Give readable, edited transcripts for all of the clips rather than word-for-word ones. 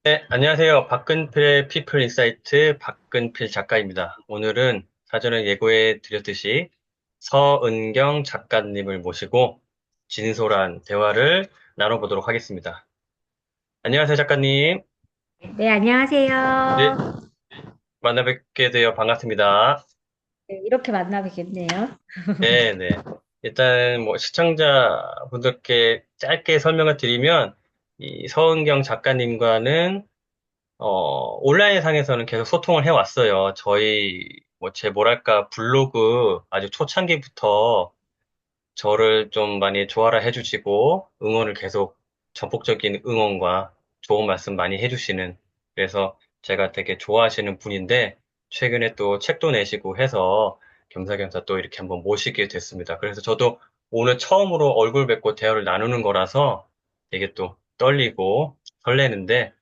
네, 안녕하세요. 박근필의 피플 인사이트 박근필 작가입니다. 오늘은 사전에 예고해 드렸듯이 서은경 작가님을 모시고 진솔한 대화를 나눠보도록 하겠습니다. 안녕하세요, 작가님. 네, 네, 안녕하세요. 만나 뵙게 되어 반갑습니다. 네, 이렇게 만나 뵙겠네요. 네, 네. 일단 뭐 시청자분들께 짧게 설명을 드리면 이 서은경 작가님과는 온라인상에서는 계속 소통을 해왔어요. 저희, 뭐랄까, 블로그 아주 초창기부터 저를 좀 많이 좋아라 해주시고, 응원을 계속, 전폭적인 응원과 좋은 말씀 많이 해주시는, 그래서 제가 되게 좋아하시는 분인데, 최근에 또 책도 내시고 해서 겸사겸사 또 이렇게 한번 모시게 됐습니다. 그래서 저도 오늘 처음으로 얼굴 뵙고 대화를 나누는 거라서 되게 또 떨리고 설레는데,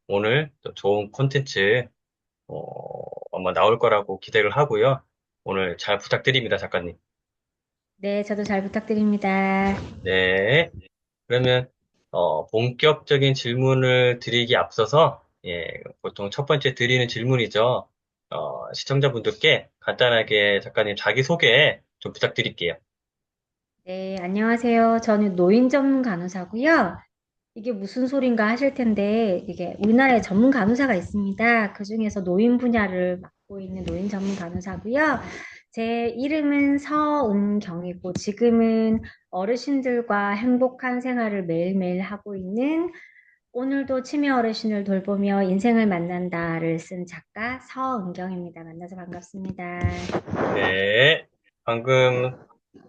오늘 또 좋은 콘텐츠 아마 나올 거라고 기대를 하고요. 오늘 잘 부탁드립니다, 작가님. 네, 저도 잘 부탁드립니다. 네. 그러면 본격적인 질문을 드리기 앞서서 예, 보통 첫 번째 드리는 질문이죠. 시청자분들께 간단하게 작가님 자기소개 좀 부탁드릴게요. 네, 안녕하세요. 저는 노인 전문 간호사고요. 이게 무슨 소린가 하실 텐데, 이게 우리나라에 전문 간호사가 있습니다. 그중에서 노인 분야를 맡고 있는 노인 전문 간호사고요. 제 이름은 서은경이고, 지금은 어르신들과 행복한 생활을 매일매일 하고 있는 오늘도 치매 어르신을 돌보며 인생을 만난다를 쓴 작가 서은경입니다. 만나서 반갑습니다. 네. 방금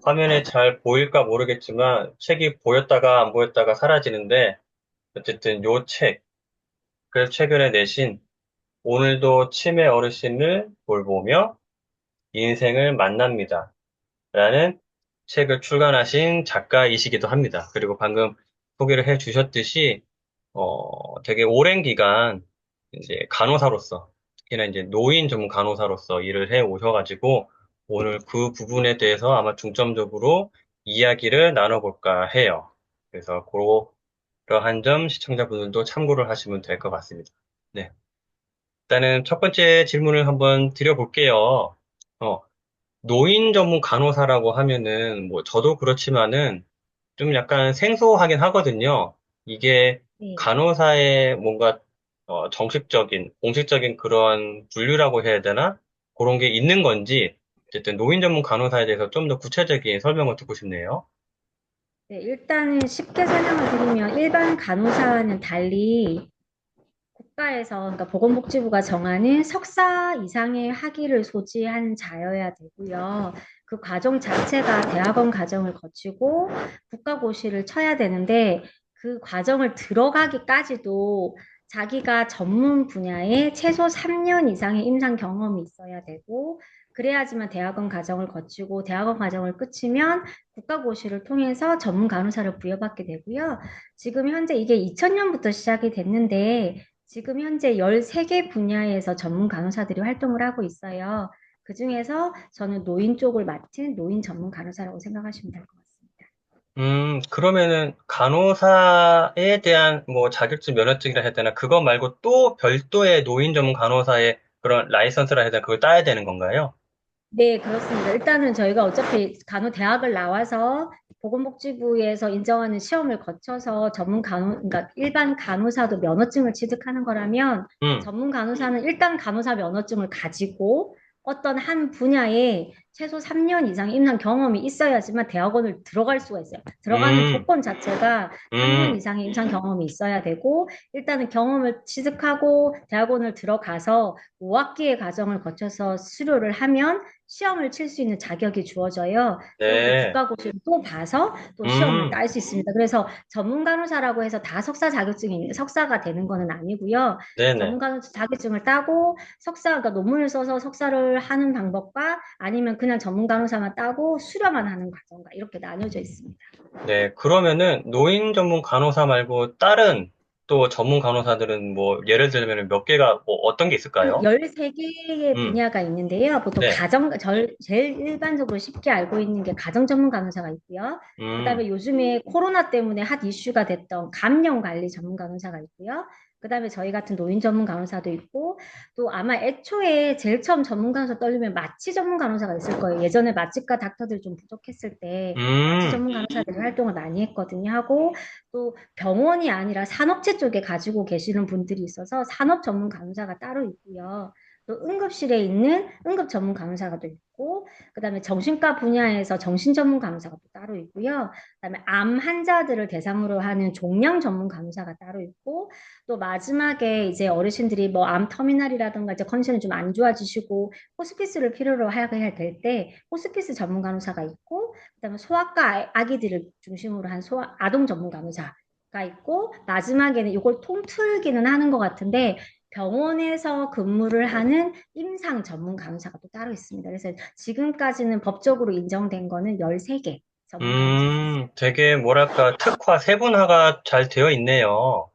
화면에 잘 보일까 모르겠지만 책이 보였다가 안 보였다가 사라지는데 어쨌든 요 책, 그래서 최근에 내신 오늘도 치매 어르신을 돌보며 인생을 만납니다. 라는 책을 출간하신 작가이시기도 합니다. 그리고 방금 소개를 해 주셨듯이, 되게 오랜 기간, 이제 간호사로서, 특히나 이제 노인 전문 간호사로서 일을 해 오셔가지고, 오늘 그 부분에 대해서 아마 중점적으로 이야기를 나눠볼까 해요. 그래서 그러한 점 시청자분들도 참고를 하시면 될 것 같습니다. 네. 일단은 첫 번째 질문을 한번 드려볼게요. 어, 노인 전문 간호사라고 하면은, 뭐, 저도 그렇지만은, 좀 약간 생소하긴 하거든요. 이게 네. 간호사의 뭔가, 정식적인, 공식적인 그런 분류라고 해야 되나? 그런 게 있는 건지, 어쨌든 노인 전문 간호사에 대해서 좀 더 구체적인 설명을 듣고 싶네요. 네, 일단은 쉽게 설명을 드리면 일반 간호사와는 달리 국가에서, 그러니까 보건복지부가 정하는 석사 이상의 학위를 소지한 자여야 되고요. 그 과정 자체가 대학원 과정을 거치고 국가고시를 쳐야 되는데 그 과정을 들어가기까지도 자기가 전문 분야에 최소 3년 이상의 임상 경험이 있어야 되고 그래야지만 대학원 과정을 거치고 대학원 과정을 끝이면 국가고시를 통해서 전문 간호사를 부여받게 되고요. 지금 현재 이게 2000년부터 시작이 됐는데 지금 현재 13개 분야에서 전문 간호사들이 활동을 하고 있어요. 그중에서 저는 노인 쪽을 맡은 노인 전문 간호사라고 생각하시면 될 것 같습니다. 그러면은 간호사에 대한 뭐 자격증 면허증이라 해야 되나? 그거 말고 또 별도의 노인 전문 간호사의 그런 라이선스라 해야 되나? 그걸 따야 되는 건가요? 네, 그렇습니다. 일단은 저희가 어차피 간호대학을 나와서 보건복지부에서 인정하는 시험을 거쳐서 전문 간호, 그러니까 일반 간호사도 면허증을 취득하는 거라면 음, 전문 간호사는 일단 간호사 면허증을 가지고 어떤 한 분야에 최소 3년 이상 임상 경험이 있어야지만 대학원을 들어갈 수가 있어요. 들어가는 음, 조건 자체가 3년 음. 이상의 임상 경험이 있어야 되고 일단은 경험을 취득하고 대학원을 들어가서 5학기의 과정을 거쳐서 수료를 하면 시험을 칠 수 있는 자격이 주어져요. 그럼 또 네. 국가고시를 또 봐서 또 시험을 음, 딸 수 있습니다. 그래서 전문 간호사라고 해서 다 석사 자격증이 석사가 되는 거는 아니고요. 네네. 전문 간호사 자격증을 따고 석사, 그러니까 논문을 써서 석사를 하는 방법과 아니면 그냥 전문 간호사만 따고 수료만 하는 과정과 이렇게 나뉘어져 있습니다. 네. 그러면은 노인 전문 간호사 말고 다른 또 전문 간호사들은 뭐 예를 들면 몇 개가 뭐 어떤 게 한 있을까요? 13개의 음, 분야가 있는데요. 보통 네. 제일 일반적으로 쉽게 알고 있는 게 가정 전문 간호사가 있고요. 음, 그다음에 요즘에 코로나 때문에 핫 이슈가 됐던 감염 관리 전문 간호사가 있고요. 그다음에 저희 같은 노인 전문 간호사도 있고, 또 아마 애초에 제일 처음 전문 간호사 떨리면 마취 전문 간호사가 있을 거예요. 예전에 마취과 닥터들이 좀 부족했을 때 마취 음, 전문 간호사들이 활동을 많이 했거든요. 하고 또 병원이 아니라 산업체 쪽에 가지고 계시는 분들이 있어서 산업 전문 간호사가 따로 있고요. 또 응급실에 있는 응급 전문 간호사가 또 있고, 그다음에 정신과 분야에서 정신 전문 간호사가 또 따로 있고요. 그다음에 암 환자들을 대상으로 하는 종양 전문 간호사가 따로 있고, 또 마지막에 이제 어르신들이 뭐 암 터미널이라든가 이제 컨디션이 좀 안 좋아지시고 호스피스를 필요로 하게 될 때 호스피스 전문 간호사가 있고, 그다음에 소아과 아기들을 중심으로 한 아동 전문 간호사가 있고, 마지막에는 이걸 통틀기는 하는 것 같은데 병원에서 근무를 하는 임상 전문 간호사가 또 따로 있습니다. 그래서 지금까지는 법적으로 인정된 거는 13개 전문 간호사가 있습니다. 되게 뭐랄까, 특화, 세분화가 잘 되어 있네요.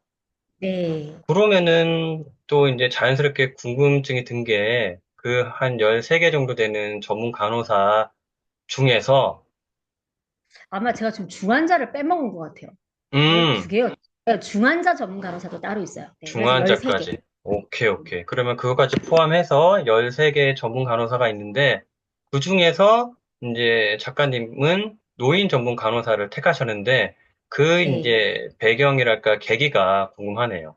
네. 그러면은 또 이제 자연스럽게 궁금증이 든 게 그 한 13개 정도 되는 전문 간호사 중에서 아마 제가 지금 중환자를 빼먹은 것 같아요. 음, 12개요. 중환자 전문 간호사도 따로 있어요. 네, 그래서 13개. 중환자까지. 오케이, 오케이. 그러면 그거까지 포함해서 13개 전문 간호사가 있는데 그 중에서 이제 작가님은 노인 전문 간호사를 택하셨는데 그 네. 이제 배경이랄까 계기가 궁금하네요.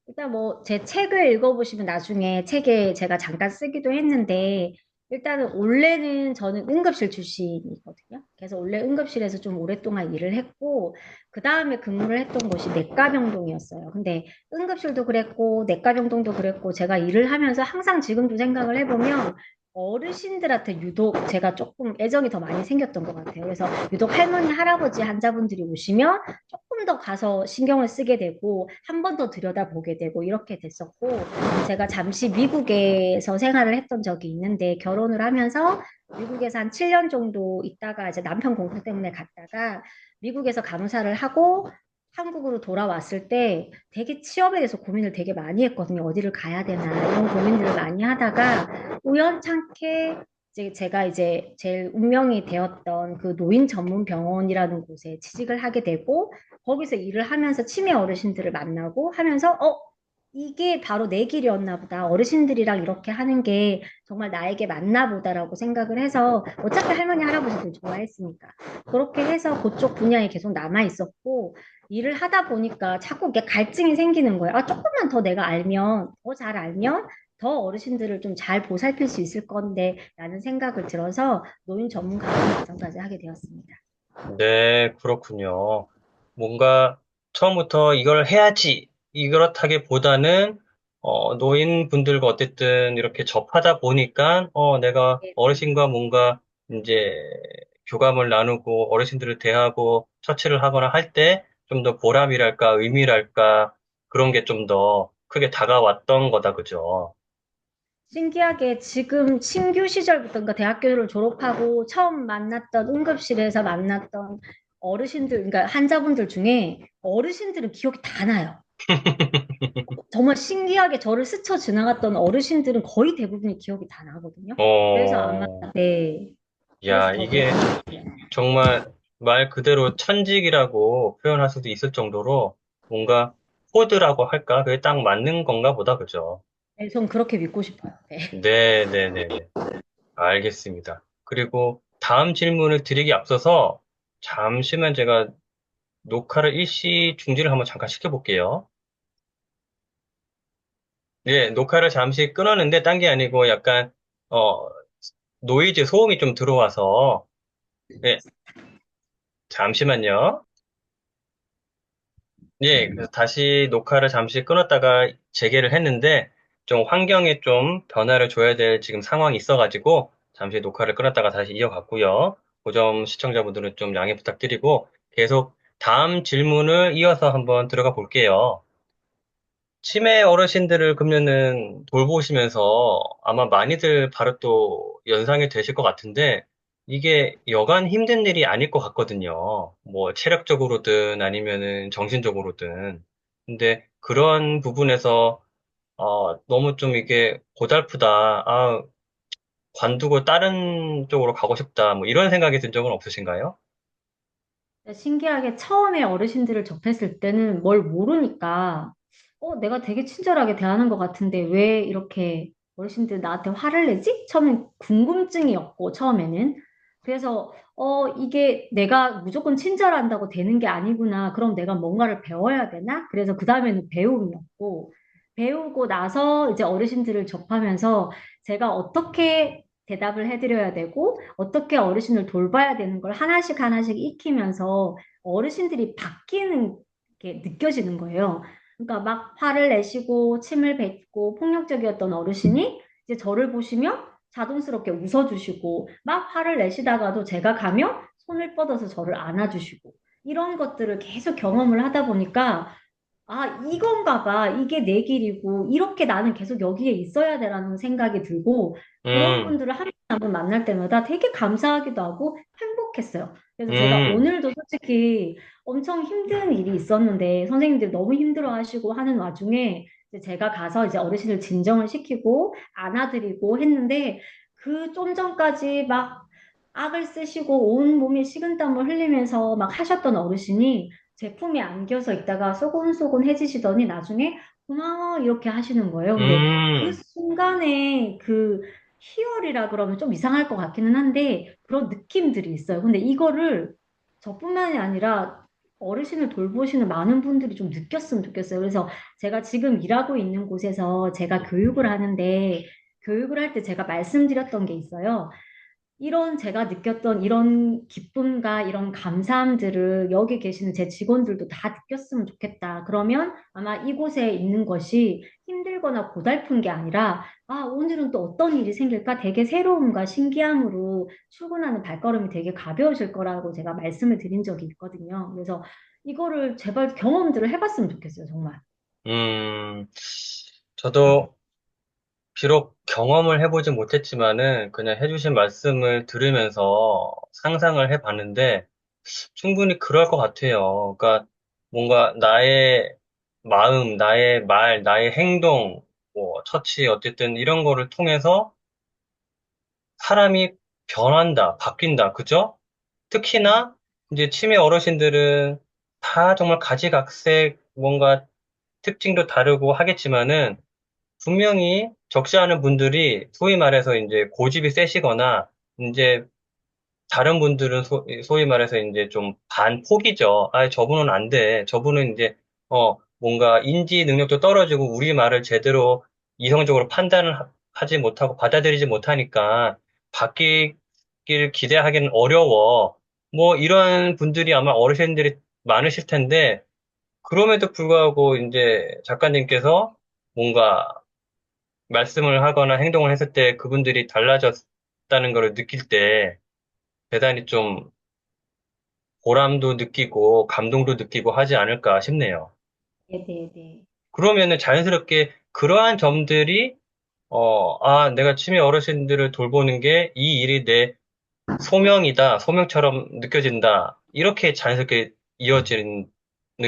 일단 뭐 제 책을 읽어보시면 나중에 책에 제가 잠깐 쓰기도 했는데, 일단은 원래는 저는 응급실 출신이거든요. 그래서 원래 응급실에서 좀 오랫동안 일을 했고, 그 다음에 근무를 했던 곳이 내과병동이었어요. 근데 응급실도 그랬고 내과병동도 그랬고, 제가 일을 하면서 항상 지금도 생각을 해보면 어르신들한테 유독 제가 조금 애정이 더 많이 생겼던 것 같아요. 그래서 유독 할머니, 할아버지 환자분들이 오시면 조금 더 가서 신경을 쓰게 되고 한 번 더 들여다보게 되고 이렇게 됐었고, 제가 잠시 미국에서 생활을 했던 적이 있는데 결혼을 하면서 미국에서 한 7년 정도 있다가 이제 남편 공부 때문에 갔다가 미국에서 간호사를 하고 한국으로 돌아왔을 때 되게 취업에 대해서 고민을 되게 많이 했거든요. 어디를 가야 되나 이런 고민들을 많이 하다가 우연찮게 이제 제가 이제 제일 운명이 되었던 그 노인 전문 병원이라는 곳에 취직을 하게 되고, 거기서 일을 하면서 치매 어르신들을 만나고 하면서 이게 바로 내 길이었나 보다. 어르신들이랑 이렇게 하는 게 정말 나에게 맞나 보다라고 생각을 해서, 어차피 할머니 할아버지들 좋아했으니까 그렇게 해서 그쪽 분야에 계속 남아 있었고, 일을 하다 보니까 자꾸 이게 갈증이 생기는 거예요. 조금만 더 내가 알면, 더 잘 알면 더 어르신들을 좀 잘 보살필 수 있을 건데 라는 생각을 들어서 노인 전문 가족 과정까지 하게 되었습니다. 네, 그렇군요. 뭔가 처음부터 이걸 해야지, 이렇다기보다는 노인분들과 어쨌든 이렇게 접하다 보니까 내가 네. 어르신과 뭔가 이제 교감을 나누고 어르신들을 대하고 처치를 하거나 할 때 좀 더 보람이랄까, 의미랄까, 그런 게 좀 더 크게 다가왔던 거다, 그죠? 신기하게 지금 신규 시절부터, 그러니까 대학교를 졸업하고 처음 만났던 응급실에서 만났던 어르신들, 그러니까 환자분들 중에 어르신들은 기억이 다 나요. 정말 신기하게 저를 스쳐 지나갔던 어르신들은 거의 대부분이 기억이 다 나거든요. 그래서 아마, 어, 네. 그래서 야, 더 이게 그랬던 것 같아요. 정말 말 그대로 천직이라고 표현할 수도 있을 정도로 뭔가 코드라고 할까? 그게 딱 맞는 건가 보다, 그죠? 네, 전 그렇게 믿고 싶어요. 네. 네네네네. 알겠습니다. 그리고 다음 질문을 드리기 앞서서 잠시만 제가 녹화를 일시 중지를 한번 잠깐 시켜볼게요. 네, 녹화를 잠시 끊었는데 딴 게 아니고 약간, 어, 노이즈 소음이 좀 들어와서, 네, 잠시만요. 예, 그래서 다시 녹화를 잠시 끊었다가 재개를 했는데, 좀 환경에 좀 변화를 줘야 될 지금 상황이 있어가지고, 잠시 녹화를 끊었다가 다시 이어갔고요. 그 점 시청자분들은 좀 양해 부탁드리고, 계속 다음 질문을 이어서 한번 들어가 볼게요. 치매 어르신들을 그러면은 돌보시면서 아마 많이들 바로 또 연상이 되실 것 같은데, 이게 여간 힘든 일이 아닐 것 같거든요. 뭐, 체력적으로든 아니면은 정신적으로든. 근데 그런 부분에서, 너무 좀 이게 고달프다. 관두고 다른 쪽으로 가고 싶다. 뭐, 이런 생각이 든 적은 없으신가요? 신기하게 처음에 어르신들을 접했을 때는 뭘 모르니까 내가 되게 친절하게 대하는 것 같은데 왜 이렇게 어르신들 나한테 화를 내지? 처음엔 궁금증이었고, 처음에는. 그래서, 이게 내가 무조건 친절한다고 되는 게 아니구나. 그럼 내가 뭔가를 배워야 되나? 그래서 그 다음에는 배움이었고, 배우고 나서 이제 어르신들을 접하면서 제가 어떻게 대답을 해드려야 되고, 어떻게 어르신을 돌봐야 되는 걸 하나씩 하나씩 익히면서 어르신들이 바뀌는 게 느껴지는 거예요. 그러니까 막 화를 내시고 침을 뱉고 폭력적이었던 어르신이 이제 저를 보시면 자동스럽게 웃어주시고 막 화를 내시다가도 제가 가면 손을 뻗어서 저를 안아주시고 이런 것들을 계속 경험을 하다 보니까 아, 이건가 봐. 이게 내 길이고, 이렇게 나는 계속 여기에 있어야 되라는 생각이 들고, 그런 음, 분들을 한 번 만날 때마다 되게 감사하기도 하고 행복했어요. 그래서 제가 음, 오늘도 솔직히 엄청 힘든 일이 있었는데, 선생님들이 너무 힘들어 하시고 하는 와중에, 이제 제가 가서 이제 어르신을 진정을 시키고, 안아드리고 했는데, 그 좀 전까지 막 악을 쓰시고 온 몸에 식은땀을 흘리면서 막 하셨던 어르신이 제품에 안겨서 있다가 소곤소곤해지시더니 나중에 고마워 이렇게 하시는 거예요. 근데 그 음, 순간에 그 희열이라 그러면 좀 이상할 것 같기는 한데 그런 느낌들이 있어요. 근데 이거를 저뿐만이 아니라 어르신을 돌보시는 많은 분들이 좀 느꼈으면 좋겠어요. 그래서 제가 지금 일하고 있는 곳에서 제가 교육을 하는데 교육을 할 때 제가 말씀드렸던 게 있어요. 이런 제가 느꼈던 이런 기쁨과 이런 감사함들을 여기 계시는 제 직원들도 다 느꼈으면 좋겠다. 그러면 아마 이곳에 있는 것이 힘들거나 고달픈 게 아니라, 아, 오늘은 또 어떤 일이 생길까 되게 새로움과 신기함으로 출근하는 발걸음이 되게 가벼워질 거라고 제가 말씀을 드린 적이 있거든요. 그래서 이거를 제발 경험들을 해봤으면 좋겠어요, 정말. 저도 비록 경험을 해보지 못했지만은 그냥 해주신 말씀을 들으면서 상상을 해봤는데 충분히 그럴 것 같아요. 그러니까 뭔가 나의 마음, 나의 말, 나의 행동, 뭐 처치 어쨌든 이런 거를 통해서 사람이 변한다, 바뀐다, 그죠? 특히나 이제 치매 어르신들은 다 정말 가지각색 뭔가 특징도 다르고 하겠지만은 분명히 적지 않은 분들이 소위 말해서 이제 고집이 세시거나 이제 다른 분들은 소위 말해서 이제 좀 반폭이죠. 아, 저분은 안 돼. 저분은 이제 뭔가 인지 능력도 떨어지고 우리 말을 제대로 이성적으로 판단을 하지 못하고 받아들이지 못하니까 바뀌길 기대하기는 어려워. 뭐 이런 분들이 아마 어르신들이 많으실 텐데 그럼에도 불구하고 이제 작가님께서 뭔가 말씀을 하거나 행동을 했을 때 그분들이 달라졌다는 걸 느낄 때 대단히 좀 보람도 느끼고 감동도 느끼고 하지 않을까 싶네요. 네네네. 그러면은 자연스럽게 그러한 점들이 내가 치매 어르신들을 돌보는 게 이 일이 내 소명이다, 소명처럼 느껴진다. 이렇게 자연스럽게 이어지는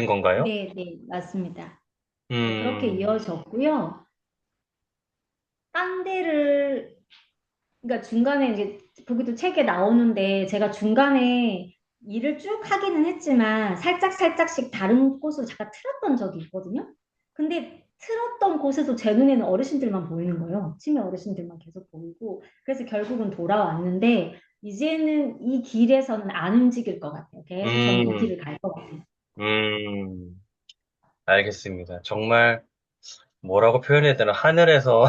건가요? 네네, 맞습니다. 네, 그렇게 음, 이어졌고요. 딴 데를 그러니까 중간에 이제 거기도 책에 나오는데 제가 중간에 일을 쭉 하기는 했지만 살짝 살짝씩 다른 곳으로 잠깐 틀었던 적이 있거든요. 근데 틀었던 곳에서 제 눈에는 어르신들만 보이는 거예요. 치매 어르신들만 계속 보이고 그래서 결국은 돌아왔는데 이제는 이 길에서는 안 움직일 것 같아요. 계속 저는 이 음, 길을 갈 것 같아요. 음, 알겠습니다. 정말 뭐라고 표현해야 되나? 하늘에서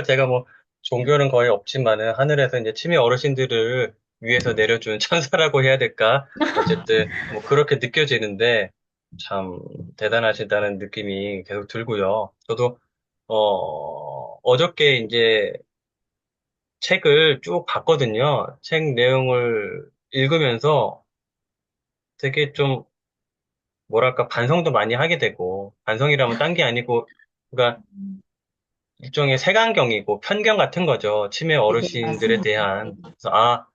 제가 뭐 종교는 거의 없지만은 하늘에서 이제 치매 어르신들을 위해서 내려준 천사라고 해야 될까? 어쨌든 뭐 그렇게 느껴지는데 참 대단하시다는 느낌이 계속 들고요. 저도 어저께 이제 책을 쭉 봤거든요. 책 내용을 읽으면서 되게 좀 뭐랄까 반성도 많이 하게 되고 반성이라면 딴 게 아니고 그러니까 일종의 색안경이고 편견 같은 거죠. 치매 네네, 어르신들에 맞습니다. 네. 대한. 그래서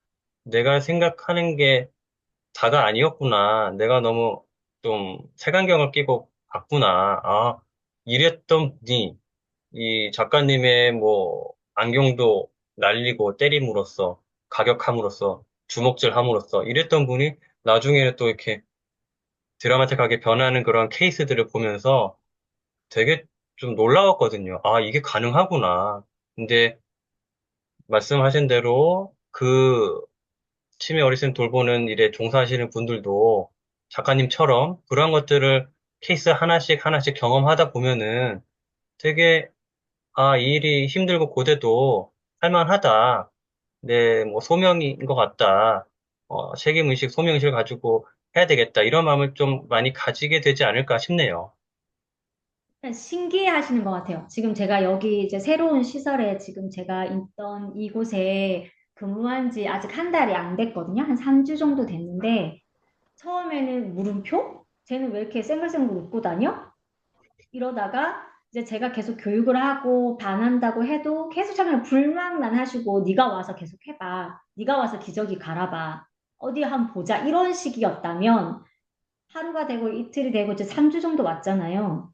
내가 생각하는 게 다가 아니었구나. 내가 너무 좀 색안경을 끼고 봤구나. 이랬던 분이 이 작가님의 뭐 안경도 날리고 때림으로써 가격함으로써 주먹질함으로써 이랬던 분이 나중에는 또 이렇게 드라마틱하게 변하는 그런 케이스들을 보면서 되게 좀 놀라웠거든요. 아, 이게 가능하구나. 근데 말씀하신 대로 그 치매 어르신 돌보는 일에 종사하시는 분들도 작가님처럼 그런 것들을 케이스 하나씩 하나씩 경험하다 보면은 되게, 아, 이 일이 힘들고 고돼도 할만하다. 내 뭐 소명인 것 같다. 책임의식, 소명의식을 가지고 해야 되겠다. 이런 마음을 좀 많이 가지게 되지 않을까 싶네요. 신기해 하시는 것 같아요. 지금 제가 여기 이제 새로운 시설에 지금 제가 있던 이곳에 근무한 지 아직 한 달이 안 됐거든요. 한 3주 정도 됐는데, 처음에는 물음표? 쟤는 왜 이렇게 쌩글쌩글 웃고 다녀? 이러다가 이제 제가 계속 교육을 하고 반한다고 해도 계속 자기는 불만만 하시고 네가 와서 계속 해봐. 네가 와서 기저귀 갈아봐. 어디 한번 보자. 이런 식이었다면 하루가 되고 이틀이 되고 이제 3주 정도 왔잖아요.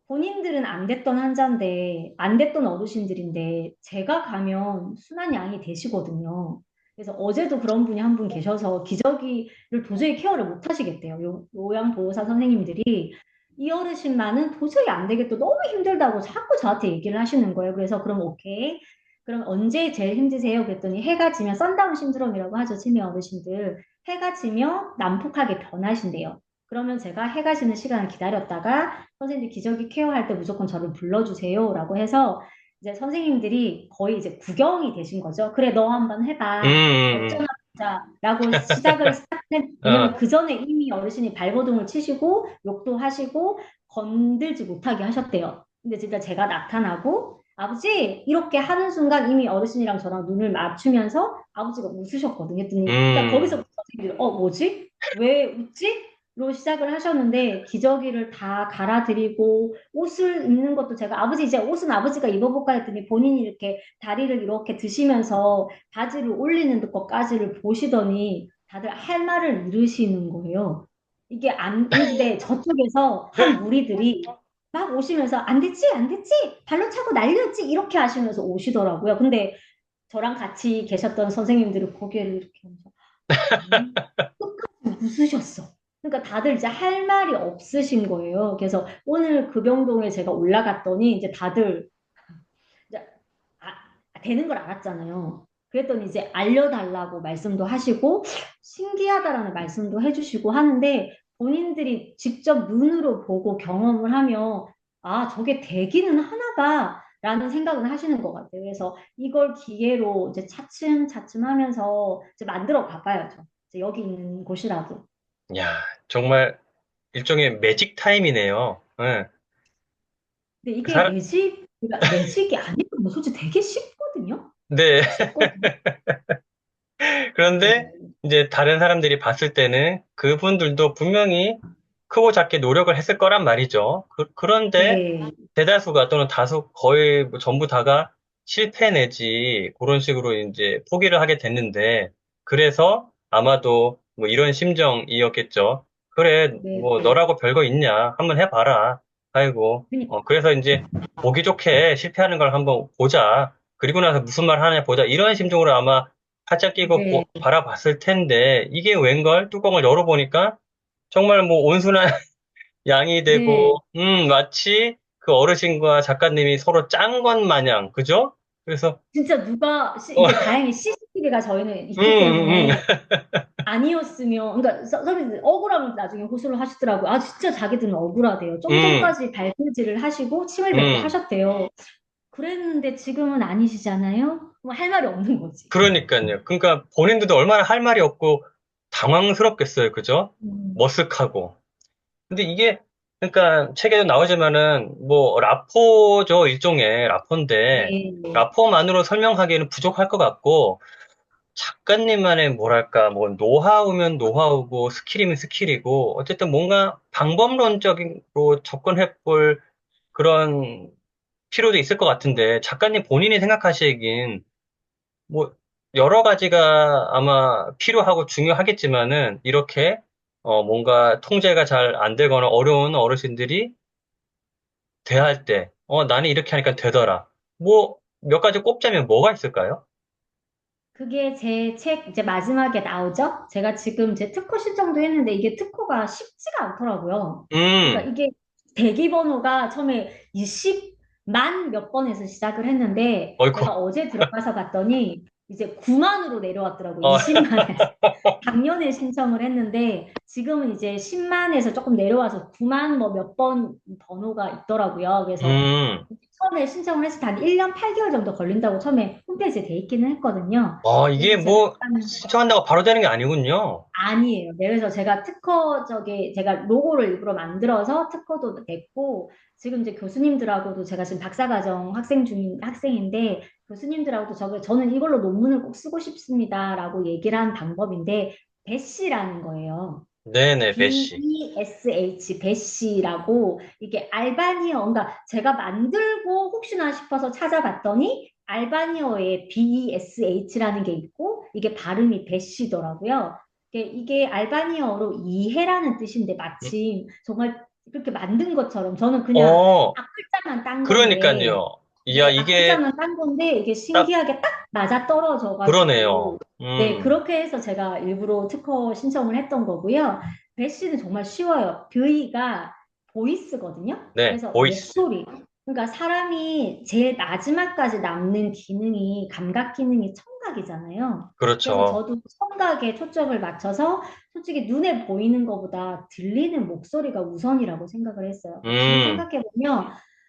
본인들은 안 됐던 환자인데, 안 됐던 어르신들인데, 제가 가면 순한 양이 되시거든요. 그래서 어제도 그런 분이 한 분 계셔서 기저귀를 도저히 케어를 못 하시겠대요. 요양보호사 선생님들이. 이 어르신만은 도저히 안 되겠다. 너무 힘들다고 자꾸 저한테 얘기를 하시는 거예요. 그래서 그럼 오케이. 그럼 언제 제일 힘드세요? 그랬더니 해가 지면 선다운 신드롬이라고 하죠. 치매 어르신들. 해가 지면 난폭하게 변하신대요. 그러면 제가 해가 지는 시간을 기다렸다가 선생님들 기저귀 케어할 때 무조건 저를 불러주세요라고 해서 이제 선생님들이 거의 이제 구경이 되신 거죠. 그래, 너 한번 음, 해봐. 음, 어쩌나 보자라고 시작을 시작했, 왜냐면 어, 그 전에 이미 어르신이 발버둥을 치시고 욕도 하시고 건들지 못하게 하셨대요. 근데 진짜 제가 나타나고 아버지 이렇게 하는 순간 이미 어르신이랑 저랑 눈을 맞추면서 아버지가 웃으셨거든요. 했더니 그러니까 음, 거기서부터 선생님들이 뭐지? 왜 웃지? 로 시작을 하셨는데 기저귀를 다 갈아드리고 옷을 입는 것도 제가 아버지 이제 옷은 아버지가 입어볼까 했더니 본인이 이렇게 다리를 이렇게 드시면서 바지를 올리는 것까지를 보시더니 다들 할 말을 잃으시는 거예요. 이게 안 근데 저쪽에서 한 무리들이 막 오시면서 안 됐지 안 됐지 발로 차고 난리였지 이렇게 하시면서 오시더라고요. 근데 저랑 같이 계셨던 선생님들은 고개를 이렇게 하면서 아니 끝까지 웃으셨어. 그러니까 다들 이제 할 말이 없으신 거예요. 그래서 오늘 급영동에 제가 올라갔더니 이제 다들 이제 되는 걸 알았잖아요. 그랬더니 이제 알려달라고 말씀도 하시고 신기하다라는 말씀도 해주시고 하는데 본인들이 직접 눈으로 보고 경험을 하면 아, 저게 되기는 하나다. 라는 생각은 하시는 것 같아요. 그래서 이걸 기회로 이제 차츰차츰 하면서 이제 만들어 가봐야죠. 이제 여기 있는 곳이라도. 야, 정말 일종의 매직 타임이네요. 예. 근데 그 이게 그러니까 매직이 아니고 뭐 솔직히 되게 쉽거든요. 네. 쉽거든요. 그런데 네. 이제 다른 사람들이 봤을 때는 그분들도 분명히 크고 작게 노력을 했을 거란 말이죠. 그런데 네. 대다수가 또는 다수 거의 뭐 전부 다가 실패 내지 그런 식으로 이제 포기를 하게 됐는데 그래서 아마도 뭐 이런 심정이었겠죠. 그래, 네. 뭐 너라고 별거 있냐? 한번 해봐라. 아이고. 그러니까 그래서 이제 보기 좋게 실패하는 걸 한번 보자. 그리고 나서 무슨 말 하냐 보자. 이런 심정으로 아마 팔짱 끼고 네. 바라봤을 텐데 이게 웬걸? 뚜껑을 열어보니까 정말 뭐 온순한 양이 네. 되고, 마치 그 어르신과 작가님이 서로 짠 것 마냥, 그죠? 그래서, 진짜 어, 이제 다행히 CCTV가 저희는 음, 있기 음, 음. 때문에 아니었으면 그러니까 선생님들 억울하면 나중에 호소를 하시더라고요. 아 진짜 자기들은 억울하대요. 좀 음, 전까지 발길질을 하시고 침을 뱉고 음. 하셨대요. 그랬는데 지금은 아니시잖아요. 뭐 할 말이 없는 거지. 그러니까요. 그러니까 본인들도 얼마나 할 말이 없고 당황스럽겠어요. 그죠? 음. 머쓱하고. 근데 이게, 그러니까 책에도 나오지만은, 뭐, 라포죠. 일종의 라포인데, 네. 라포만으로 설명하기에는 부족할 것 같고, 작가님만의 뭐랄까, 뭐, 노하우면 노하우고, 스킬이면 스킬이고, 어쨌든 뭔가 방법론적으로 접근해 볼 그런 필요도 있을 것 같은데, 작가님 본인이 생각하시기엔, 뭐, 여러 가지가 아마 필요하고 중요하겠지만은, 이렇게, 뭔가 통제가 잘 안 되거나 어려운 어르신들이 대할 때, 나는 이렇게 하니까 되더라. 뭐, 몇 가지 꼽자면 뭐가 있을까요? 그게 제 책 이제 마지막에 나오죠? 제가 지금 제 특허 신청도 했는데 이게 특허가 쉽지가 않더라고요. 그러니까 음, 이게 대기 번호가 처음에 20만 몇 번에서 시작을 했는데 어이구, 제가 어제 들어가서 봤더니 이제 9만으로 내려왔더라고요. 어, 20만에서. 작년에 신청을 했는데 지금은 이제 10만에서 조금 내려와서 9만 뭐 몇 번 번호가 있더라고요. 그래서 음, 처음에 신청을 했을 때 한 1년 8개월 정도 걸린다고 처음에 홈페이지에 돼 있기는 했거든요. 이게 그래서 제가 뭐, 일단은 신청한다고 바로 되는 게 아니군요. 아니에요. 네, 그래서 제가 특허 저기 제가 로고를 일부러 만들어서 특허도 냈고 지금 이제 교수님들하고도 제가 지금 박사과정 학생 중인 학생인데 교수님들하고도 저는 이걸로 논문을 꼭 쓰고 싶습니다라고 얘기를 한 방법인데 배시라는 거예요. 네네, 배씨. BESH 배시라고 이게 알바니어 그러니까 제가 만들고 혹시나 싶어서 찾아봤더니 알바니어에 BESH라는 게 있고 이게 발음이 배시더라고요. 이게 알바니어로 이해라는 뜻인데 음, 마침 정말 그렇게 만든 것처럼 저는 그냥 어, 앞글자만 딴 건데 그러니까요. 이야, 네, 이게 앞글자만 딴 건데 이게 딱 신기하게 딱 맞아 떨어져가지고 그러네요. 네, 그렇게 해서 제가 일부러 특허 신청을 했던 거고요. 배씨는 정말 쉬워요. V가 보이스거든요. 네, 그래서 보이스. 목소리. 그러니까 사람이 제일 마지막까지 남는 기능이 감각 기능이 청각이잖아요. 그래서 그렇죠. 저도 청각에 초점을 맞춰서 솔직히 눈에 보이는 것보다 들리는 목소리가 우선이라고 생각을 했어요. 지금 음, 생각해 보면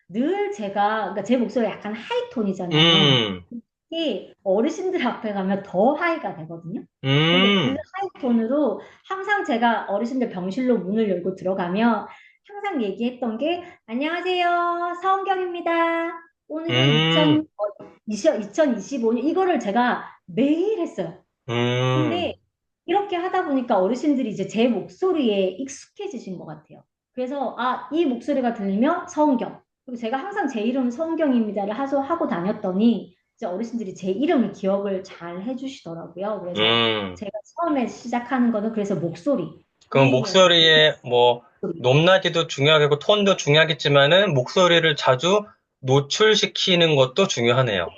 늘 제가 그러니까 제 목소리가 약간 하이톤이잖아요. 음, 특히 어르신들 앞에 가면 더 하이가 되거든요. 근데 그 음, 하이톤으로 항상 제가 어르신들 병실로 문을 열고 들어가면 항상 얘기했던 게 안녕하세요. 서은경입니다. 오늘은 음, 2025년 이거를 제가 매일 했어요. 근데 음, 이렇게 하다 보니까 어르신들이 이제 제 목소리에 익숙해지신 것 같아요. 그래서 이 목소리가 들리면 서은경. 그리고 제가 항상 제 이름은 서은경입니다를 하고 다녔더니 이제 어르신들이 제 이름을 기억을 잘 해주시더라고요. 그래서 음. 제가 처음에 시작하는 거는 그래서 목소리. 그럼 V에서 목소리의 뭐, 목소리. 높낮이도 중요하겠고, 톤도 중요하겠지만은, 목소리를 자주 노출시키는 것도 중요하네요.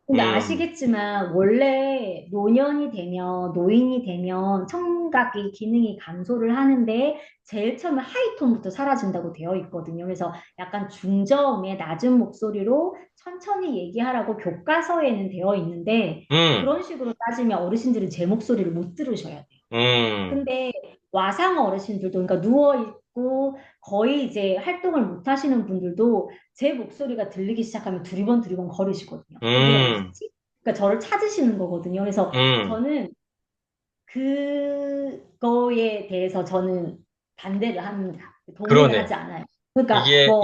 근데 음, 아시겠지만 원래 노년이 되면 노인이 되면 청각이 기능이 감소를 하는데 제일 처음에 하이톤부터 사라진다고 되어 있거든요. 그래서 약간 중저음의 낮은 목소리로 천천히 얘기하라고 교과서에는 되어 있는데 음, 그런 식으로 따지면 어르신들은 제 목소리를 못 들으셔야 돼요. 음, 근데 와상 어르신들도 그러니까 누워 있고 거의 이제 활동을 못 하시는 분들도 제 목소리가 들리기 시작하면 두리번 거리시거든요. 누가 음, 어디지? 그러니까 저를 찾으시는 거거든요. 그래서 음. 저는 그거에 대해서 저는 반대를 합니다. 동의를 그러네. 하지 않아요. 그러니까 이게 뭐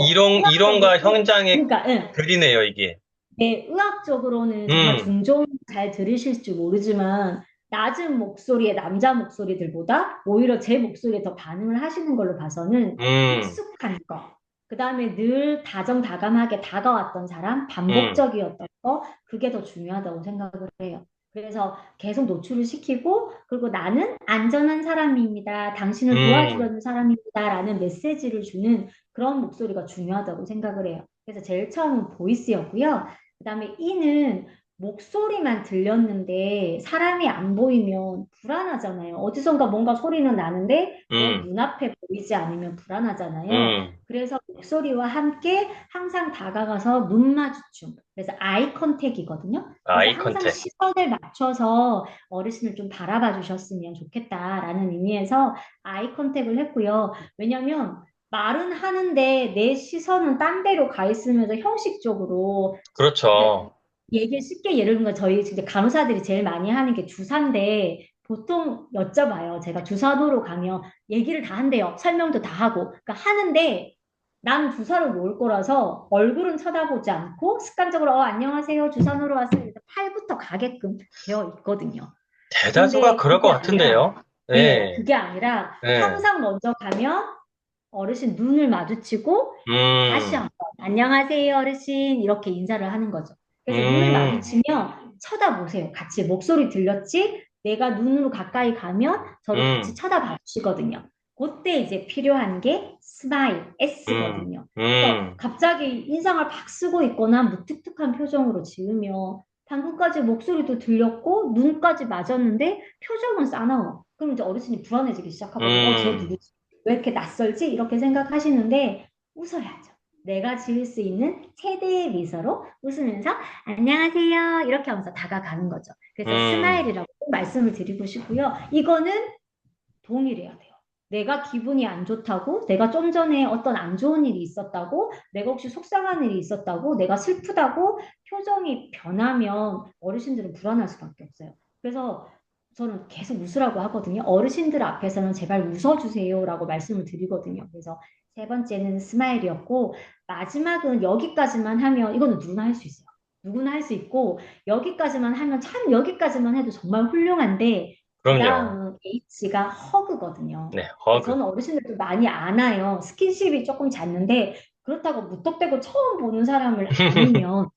이론과 현장의 그러니까 응. 글이네요, 이게. 네, 의학적으로는 정말 음, 중저음 잘 들으실지 모르지만 낮은 목소리의 남자 목소리들보다 오히려 제 목소리에 더 반응을 하시는 걸로 봐서는 음, 익숙한 거, 그 다음에 늘 다정다감하게 다가왔던 사람, 음, 반복적이었던 거, 그게 더 중요하다고 생각을 해요. 그래서 계속 노출을 시키고, 그리고 나는 안전한 사람입니다. 당신을 음, 도와주려는 사람입니다라는 메시지를 주는 그런 목소리가 중요하다고 생각을 해요. 그래서 제일 처음은 보이스였고요. 그다음에 이는 목소리만 들렸는데 사람이 안 보이면 불안하잖아요. 어디선가 뭔가 소리는 나는데 내 음, 눈앞에 보이지 않으면 불안하잖아요. 음. 그래서 목소리와 함께 항상 다가가서 눈 마주춤. 그래서 아이 컨택이거든요. 그래서 아이 항상 컨택. 시선을 맞춰서 어르신을 좀 바라봐 주셨으면 좋겠다라는 의미에서 아이 컨택을 했고요. 왜냐면 말은 하는데 내 시선은 딴 데로 가 있으면서 형식적으로 그러니까 그렇죠. 얘기 쉽게 예를 들면 저희 이제 간호사들이 제일 많이 하는 게 주사인데 보통 여쭤봐요. 제가 주사노로 가면 얘기를 다 한대요. 설명도 다 하고. 그러니까 하는데 난 주사를 놓을 거라서 얼굴은 쳐다보지 않고 습관적으로 안녕하세요. 주사노로 왔습니다. 팔부터 가게끔 되어 있거든요. 대다수가 근데 그럴 것 같은데요. 네, 네, 그게 아니라 네. 항상 먼저 가면 어르신 눈을 마주치고 다시 음, 한번 안녕하세요 어르신 이렇게 인사를 하는 거죠. 그래서 눈을 음, 마주치면 쳐다보세요. 같이 목소리 들렸지? 내가 눈으로 가까이 가면 저를 같이 음, 쳐다봐 주시거든요. 그때 이제 필요한 게 스마일, 음, S거든요. 그래서 음, 갑자기 인상을 팍 쓰고 있거나 무뚝뚝한 표정으로 지으면 방금까지 목소리도 들렸고 눈까지 맞았는데 표정은 싸나워. 그럼 이제 어르신이 불안해지기 시작하거든요. 쟤 음, 누구지? 왜 이렇게 낯설지? 이렇게 생각하시는데 웃어야죠. 내가 지을 수 있는 최대의 미소로 웃으면서 안녕하세요. 이렇게 하면서 다가가는 거죠. 그래서 음, 스마일이라고 꼭 말씀을 드리고 싶고요. 이거는 동일해야 돼요. 내가 기분이 안 좋다고, 내가 좀 전에 어떤 안 좋은 일이 있었다고, 내가 혹시 속상한 일이 있었다고, 내가 슬프다고 표정이 변하면 어르신들은 불안할 수밖에 없어요. 그래서 저는 계속 웃으라고 하거든요. 어르신들 앞에서는 제발 웃어주세요라고 말씀을 드리거든요. 그래서 세 번째는 스마일이었고, 마지막은 여기까지만 하면, 이거는 누구나 할 수 있어요. 누구나 할 수 있고, 여기까지만 하면 참 여기까지만 해도 정말 훌륭한데, 그 그럼요. 다음은 H가 허그거든요. 네, 허그. 저는 어르신들도 많이 안아요. 스킨십이 조금 잦는데, 그렇다고 무턱대고 처음 보는 사람을 안으면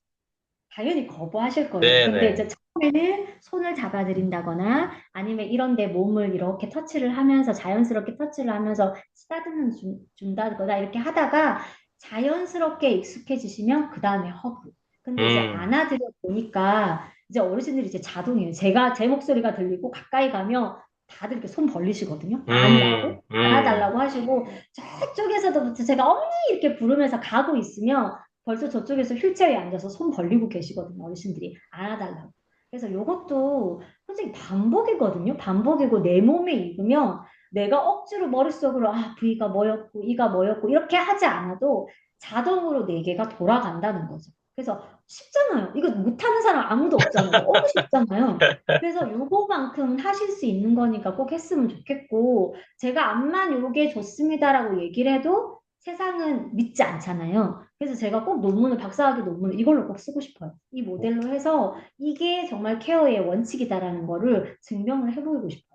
당연히 거부하실 거예요. 근데 네네. 이제 처음에는 손을 잡아드린다거나 아니면 이런 데 몸을 이렇게 터치를 하면서 자연스럽게 터치를 하면서 쓰다듬는 준다거나 이렇게 하다가 자연스럽게 익숙해지시면 그 다음에 허그. 근데 이제 음, 안아드려 보니까 이제 어르신들이 이제 자동이에요. 제가 제 목소리가 들리고 가까이 가면 다들 이렇게 손 벌리시거든요. 음, 아니라고 음, 안아달라고 하시고 저쪽에서도부터 제가 어머니 이렇게 부르면서 가고 있으면 벌써 저쪽에서 휠체어에 앉아서 손 벌리고 계시거든요. 어르신들이 안아달라고. 그래서 이것도 솔직히 반복이거든요. 반복이고 내 몸에 익으면 내가 억지로 머릿속으로 아, V가 뭐였고 E가 뭐였고 이렇게 하지 않아도 자동으로 네 개가 돌아간다는 거죠. 그래서 쉽잖아요. 이거 못하는 사람 아무도 없잖아요. 너무 쉽잖아요. 그래서 요거만큼은 하실 수 있는 거니까 꼭 했으면 좋겠고 제가 암만 요게 좋습니다라고 얘기를 해도 세상은 믿지 않잖아요. 그래서 제가 꼭 논문을, 박사학위 논문을 이걸로 꼭 쓰고 싶어요. 이 모델로 해서 이게 정말 케어의 원칙이다라는 거를 증명을 해보이고 싶어요.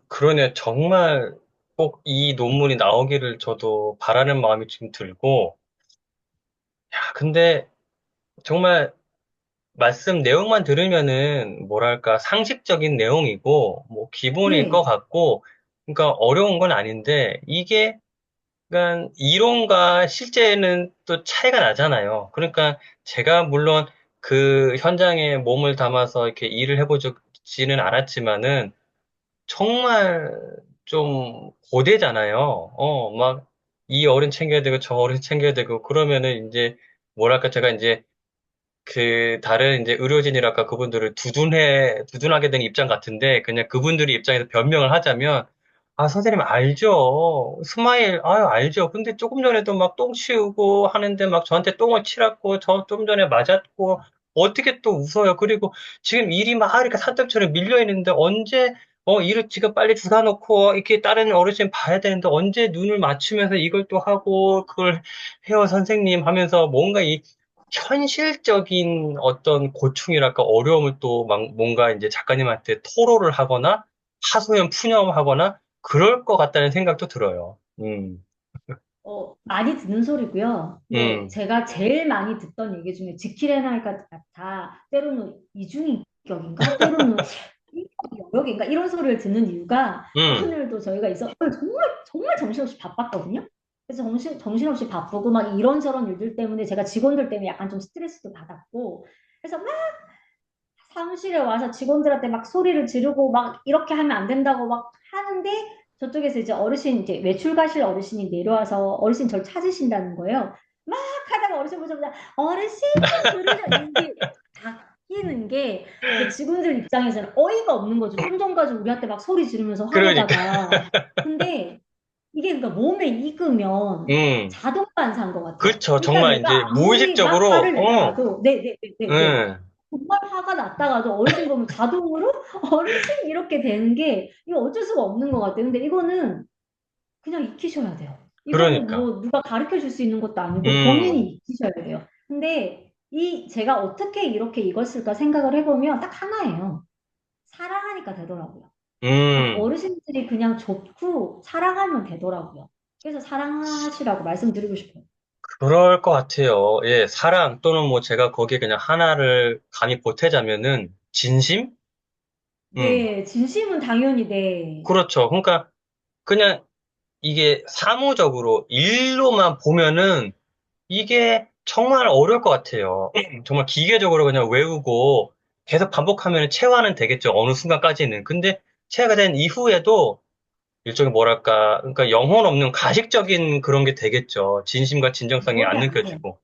그러네. 정말 꼭 이 논문이 나오기를 저도 바라는 마음이 지금 들고, 야, 근데 정말 말씀 내용만 들으면은 뭐랄까 상식적인 내용이고 뭐 기본일 것 네, 같고 그러니까 어려운 건 아닌데 이게 그러니까 이론과 실제는 또 차이가 나잖아요. 그러니까 제가 물론 그 현장에 몸을 담아서 이렇게 일을 해보지는 않았지만은 정말 좀 고되잖아요. 막 이 어른 챙겨야 되고 저 어른 챙겨야 되고 그러면은 이제 뭐랄까 제가 이제 그 다른 이제 의료진이랄까 그분들을 두둔하게 된 입장 같은데 그냥 그분들이 입장에서 변명을 하자면 아 선생님 알죠 스마일 아유 알죠 근데 조금 전에도 막 똥 치우고 하는데 막 저한테 똥을 치랐고 저 좀 전에 맞았고 어떻게 또 웃어요 그리고 지금 일이 막 이렇게 산더미처럼 밀려 있는데 언제 일을 지금 빨리 주사 놓고 이렇게 다른 어르신 봐야 되는데 언제 눈을 맞추면서 이걸 또 하고 그걸 해요 선생님 하면서 뭔가 이 현실적인 어떤 고충이랄까 어려움을 또 뭔가 이제 작가님한테 토로를 하거나 하소연 푸념하거나 그럴 것 같다는 생각도 들어요. 많이 듣는 소리고요. 뭐 음, 제가 제일 많이 듣던 얘기 중에 지킬애나이가 같아. 때로는 이중인격인가? 때로는 여력인가? 이런 소리를 듣는 이유가 음, 오늘도 저희가 있어 정말 정말 정신없이 바빴거든요. 그래서 정신없이 바쁘고 막 이런저런 일들 때문에 제가 직원들 때문에 약간 좀 스트레스도 받았고 그래서 막 사무실에 와서 직원들한테 막 소리를 지르고 막 이렇게 하면 안 된다고 막 하는데 저쪽에서 이제 어르신 이제 외출 가실 어르신이 내려와서 어르신 저를 찾으신다는 거예요. 막 하다가 어르신 보자마자 어르신 좀 들으셔 이게 바뀌는 게 그 직원들 입장에서는 어이가 없는 거죠. 좀 전까지 우리한테 막 소리 지르면서 그러니까, 화내다가 근데 이게 그러니까 몸에 익으면 음, 자동 반사인 것 같아요. 그렇죠. 일단 정말 내가 이제 아무리 막 무의식적으로, 화를 내다가도 네네네네네 음, 정말 화가 났다가도 어르신 보면 자동으로 어르신 이렇게 되는 게 이거 어쩔 수가 없는 것 같아요. 근데 이거는 그냥 익히셔야 돼요. 이거는 그러니까, 뭐 누가 가르쳐 줄 수 있는 것도 아니고 음, 본인이 익히셔야 돼요. 근데 이 제가 어떻게 이렇게 익었을까 생각을 해보면 딱 하나예요. 사랑하니까 되더라고요. 음, 어르신들이 그냥 좋고 사랑하면 되더라고요. 그래서 사랑하시라고 말씀드리고 싶어요. 그럴 것 같아요. 예, 사랑 또는 뭐 제가 거기에 그냥 하나를 감히 보태자면은 진심? 음, 네, 진심은 당연히 네. 그렇죠. 그러니까 그냥 이게 사무적으로 일로만 보면은 이게 정말 어려울 것 같아요. 정말 기계적으로 그냥 외우고 계속 반복하면 체화는 되겠죠. 어느 순간까지는. 근데 체화가 된 이후에도 일종의 뭐랄까, 그러니까 영혼 없는 가식적인 그런 게 되겠죠. 진심과 진정성이 매번에 안 하세요. 느껴지고.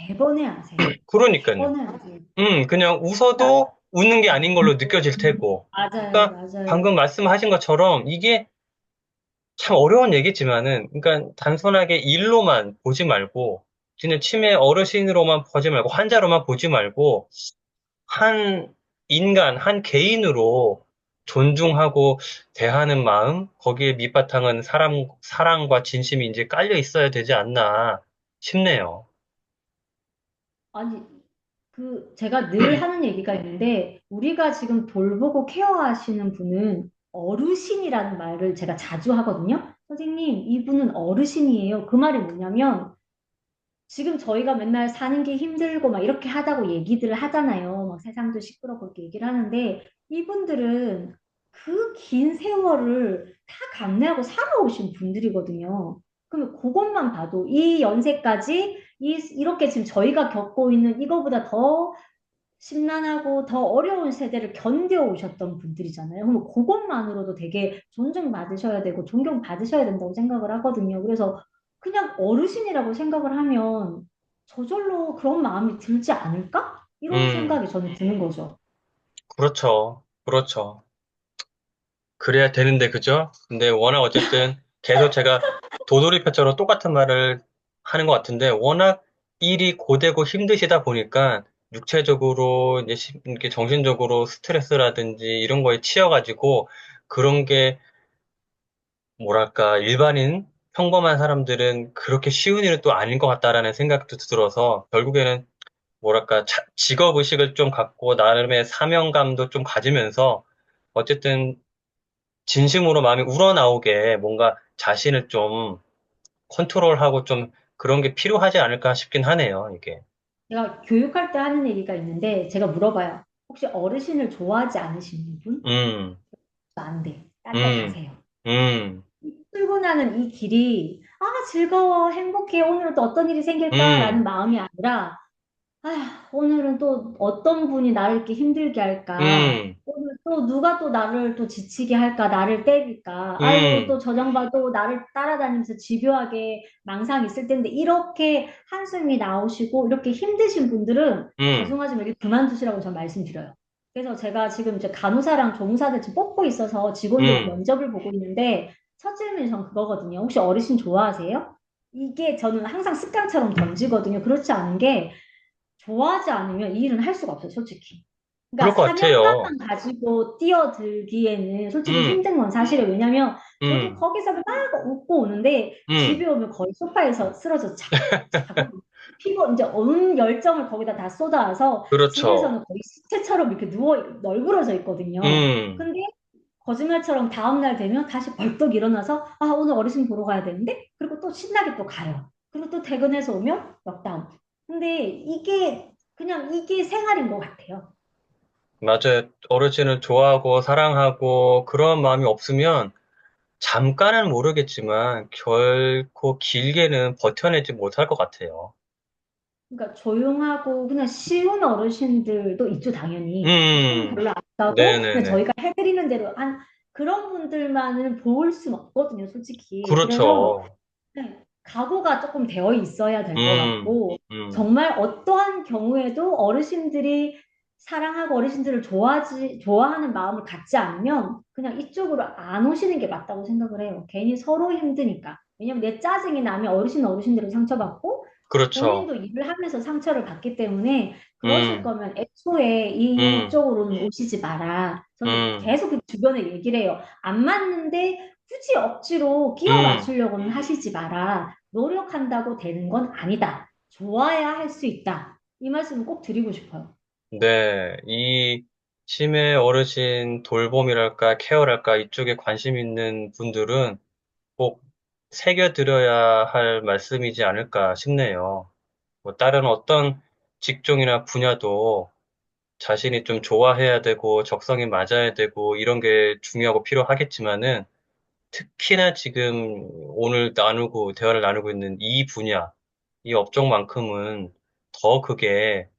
매번에 하세요. 그러니까요. 매번에 하세요. 그냥 웃어도 웃는 게 아닌 걸로 느껴질 테고. 맞아요, 그러니까 맞아요. 방금 말씀하신 것처럼 이게 참 어려운 얘기지만은, 그러니까 단순하게 일로만 보지 말고, 진짜 치매 어르신으로만 보지 말고, 환자로만 보지 말고, 한 인간, 한 개인으로 존중하고 대하는 마음, 거기에 밑바탕은 사랑과 진심이 이제 깔려 있어야 되지 않나 싶네요. 아니, 제가 늘 하는 얘기가 있는데, 우리가 지금 돌보고 케어하시는 분은 어르신이라는 말을 제가 자주 하거든요. 선생님, 이분은 어르신이에요. 그 말이 뭐냐면, 지금 저희가 맨날 사는 게 힘들고 막 이렇게 하다고 얘기들을 하잖아요. 막 세상도 시끄럽고 그렇게 얘기를 하는데, 이분들은 그 긴 세월을 다 감내하고 살아오신 분들이거든요. 그러면 그것만 봐도 이 연세까지 이렇게 지금 저희가 겪고 있는 이거보다 더 심란하고 더 어려운 세대를 견뎌오셨던 분들이잖아요. 그럼 그것만으로도 되게 존중받으셔야 되고 존경받으셔야 된다고 생각을 하거든요. 그래서 그냥 어르신이라고 생각을 하면 저절로 그런 마음이 들지 않을까? 이런 음, 생각이 저는 드는 거죠. 그렇죠. 그렇죠. 그래야 되는데, 그죠? 근데 워낙 어쨌든 계속 제가 도돌이표처럼 똑같은 말을 하는 것 같은데, 워낙 일이 고되고 힘드시다 보니까 육체적으로, 이제 이렇게 정신적으로 스트레스라든지 이런 거에 치여가지고 그런 게 뭐랄까, 일반인, 평범한 사람들은 그렇게 쉬운 일은 또 아닌 것 같다라는 생각도 들어서 결국에는 뭐랄까, 직업의식을 좀 갖고 나름의 사명감도 좀 가지면서 어쨌든 진심으로 마음이 우러나오게 뭔가 자신을 좀 컨트롤하고 좀 그런 게 필요하지 않을까 싶긴 하네요, 이게. 제가 교육할 때 하는 얘기가 있는데 제가 물어봐요. 혹시 어르신을 좋아하지 않으시는 분? 음, 안 돼. 딴 데 음, 가세요. 음, 출근하는 이 길이 즐거워, 행복해, 오늘은 또 어떤 일이 생길까라는 음, 마음이 아니라 아휴, 오늘은 또 어떤 분이 나를 이렇게 힘들게 할까? 음, 오늘 또 누가 또 나를 또 지치게 할까? 나를 때릴까? 아이고, 또 음, 저 양반 또 나를 따라다니면서 집요하게 망상 있을 텐데, 이렇게 한숨이 나오시고, 이렇게 힘드신 분들은 음, 죄송하지만 이렇게 그만두시라고 전 말씀드려요. 그래서 제가 지금 이제 간호사랑 조무사들 지금 뽑고 있어서 직원들 음. 면접을 보고 있는데, 첫 질문이 전 그거거든요. 혹시 어르신 좋아하세요? 이게 저는 항상 습관처럼 던지거든요. 그렇지 않은 게, 좋아하지 않으면 이 일은 할 수가 없어요, 솔직히. 그럴 그러니까 것 같아요. 사명감만 가지고 뛰어들기에는 솔직히 음, 힘든 건 사실이에요. 왜냐면 저도 음, 거기서 막 웃고 오는데 음. 집에 오면 거의 소파에서 쓰러져 자고 피고 이제 온 열정을 거기다 다 쏟아서 그렇죠. 집에서는 거의 시체처럼 이렇게 누워 널브러져 있거든요. 음, 근데 거짓말처럼 다음날 되면 다시 벌떡 일어나서 오늘 어르신 보러 가야 되는데 그리고 또 신나게 또 가요. 그리고 또 퇴근해서 오면 넉다운. 근데 그냥 이게 생활인 것 같아요. 맞아요. 어르신을 좋아하고 사랑하고 그런 마음이 없으면 잠깐은 모르겠지만 결코 길게는 버텨내지 못할 것 같아요. 그러니까 조용하고 그냥 쉬운 어르신들도 있죠, 당연히. 손 음, 별로 안 가고 그냥 네네네. 저희가 해드리는 대로 한 그런 분들만은 볼 수는 없거든요, 솔직히. 그래서 그렇죠. 네, 각오가 조금 되어 있어야 될 것 음, 같고, 음, 정말 어떠한 경우에도 어르신들이 사랑하고 어르신들을 좋아하는 마음을 갖지 않으면 그냥 이쪽으로 안 오시는 게 맞다고 생각을 해요. 괜히 서로 힘드니까. 왜냐면 내 짜증이 나면 어르신들은 상처받고, 그렇죠. 본인도 일을 하면서 상처를 받기 때문에 그러실 음, 거면 애초에 음, 이쪽으로는 오시지 마라. 저는 음, 계속 그 주변에 얘기를 해요. 안 맞는데 굳이 억지로 끼워 음. 맞추려고는 하시지 마라. 노력한다고 되는 건 아니다. 좋아야 할 수 있다. 이 말씀을 꼭 드리고 싶어요. 네, 이 치매 어르신 돌봄이랄까, 케어랄까, 이쪽에 관심 있는 분들은 꼭 새겨드려야 할 말씀이지 않을까 싶네요. 뭐 다른 어떤 직종이나 분야도 자신이 좀 좋아해야 되고 적성이 맞아야 되고 이런 게 중요하고 필요하겠지만은 특히나 지금 오늘 대화를 나누고 있는 이 분야, 이 업종만큼은 더 크게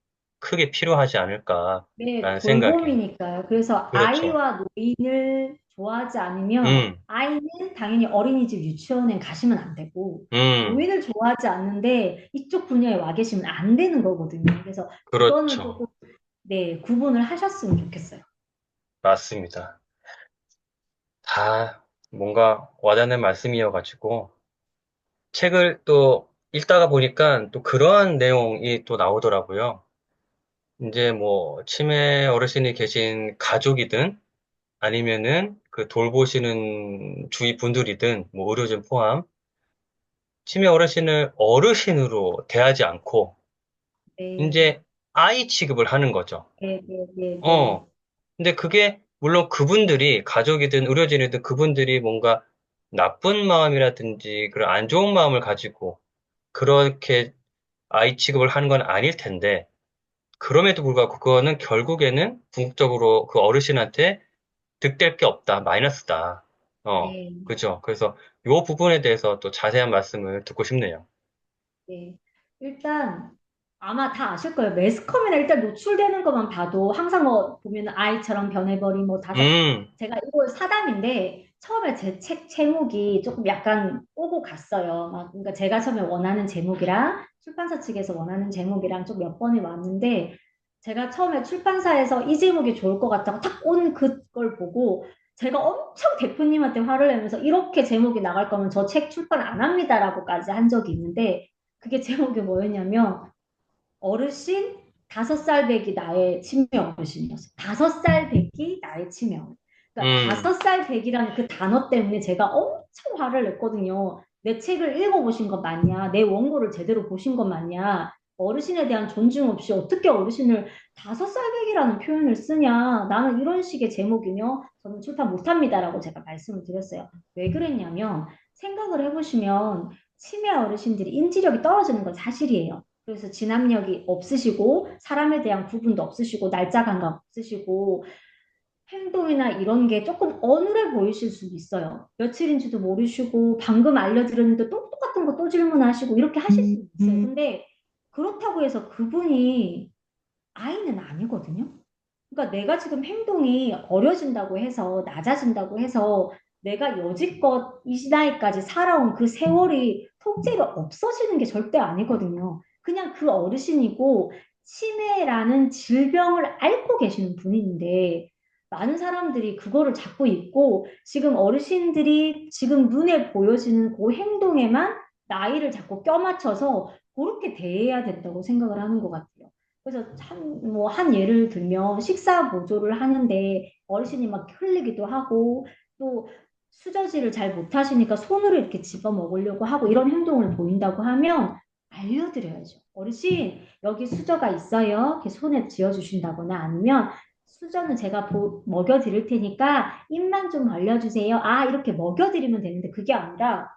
필요하지 네, 않을까라는 생각이에요. 돌봄이니까요. 그래서 그렇죠. 아이와 노인을 좋아하지 않으면 음, 아이는 당연히 어린이집 유치원에 가시면 안 되고 음, 노인을 좋아하지 않는데 이쪽 분야에 와 계시면 안 되는 거거든요. 그래서 그거는 그렇죠. 조금 네, 구분을 하셨으면 좋겠어요. 맞습니다. 다 뭔가 와닿는 말씀이어가지고, 책을 또 읽다가 보니까 또 그러한 내용이 또 나오더라고요. 이제 뭐, 치매 어르신이 계신 가족이든, 아니면은 그 돌보시는 주위 분들이든, 뭐, 의료진 포함, 치매 어르신을 어르신으로 대하지 않고, 네, 이제 아이 취급을 하는 거죠. 네, 네, 네, 네, 어, 근데 그게 물론 그분들이 가족이든 의료진이든 그분들이 뭔가 나쁜 마음이라든지 그런 안 좋은 마음을 가지고 그렇게 아이 취급을 하는 건 아닐 텐데 그럼에도 불구하고 그거는 결국에는 궁극적으로 그 어르신한테 득될 게 없다, 마이너스다. 네. 그죠. 그래서 요 부분에 대해서 또 자세한 말씀을 듣고 싶네요. 네. 일단 아마 다 아실 거예요. 매스컴이나 일단 노출되는 것만 봐도 항상 뭐 보면은 아이처럼 변해버린 뭐 다섯 음, 제가 이걸 사담인데 처음에 제 책 제목이 조금 약간 오고 갔어요. 막 그러니까 제가 처음에 원하는 제목이랑 출판사 측에서 원하는 제목이랑 좀 몇 번이 왔는데 제가 처음에 출판사에서 이 제목이 좋을 것 같다고 탁 온 그걸 보고 제가 엄청 대표님한테 화를 내면서 이렇게 제목이 나갈 거면 저 책 출판 안 합니다라고까지 한 적이 있는데 그게 제목이 뭐였냐면 어르신 5살 배기 나의 치매 어르신이었어요. 5살 배기 나의 치매 어르신. 그러니까 음, 5살 배기라는 그 단어 때문에 제가 엄청 화를 냈거든요. 내 책을 읽어보신 것 맞냐? 내 원고를 제대로 보신 것 맞냐? 어르신에 대한 존중 없이 어떻게 어르신을 5살 배기라는 표현을 쓰냐? 나는 이런 식의 제목이며 저는 출판 못합니다라고 제가 말씀을 드렸어요. 왜 그랬냐면 생각을 해보시면 치매 어르신들이 인지력이 떨어지는 건 사실이에요. 그래서 진압력이 없으시고 사람에 대한 구분도 없으시고 날짜 감각 없으시고 행동이나 이런 게 조금 어눌해 보이실 수도 있어요. 며칠인지도 모르시고 방금 알려드렸는데 또 똑같은 거 또 질문하시고 이렇게 하실 수 있어요. 근데 그렇다고 해서 그분이 아이는 아니거든요. 그러니까 내가 지금 행동이 어려진다고 해서 낮아진다고 해서 내가 여지껏 이 나이까지 살아온 그 세월이 통째로 없어지는 게 절대 아니거든요. 그냥 그 어르신이고 치매라는 질병을 앓고 계시는 분인데 많은 사람들이 그거를 자꾸 잊고 지금 어르신들이 지금 눈에 보여지는 그 행동에만 나이를 자꾸 껴맞춰서 그렇게 대해야 된다고 생각을 하는 것 같아요. 그래서 참, 뭐, 한 예를 들면 식사 보조를 하는데 어르신이 막 흘리기도 하고 또 수저질을 잘 못하시니까 손으로 이렇게 집어 먹으려고 하고 이런 행동을 보인다고 하면 알려드려야죠. 어르신, 여기 수저가 있어요. 이렇게 손에 쥐어주신다거나 아니면 수저는 제가 먹여드릴 테니까 입만 좀 벌려주세요. 아, 이렇게 먹여드리면 되는데 그게 아니라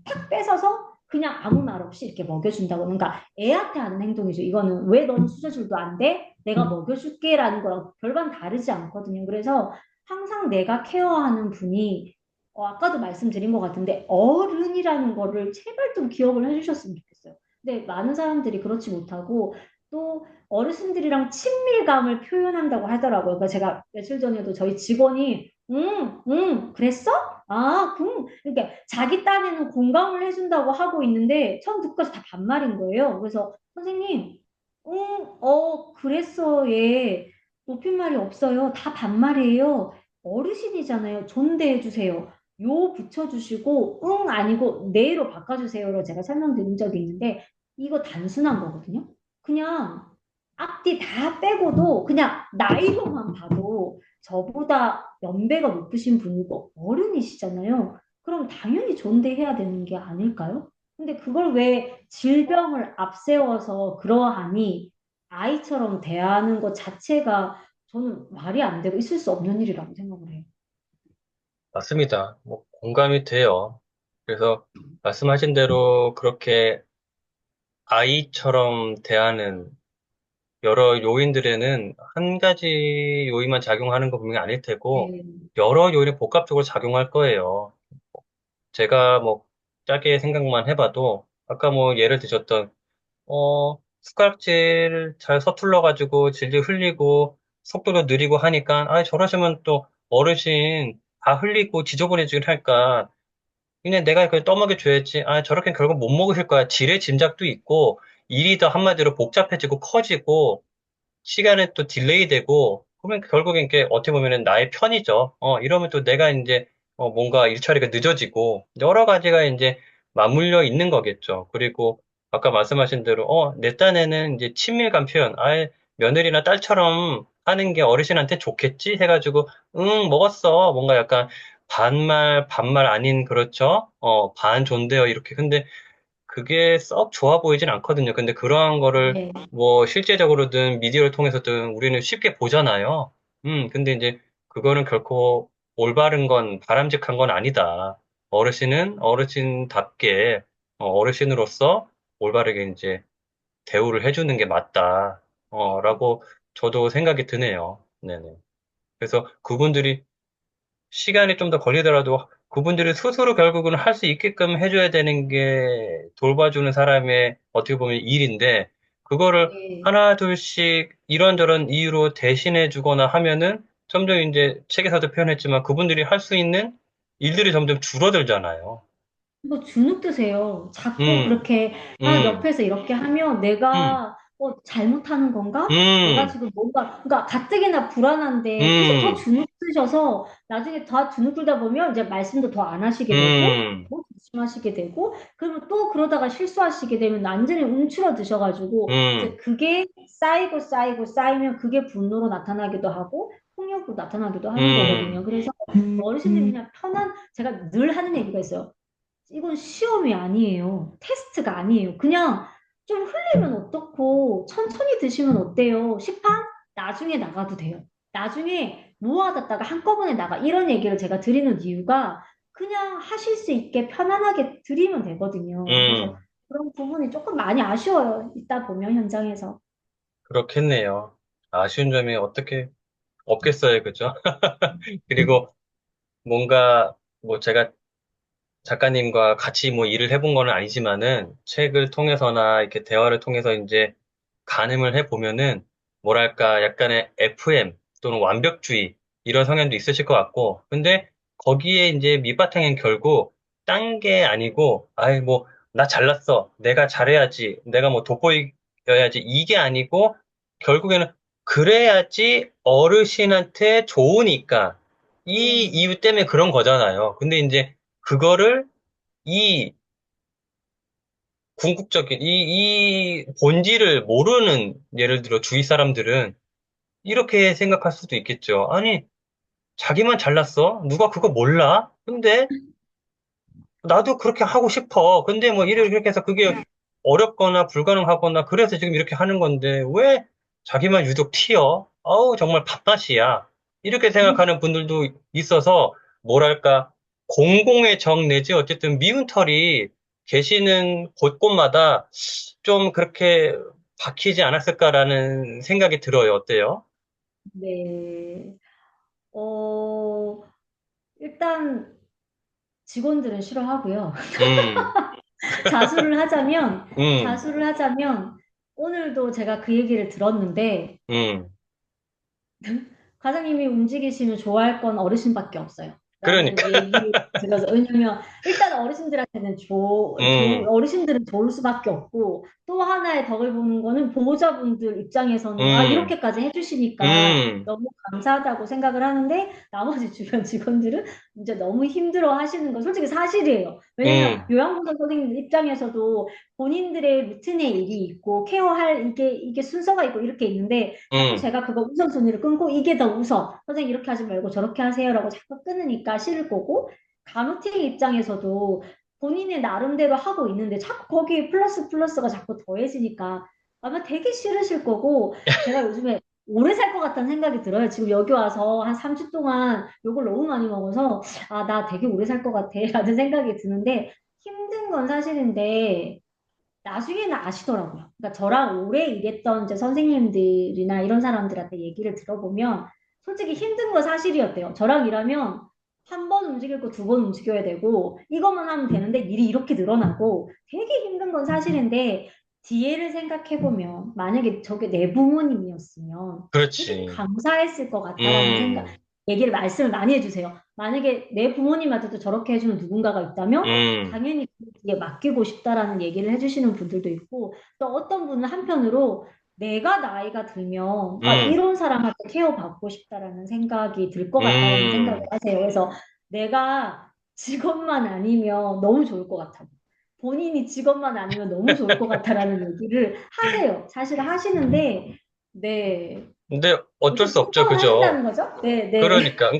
탁 뺏어서 그냥 아무 말 없이 이렇게 먹여준다고. 그러니까 애한테 하는 행동이죠. 이거는 왜 너는 수저줄도 안 돼? 내가 먹여줄게라는 거랑 별반 다르지 않거든요. 그래서 항상 내가 케어하는 분이 아까도 말씀드린 것 같은데 어른이라는 거를 제발 좀 기억을 해주셨으면 좋겠어요. 근데 많은 사람들이 그렇지 못하고 또 어르신들이랑 친밀감을 표현한다고 하더라고요. 그러니까 제가 며칠 전에도 저희 직원이 그랬어? 아, 그러니까 자기 딴에는 공감을 해준다고 하고 있는데 처음 듣고서 다 반말인 거예요. 그래서 선생님, 그랬어, 얘. 높임말이 없어요. 다 반말이에요. 어르신이잖아요. 존대해 주세요. 요 붙여주시고, 아니고, 네로 바꿔주세요로 제가 설명드린 적이 있는데, 이거 단순한 거거든요. 그냥 앞뒤 다 빼고도 그냥 나이로만 봐도 저보다 연배가 높으신 분이고 어른이시잖아요. 그럼 당연히 존대해야 되는 게 아닐까요? 근데 그걸 왜 질병을 앞세워서 그러하니 아이처럼 대하는 것 자체가 저는 말이 안 되고 있을 수 없는 일이라고 생각을 해요. 맞습니다. 뭐 공감이 돼요. 그래서 말씀하신 대로 그렇게 아이처럼 대하는 여러 요인들에는 한 가지 요인만 작용하는 거 분명히 아닐 테고, 네, 여러 요인이 복합적으로 작용할 거예요. 제가 뭐, 짧게 생각만 해봐도, 아까 뭐 예를 드셨던, 숟가락질 잘 서툴러가지고 질질 흘리고, 속도도 느리고 하니까, 아, 저러시면 또 어르신 다 흘리고 지저분해지긴 할까. 그냥 내가 그걸 떠먹여줘야지. 아, 저렇게 결국 못 먹으실 거야. 지레 짐작도 있고, 일이 더 한마디로 복잡해지고 커지고, 시간에 또 딜레이 되고, 그러면 결국엔 이게 어떻게 보면은 나의 편이죠. 이러면 또 내가 이제 뭔가 일처리가 늦어지고, 여러 가지가 이제 맞물려 있는 거겠죠. 그리고 아까 말씀하신 대로, 내 딴에는 이제 친밀감 표현, 아예 며느리나 딸처럼 하는 게 어르신한테 좋겠지? 해가지고, 응, 먹었어. 뭔가 약간 반말, 반말 아닌, 그렇죠? 반 존대어, 이렇게. 근데 그게 썩 좋아 보이진 않거든요. 근데 그러한 거를 네. 뭐 실제적으로든 미디어를 통해서든 우리는 쉽게 보잖아요. 근데 이제 그거는 결코 올바른 건 바람직한 건 아니다. 어르신은 어르신답게 어르신으로서 올바르게 이제 대우를 해주는 게 맞다. 라고 저도 생각이 드네요. 네네. 그래서 그분들이 시간이 좀 더 걸리더라도 그분들이 스스로 결국은 할 수 있게끔 해줘야 되는 게 돌봐주는 사람의 어떻게 보면 일인데, 그거를 네. 하나, 둘씩 이런저런 이유로 대신해 주거나 하면은 점점 이제 책에서도 표현했지만 그분들이 할 수 있는 일들이 점점 줄어들잖아요. 이거 주눅 드세요. 자꾸 음, 그렇게 막 음, 옆에서 이렇게 하면 음, 내가 잘못하는 건가? 내가 음, 지금 뭔가, 그러니까 가뜩이나 불안한데 계속 더 음, 주눅 드셔서 나중에 더 주눅 들다 보면 이제 말씀도 더 안 하시게 되고 음, 더 조심하시게 되고 그러면 또 그러다가 실수하시게 되면 완전히 움츠러드셔가지고 이제 음, 그게 쌓이고 쌓이고 쌓이면 그게 분노로 나타나기도 하고 폭력으로 나타나기도 하는 거거든요. 음, 그래서 어르신들이 그냥 편한, 제가 늘 하는 얘기가 있어요. 이건 시험이 아니에요. 테스트가 아니에요. 그냥 좀 흘리면 어떻고 천천히 드시면 어때요? 시판 나중에 나가도 돼요. 나중에 모아뒀다가 한꺼번에 나가. 이런 얘기를 제가 드리는 이유가 그냥 하실 수 있게 편안하게 드리면 되거든요. 그래서 음, 그런 부분이 조금 많이 아쉬워요. 있다 보면 현장에서. 그렇겠네요. 아쉬운 점이 어떻게 없겠어요, 그죠? 그리고 뭔가 뭐 제가 작가님과 같이 뭐 일을 해본 거는 아니지만은 책을 통해서나 이렇게 대화를 통해서 이제 가늠을 해보면은 뭐랄까 약간의 FM 또는 완벽주의 이런 성향도 있으실 것 같고, 근데 거기에 이제 밑바탕엔 결국 딴 게 아니고 아이 뭐 나 잘났어, 내가 잘해야지, 내가 뭐 돋보여야지, 이게 아니고 결국에는 그래야지 어르신한테 좋으니까 이 네. 이유 때문에 그런 거잖아요. 근데 이제 그거를 이 궁극적인 이 본질을 모르는, 예를 들어 주위 사람들은 이렇게 생각할 수도 있겠죠. 아니, 자기만 잘났어? 누가 그거 몰라? 근데 나도 그렇게 하고 싶어. 근데 뭐 이렇게 해서 그게 어렵거나 불가능하거나 그래서 지금 이렇게 하는 건데 왜 자기만 유독 튀어? 어우, 정말 밥맛이야. 이렇게 생각하는 분들도 있어서 뭐랄까 공공의 정 내지 어쨌든 미운 털이 계시는 곳곳마다 좀 그렇게 박히지 않았을까라는 생각이 들어요. 어때요? 네. 어, 일단 직원들은 싫어하고요. 음, 자수를 하자면, 음, 자수를 하자면, 오늘도 제가 그 얘기를 들었는데, 음. 과장님이 움직이시면 좋아할 건 어르신밖에 없어요. 라는 그러니까, 얘기 들어서, 왜냐면, 일단 어르신들한테는 음, 어르신들은 좋을 수밖에 없고, 또 하나의 덕을 보는 거는 보호자분들 입장에서는, 아, 음, 이렇게까지 해주시니까 음, 너무 감사하다고 생각을 하는데, 나머지 주변 직원들은 이제 너무 힘들어 하시는 건 솔직히 사실이에요. 왜냐면, 음. 요양보호 선생님 입장에서도 본인들의 루틴의 일이 있고 케어할 이게 순서가 있고 이렇게 있는데 자꾸 음, 제가 그거 우선순위를 끊고 이게 더 우선 선생님 이렇게 하지 말고 저렇게 하세요라고 자꾸 끊으니까 싫을 거고 간호팀 입장에서도 본인의 나름대로 하고 있는데 자꾸 거기에 플러스 플러스가 자꾸 더해지니까 아마 되게 싫으실 거고 제가 요즘에 오래 살 것 같다는 생각이 들어요. 지금 여기 와서 한 3주 동안 욕을 너무 많이 먹어서 아, 나 되게 오래 살 것 같아 라는 생각이 드는데 힘든 건 사실인데 나중에는 아시더라고요. 그러니까 저랑 오래 일했던 이제 선생님들이나 이런 사람들한테 얘기를 들어보면 솔직히 힘든 건 사실이었대요. 저랑 일하면 한 번 움직일 거 두 번 움직여야 되고 이것만 하면 되는데 일이 이렇게 늘어나고 되게 힘든 건 사실인데 뒤에를 생각해보면 만약에 저게 내 부모님이었으면 되게 그렇지. 감사했을 것 같다라는 생각. 음, 얘기를 말씀을 많이 해주세요. 만약에 내 부모님한테도 저렇게 해주는 누군가가 있다면 음, 당연히 그에 맡기고 싶다라는 얘기를 해주시는 분들도 있고 또 어떤 분은 한편으로 내가 나이가 들면 아, 음, 이런 사람한테 케어받고 싶다라는 생각이 들 것 같다라는 생각을 음. 하세요. 그래서 내가 직업만 아니면 너무 좋을 것 같아. 본인이 직업만 아니면 너무 좋을 것 같다라는 얘기를 하세요. 사실 하시는데 네. 근데 어쩔 무슨 수 없죠. 충동을 그죠? 하신다는 거죠? 네, 네. 그러니까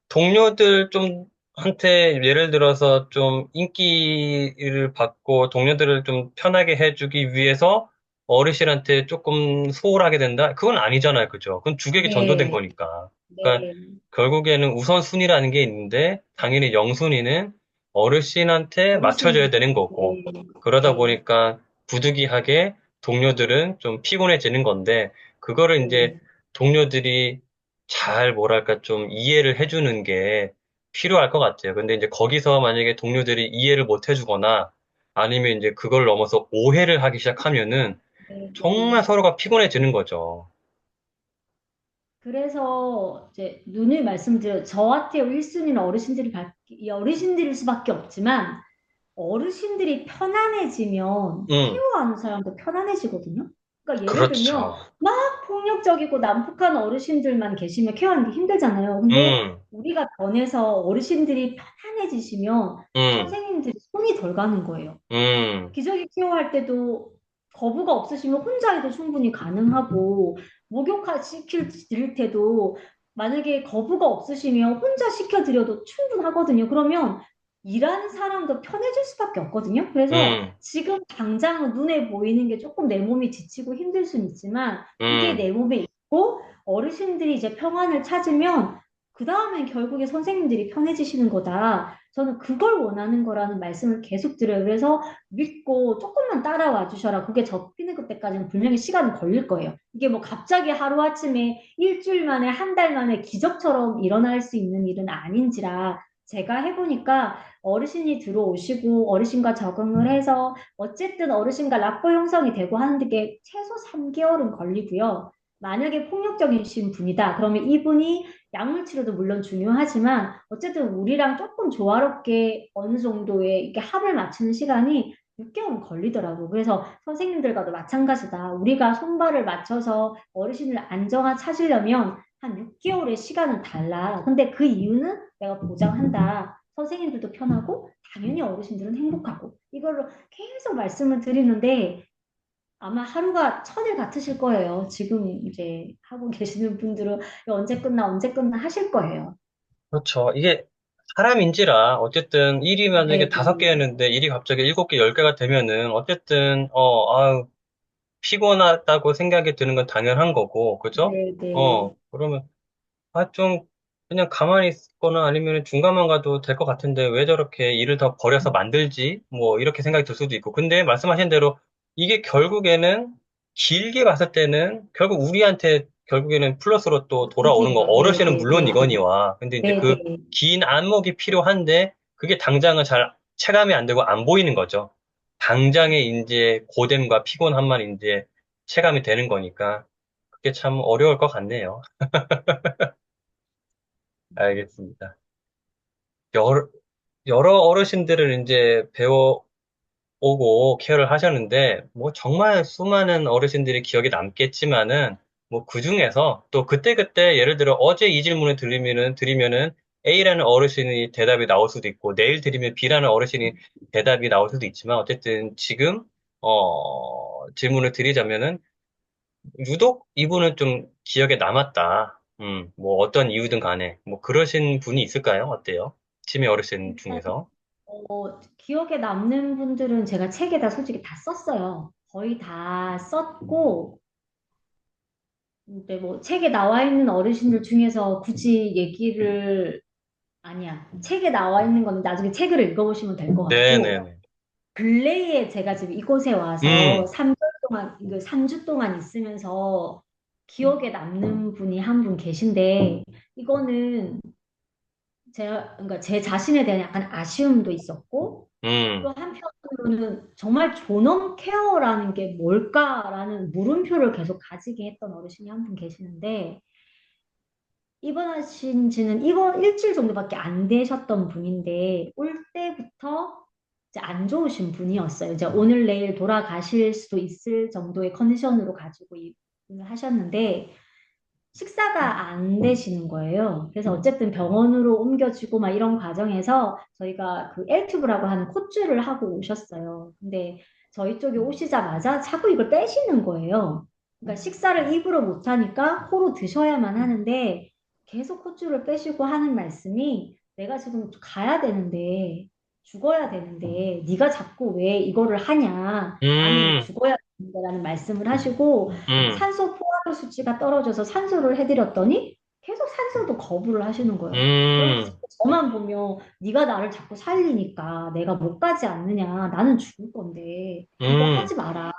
동료들 좀 한테 예를 들어서 좀 인기를 받고 동료들을 좀 편하게 해주기 위해서 어르신한테 조금 소홀하게 된다? 그건 아니잖아요. 그죠? 그건 주객이 전도된 네, 거니까. 그러니까 네. 결국에는 우선순위라는 게 있는데 당연히 영순위는 어르신한테 맞춰줘야 어르신, 되는 거고 네, 그러다 네, 보니까 부득이하게 동료들은 좀 피곤해지는 건데 그거를 이제 네. 동료들이 잘 뭐랄까 좀 이해를 해주는 게 필요할 것 같아요. 근데 이제 거기서 만약에 동료들이 이해를 못 해주거나 아니면 이제 그걸 넘어서 오해를 하기 시작하면은 네, 정말 네. 서로가 피곤해지는 거죠. 그래서 이제 누누이 말씀드려 저한테 1순위는 어르신들일 수밖에 없지만 어르신들이 편안해지면 음, 케어하는 사람도 편안해지거든요. 그러니까 예를 들면 그렇죠. 막 폭력적이고 난폭한 어르신들만 계시면 케어하는 게 힘들잖아요. 근데 음, 우리가 변해서 어르신들이 편안해지시면 음, 선생님들이 손이 덜 가는 거예요. 음, 기저귀 케어할 때도 거부가 없으시면 혼자 해도 충분히 가능하고 목욕시킬 때도 만약에 거부가 없으시면 혼자 시켜드려도 충분하거든요. 그러면 일하는 사람도 편해질 수밖에 없거든요. 그래서 음, 지금 당장 눈에 보이는 게 조금 내 몸이 지치고 힘들 수는 있지만 이게 음. 내 몸에 있고 어르신들이 이제 평안을 찾으면 그 다음엔 결국에 선생님들이 편해지시는 거다. 저는 그걸 원하는 거라는 말씀을 계속 드려요. 그래서 믿고 조금만 따라와 주셔라. 그게 접히는 그때까지는 분명히 시간은 걸릴 거예요. 이게 뭐 갑자기 하루아침에 일주일 만에 한 달 만에 기적처럼 일어날 수 있는 일은 아닌지라 제가 해보니까 어르신이 들어오시고 어르신과 적응을 해서 어쨌든 어르신과 라포 형성이 되고 하는 게 최소 3개월은 걸리고요. 만약에 폭력적이신 분이다. 그러면 이분이 약물 치료도 물론 중요하지만 어쨌든 우리랑 조금 조화롭게 어느 정도의 이렇게 합을 맞추는 시간이 6개월은 걸리더라고. 그래서 선생님들과도 마찬가지다. 우리가 손발을 맞춰서 어르신을 안정화 찾으려면 한 6개월의 시간은 달라. 근데 그 이유는 내가 보장한다. 선생님들도 편하고 당연히 어르신들은 행복하고 이걸로 계속 말씀을 드리는데 아마 하루가 천일 같으실 거예요. 지금 이제 하고 계시는 분들은 언제 끝나 하실 거예요. 그렇죠. 이게 사람인지라 어쨌든 일이 만약에 네, 다섯 개였는데 일이 갑자기 일곱 개, 열 개가 되면은 어쨌든 아유, 피곤하다고 생각이 드는 건 당연한 거고, 그죠? 네, 네. 그러면 좀 그냥 가만히 있거나 아니면 중간만 가도 될 것 같은데 왜 저렇게 일을 더 버려서 만들지? 뭐 이렇게 생각이 들 수도 있고. 근데 말씀하신 대로 이게 결국에는 길게 봤을 때는 결국 우리한테 결국에는 플러스로 또 돌아오는 거. 이익이죠. 네, 어르신은 네, 물론 네. 이거니와. 근데 이제 네, 그 네. 긴 안목이 필요한데 그게 당장은 잘 체감이 안 되고 안 보이는 거죠. 당장의 이제 고됨과 피곤함만 이제 체감이 되는 거니까 그게 참 어려울 것 같네요. 알겠습니다. 여러, 여러 어르신들을 이제 배워오고 케어를 하셨는데, 뭐 정말 수많은 어르신들이 기억에 남겠지만은, 뭐 그중에서 또 그때그때 예를 들어 어제 이 질문을 드리면은 A라는 어르신이 대답이 나올 수도 있고, 내일 드리면 B라는 어르신이 대답이 나올 수도 있지만, 어쨌든 지금, 질문을 드리자면은, 유독 이분은 좀 기억에 남았다. 뭐 어떤 이유든 간에, 뭐 그러신 분이 있을까요? 어때요? 치매 어르신 일단 중에서. 기억에 남는 분들은 제가 책에다 솔직히 다 썼어요. 거의 다 썼고, 근데 뭐 책에 나와 있는 어르신들 중에서 굳이 얘기를 아니야. 책에 나와 있는 건 나중에 책을 읽어보시면 될 것 같고, 네네네. 근래에 제가 지금 이곳에 와서 음, 3개월 동안, 이거 3주 동안 있으면서 기억에 남는 분이 한 분 계신데, 이거는 제가, 그러니까 제 자신에 대한 약간 아쉬움도 있었고, 또 음, 한편으로는 정말 존엄 케어라는 게 뭘까라는 물음표를 계속 가지게 했던 어르신이 한 분 계시는데, 입원하신 지는 입원 일주일 정도밖에 안 되셨던 분인데, 올 때부터 이제 안 좋으신 분이었어요. 이제 오늘 내일 돌아가실 수도 있을 정도의 컨디션으로 가지고 입원을 하셨는데, 식사가 안 되시는 거예요. 그래서 어쨌든 병원으로 옮겨지고 막 이런 과정에서 저희가 그 L튜브라고 하는 콧줄을 하고 오셨어요. 근데 저희 쪽에 오시자마자 자꾸 이걸 빼시는 거예요. 그러니까 식사를 입으로 못 하니까 코로 드셔야만 하는데 계속 콧줄을 빼시고 하는 말씀이 내가 지금 가야 되는데 죽어야 되는데 네가 자꾸 왜 이거를 하냐? 나는 음, 죽어야 되는데라는 말씀을 하시고 음, 산소 포화도 수치가 떨어져서 산소를 해드렸더니 계속 산소도 거부를 하시는 거예요. 그러면서 음, 저만 보면 네가 나를 자꾸 살리니까 내가 못 가지 않느냐. 나는 죽을 건데 이거 음, 하지 마라.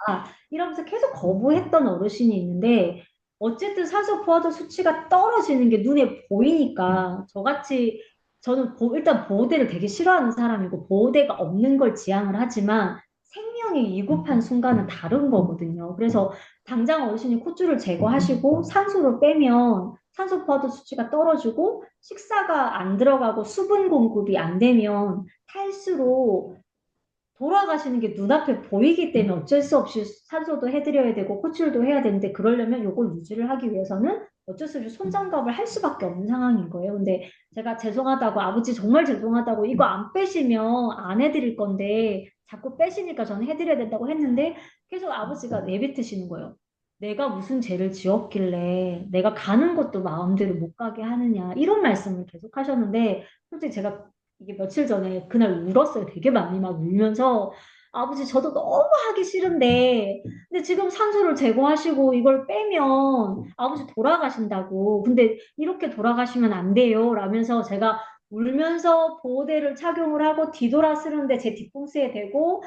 이러면서 계속 거부했던 어르신이 있는데 어쨌든 산소 포화도 수치가 떨어지는 게 눈에 보이니까 저같이 저는 일단 보호대를 되게 싫어하는 사람이고 보호대가 없는 걸 지향을 하지만 생명이 위급한 순간은 다른 거거든요. 그래서 당장 어르신이 콧줄을 제거하시고 산소를 빼면 산소 포화도 수치가 떨어지고 식사가 안 들어가고 수분 공급이 안 되면 탈수로 돌아가시는 게 눈앞에 보이기 때문에 어쩔 수 없이 산소도 해드려야 되고 코출도 해야 되는데 그러려면 요걸 유지를 하기 위해서는 어쩔 수 없이 손장갑을 할 수밖에 없는 상황인 거예요. 근데 제가 죄송하다고 아버지 정말 죄송하다고 이거 안 빼시면 안 해드릴 건데 자꾸 빼시니까 저는 해드려야 된다고 했는데 계속 아버지가 내뱉으시는 거예요. 내가 무슨 죄를 지었길래 내가 가는 것도 마음대로 못 가게 하느냐 이런 말씀을 계속 하셨는데 솔직히 제가 이게 며칠 전에 그날 울었어요. 되게 많이 막 울면서 아버지 저도 너무 하기 싫은데 근데 지금 산소를 제거하시고 이걸 빼면 아버지 돌아가신다고. 근데 이렇게 돌아가시면 안 돼요. 라면서 제가 울면서 보호대를 착용을 하고 뒤돌아서는데 제 뒤통수에 대고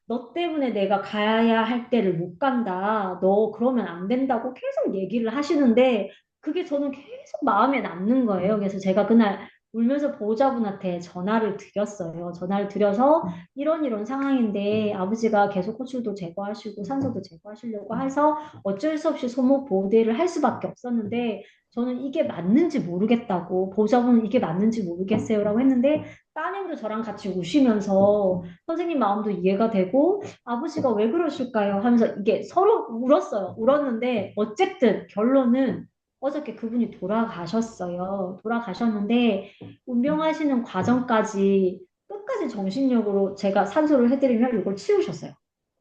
너 때문에 내가 가야 할 때를 못 간다. 너 그러면 안 된다고 계속 얘기를 하시는데 그게 저는 계속 마음에 남는 거예요. 그래서 제가 그날 울면서 보호자분한테 전화를 드렸어요. 전화를 드려서 이런 상황인데 아버지가 계속 호출도 제거하시고 산소도 제거하시려고 해서 어쩔 수 없이 소목 보호대를 할 수밖에 없었는데 저는 이게 맞는지 모르겠다고 보호자분은 이게 맞는지 모르겠어요라고 했는데 따님도 저랑 같이 우시면서 선생님 마음도 이해가 되고 아버지가 왜 그러실까요? 하면서 이게 서로 울었어요. 울었는데 어쨌든 결론은 어저께 그분이 돌아가셨어요. 돌아가셨는데 운명하시는 과정까지 끝까지 정신력으로 제가 산소를 해드리면 이걸 치우셨어요.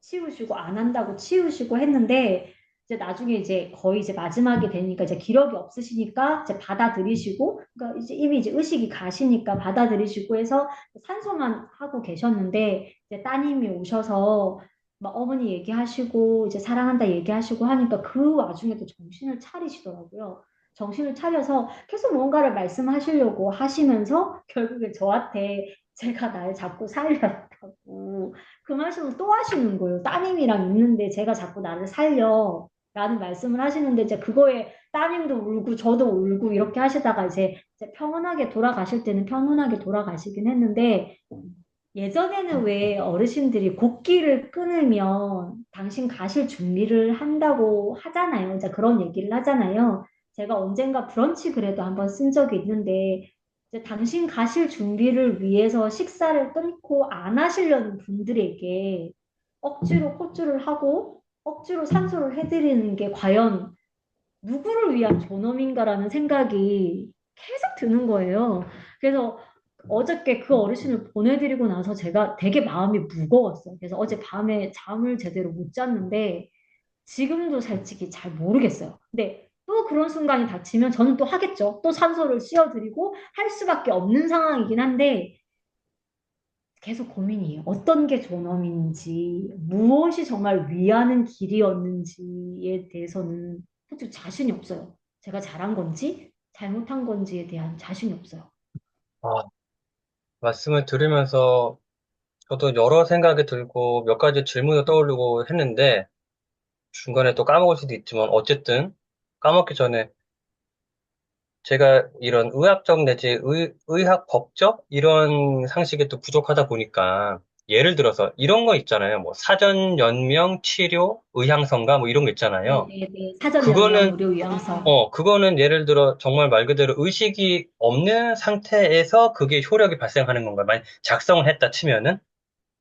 치우시고 안 한다고 치우시고 했는데 이제 나중에 이제 거의 이제 마지막이 되니까 이제 기력이 없으시니까 이제 받아들이시고 그러니까 이제 이미 이제 의식이 가시니까 받아들이시고 해서 산소만 하고 계셨는데 이제 따님이 오셔서 막 어머니 얘기하시고 이제 사랑한다 얘기하시고 하니까 그 와중에도 정신을 차리시더라고요. 정신을 차려서 계속 뭔가를 말씀하시려고 하시면서 결국에 저한테 제가 날 자꾸 살렸다고 그 말씀을 또 하시는 거예요. 따님이랑 있는데 제가 자꾸 나를 살려 라는 말씀을 하시는데 이제 그거에 따님도 울고 저도 울고 이렇게 하시다가 이제 평온하게 돌아가실 때는 평온하게 돌아가시긴 했는데 예전에는 왜 어르신들이 곡기를 끊으면 당신 가실 준비를 한다고 하잖아요. 이제 그런 얘기를 하잖아요. 제가 언젠가 브런치 그래도 한번 쓴 적이 있는데 이제 당신 가실 준비를 위해서 식사를 끊고 안 하시려는 분들에게 억지로 코줄을 하고 억지로 산소를 해드리는 게 과연 누구를 위한 존엄인가라는 생각이 계속 드는 거예요. 그래서 어저께 그 어르신을 보내드리고 나서 제가 되게 마음이 무거웠어요. 그래서 어제 밤에 잠을 제대로 못 잤는데 지금도 솔직히 잘 모르겠어요. 근데 또 그런 순간이 닥치면 저는 또 하겠죠. 또 산소를 씌워드리고 할 수밖에 없는 상황이긴 한데 계속 고민이에요. 어떤 게 존엄인지, 무엇이 정말 위하는 길이었는지에 대해서는 솔직히 자신이 없어요. 제가 잘한 건지, 잘못한 건지에 대한 자신이 없어요. 아, 말씀을 들으면서 저도 여러 생각이 들고 몇 가지 질문을 떠오르고 했는데 중간에 또 까먹을 수도 있지만 어쨌든 까먹기 전에 제가 이런 의학적 내지 의학 법적 이런 상식이 또 부족하다 보니까 예를 들어서 이런 거 있잖아요. 뭐 사전 연명 치료 의향성가 뭐 이런 거 있잖아요. 네네네. 사전 연명 그거는 의료 요양서. 그거는 예를 들어 정말 말 그대로 의식이 없는 상태에서 그게 효력이 발생하는 건가요? 만약 작성을 했다 치면은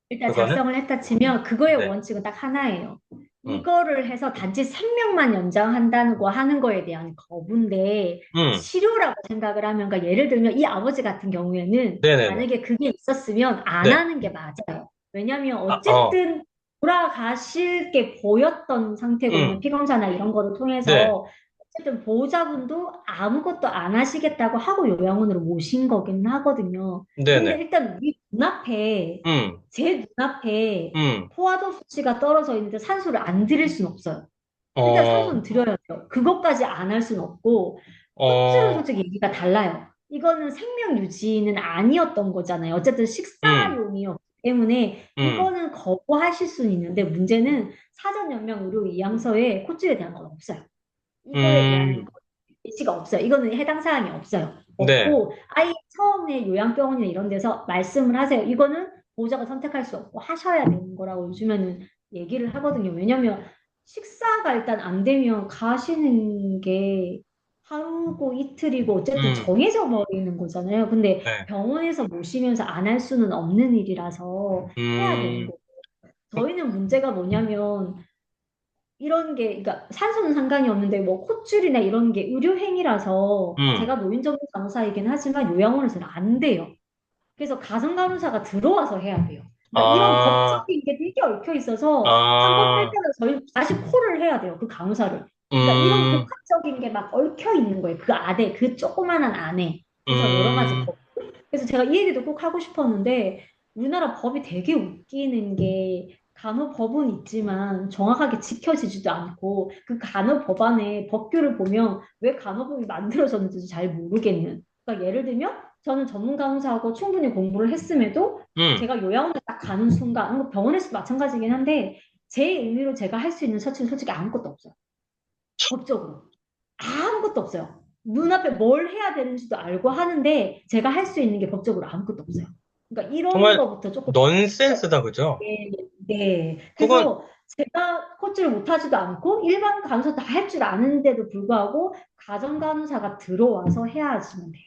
일단 그거는 작성을 했다 치면 그거의 네. 원칙은 딱 하나예요. 음. 이거를 해서 단지 생명만 연장한다는 거 하는 거에 대한 거부인데 음. 치료라고 생각을 하면 그러니까 예를 들면 이 아버지 같은 경우에는 네네네. 만약에 그게 있었으면 안 네. 하는 게 맞아요. 왜냐하면 아, 어. 어쨌든 돌아가실 게 보였던 상태거든요. 음. 피검사나 이런 거를 네. 통해서 어쨌든 보호자분도 아무것도 안 하시겠다고 하고 요양원으로 모신 거긴 하거든요. 근데 네네. 일단 우리 눈앞에 음. 제 눈앞에 음. 포화도 수치가 떨어져 있는데 산소를 안 드릴 수는 없어요. 일단 어. 산소는 드려야 돼요. 그것까지 안 할 수는 없고, 콧줄은 어. 솔직히 얘기가 달라요. 이거는 생명 유지는 아니었던 거잖아요. 어쨌든 음. 식사용이었기 때문에 음. 이거는 거부하실 수는 있는데 문제는 사전 연명 의료 이양서에 콧줄에 대한 건 없어요. 이거에 대한 음. 예시가 없어요. 이거는 해당 사항이 없어요. 네. 없고 아예 처음에 요양병원이나 이런 데서 말씀을 하세요. 이거는 보호자가 선택할 수 없고 하셔야 되는 거라고 요즘에는 얘기를 하거든요. 왜냐면 식사가 일단 안 되면 가시는 게 하루고 이틀이고 어쨌든 음. 정해져 버리는 거잖아요. 근데 네. 병원에서 모시면서 안 할 수는 없는 일이라서 해야 되는 음. 거고. 저희는 문제가 뭐냐면 이런 게, 그러니까 산소는 상관이 없는데 뭐 콧줄이나 이런 게 의료행위라서 음. 제가 노인정보 간호사이긴 하지만 요양원에서는 안 돼요. 그래서 가정간호사가 들어와서 해야 돼요. 그러니까 이런 아. 법적인 게 되게 얽혀 있어서 한 번 할 아. 때는 저희 다시 콜을 해야 돼요. 그 간호사를. 그러니까 이런 음. 복합적인 게 막 얽혀 있는 거예요. 그 안에, 그 조그만한 안에. 그래서 여러 가지 음. 법. 그래서 제가 이 얘기도 꼭 하고 싶었는데 우리나라 법이 되게 웃기는 게 간호법은 있지만 정확하게 지켜지지도 않고 그 간호법안에 법규를 보면 왜 간호법이 만들어졌는지 잘 모르겠는. 그러니까 예를 들면 저는 전문 간호사하고 충분히 공부를 했음에도 음. 제가 요양원에 딱 가는 순간 뭐 병원에서도 마찬가지긴 한데 제 의미로 제가 할 수 있는 처치는 솔직히 아무것도 없어요. 법적으로. 아무것도 없어요. 눈앞에 뭘 해야 되는지도 알고 하는데 제가 할 수 있는 게 법적으로 아무것도 없어요. 그러니까 이런 정말 거부터 조금 넌센스다, 그죠? 네, 네. 그건, 그래서 제가 코치를 못하지도 않고 일반 간호사 다 할 줄 아는데도 불구하고 가정 간호사가 들어와서 해야지만 돼요.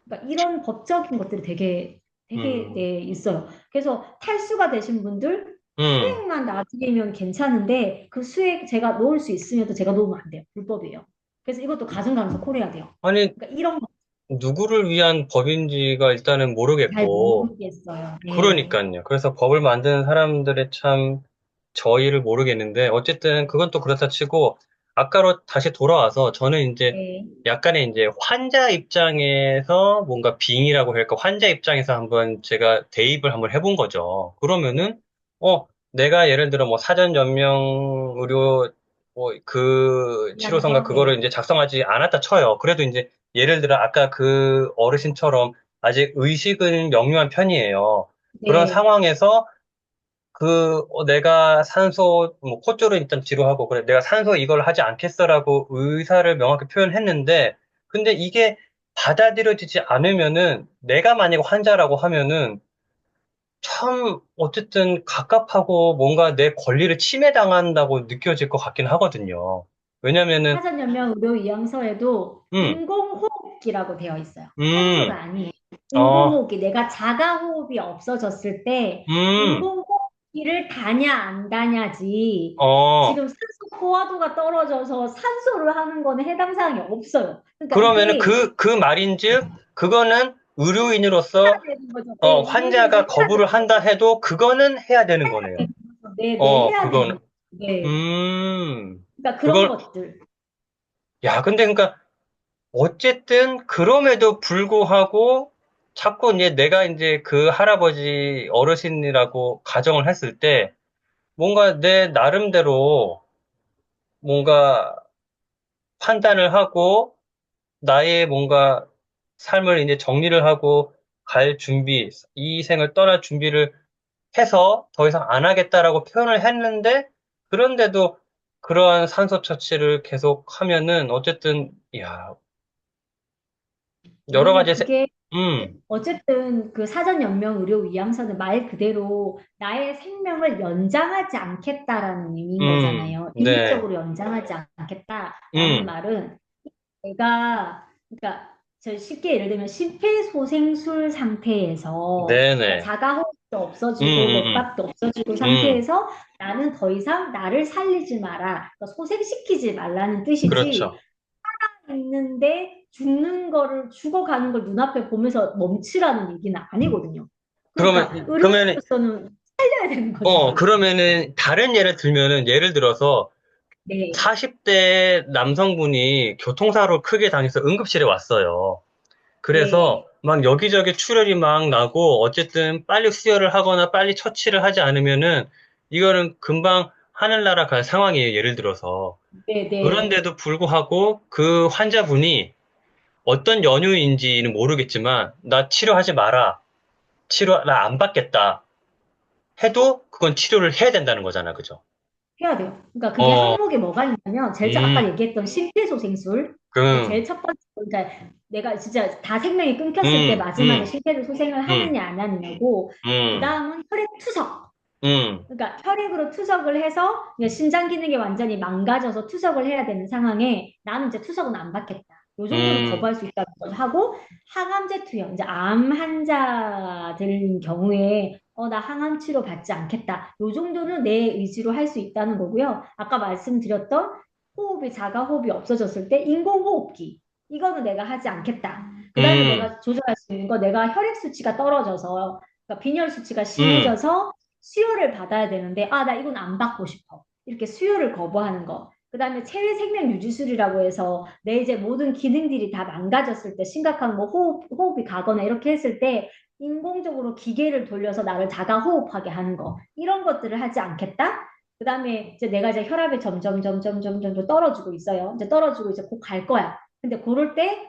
그러니까 이런 법적인 것들이 되게 음. 네, 있어요. 그래서 탈수가 되신 분들 음. 수액만 놔드리면 괜찮은데 그 수액 제가 놓을 수 있으면도 제가 놓으면 안 돼요. 불법이에요. 그래서 이것도 가정 간호사 콜해야 돼요. 아니, 그러니까 이런 거 누구를 위한 법인지가 일단은 잘 모르겠고, 모르겠어요. 네. 그러니까요. 그래서 법을 만드는 사람들의 참 저희를 모르겠는데, 어쨌든 그건 또 그렇다 치고, 아까로 다시 돌아와서 저는 이제 네. 약간의 이제 환자 입장에서 뭔가 빙의라고 할까, 환자 입장에서 한번 제가 대입을 한번 해본 거죠. 그러면은, 내가 예를 들어 뭐 사전 연명 의료, 뭐 그 치료선가 이양서 네. 그거를 이제 작성하지 않았다 쳐요. 그래도 이제 예를 들어 아까 그 어르신처럼 아직 의식은 영유한 편이에요. 그런 네. 상황에서 내가 산소, 뭐, 콧줄은 일단 지루하고, 그래, 내가 산소 이걸 하지 않겠어라고 의사를 명확히 표현했는데, 근데 이게 받아들여지지 않으면은, 내가 만약 환자라고 하면은, 참, 어쨌든 갑갑하고 뭔가 내 권리를 침해당한다고 느껴질 것 같긴 하거든요. 왜냐면은, 사전연명 의료 이양서에도 음. 인공호흡기라고 되어 있어요. 산소가 음. 아니에요. 어. 인공호흡기. 내가 자가호흡이 없어졌을 때 음. 인공호흡기를 다냐 안 다냐지. 어. 지금 산소 포화도가 떨어져서 산소를 하는 거는 해당 사항이 없어요. 그러니까 그러면은 이게 그 말인즉, 그거는 해야 의료인으로서 되는 거죠. 네, 이 얘기를 환자가 해야 거부를 되는 한다 거죠. 해도 그거는 해야 되는 거네요. 네, 네, 해야 되는 그거는. 거죠. 네. 음. 그러니까 그런 그건, 것들. 야, 근데 그러니까 어쨌든 그럼에도 불구하고 자꾸 이제 내가 이제 그 할아버지 어르신이라고 가정을 했을 때 뭔가 내 나름대로 뭔가 판단을 하고 나의 뭔가 삶을 이제 정리를 하고 갈 준비, 이 생을 떠날 준비를 해서 더 이상 안 하겠다라고 표현을 했는데, 그런데도 그러한 산소 처치를 계속 하면은, 어쨌든, 야, 여러 왜냐면 가지, 그게 어쨌든 그 사전연명의료위암서는 말 그대로 나의 생명을 연장하지 않겠다라는 의미인 거잖아요. 네, 인위적으로 연장하지 않겠다라는 음, 말은 내가, 그러니까 저 쉽게 예를 들면 심폐소생술 상태에서, 그러니까 네네, 자가호흡도 음, 없어지고 음, 맥박도 없어지고 음, 상태에서 나는 더 이상 나를 살리지 마라, 그러니까 소생시키지 말라는 뜻이지. 그렇죠. 있는데 죽는 거를 죽어가는 걸 눈앞에 보면서 멈추라는 얘기는 아니거든요. 그러니까 그러면, 의료진으로서는 살려야 되는 거죠. 그러면은, 다른 예를 들면은, 예를 들어서, 네, 40대 남성분이 교통사고를 크게 당해서 응급실에 왔어요. 그래서 네, 막 여기저기 출혈이 막 나고 어쨌든 빨리 수혈을 하거나 빨리 처치를 하지 않으면은 이거는 금방 하늘나라 갈 상황이에요. 예를 들어서. 네, 네. 그런데도 불구하고 그 환자분이 어떤 연유인지는 모르겠지만 나 치료하지 마라. 나 안 받겠다. 해도 그건 치료를 해야 된다는 거잖아. 그죠? 해야 돼요. 그러니까 그게 어, 항목에 뭐가 있냐면, 아까 음, 얘기했던 심폐소생술, 그 제일 그, 첫 번째, 그러니까 내가 진짜 다 생명이 끊겼을 때 음, 마지막에 음, 심폐소생을 음, 하느냐 안 하느냐고, 그 음, 다음은 혈액 투석. 음, 그러니까 혈액으로 투석을 해서 이제 신장 기능이 완전히 망가져서 투석을 해야 되는 상황에 나는 이제 투석은 안 받겠다. 요 정도는 음, 거부할 수 있다는 걸 하고, 항암제 투여, 이제 암 환자들 경우에 나 항암 치료 받지 않겠다. 요 정도는 내 의지로 할 수 있다는 거고요. 아까 말씀드렸던 자가 호흡이 없어졌을 때 인공호흡기. 이거는 내가 하지 않겠다. 그 다음에 음, 내가 조절할 수 있는 거, 내가 혈액 수치가 떨어져서, 그러니까 빈혈 수치가 음, 심해져서 수혈을 받아야 되는데, 나 이건 안 받고 싶어. 이렇게 수혈을 거부하는 거. 그 다음에 체외 생명 유지술이라고 해서 내 이제 모든 기능들이 다 망가졌을 때, 심각한 뭐 호흡이 가거나 이렇게 했을 때, 인공적으로 기계를 돌려서 나를 자가 호흡하게 하는 거. 이런 것들을 하지 않겠다? 그 다음에 이제 내가 이제 혈압이 점점 떨어지고 있어요. 이제 떨어지고 이제 곧 갈 거야. 근데 그럴 때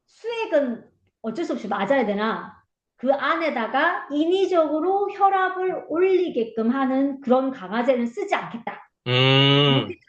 수액은 어쩔 수 없이 맞아야 되나? 그 안에다가 인위적으로 혈압을 올리게끔 하는 그런 강화제는 쓰지 않겠다. 음. 요게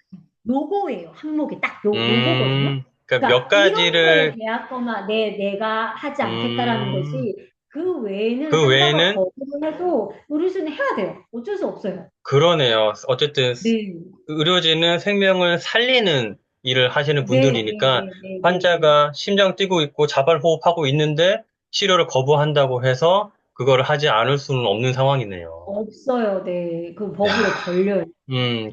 요거예요. 항목이 딱 요거거든요. 그러니까 몇 그러니까 이런 거에 가지를, 대하거나 내가 하지 않겠다라는 음, 거지, 그 외에는 그 한다고 외에는 거부를 해도 의료진은 해야 돼요. 어쩔 수 없어요. 그러네요. 어쨌든 네. 의료진은 생명을 살리는 일을 하시는 분들이니까 네. 환자가 심장 뛰고 있고 자발호흡하고 있는데 치료를 거부한다고 해서 그거를 하지 않을 수는 없는 상황이네요. 없어요. 네. 그 야, 법으로 걸려요.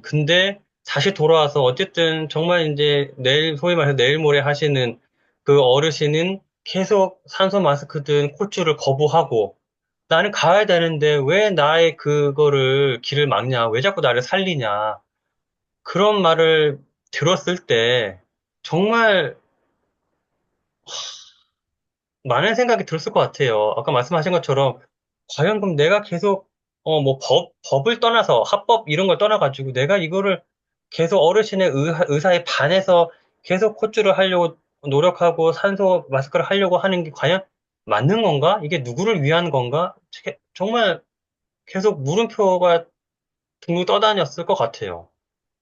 근데 다시 돌아와서 어쨌든 정말 이제 내일, 소위 말해서 내일 모레 하시는 그 어르신은 계속 산소 마스크든 콧줄을 거부하고 나는 가야 되는데 왜 나의 그거를 길을 막냐? 왜 자꾸 나를 살리냐? 그런 말을 들었을 때 정말 많은 생각이 들었을 것 같아요. 아까 말씀하신 것처럼 과연 그럼 내가 계속 뭐 법을 떠나서 합법 이런 걸 떠나가지고 내가 이거를 계속 어르신의 의사에 반해서 계속 콧줄을 하려고 노력하고 산소 마스크를 하려고 하는 게 과연 맞는 건가? 이게 누구를 위한 건가? 정말 계속 물음표가 둥둥 떠다녔을 것 같아요.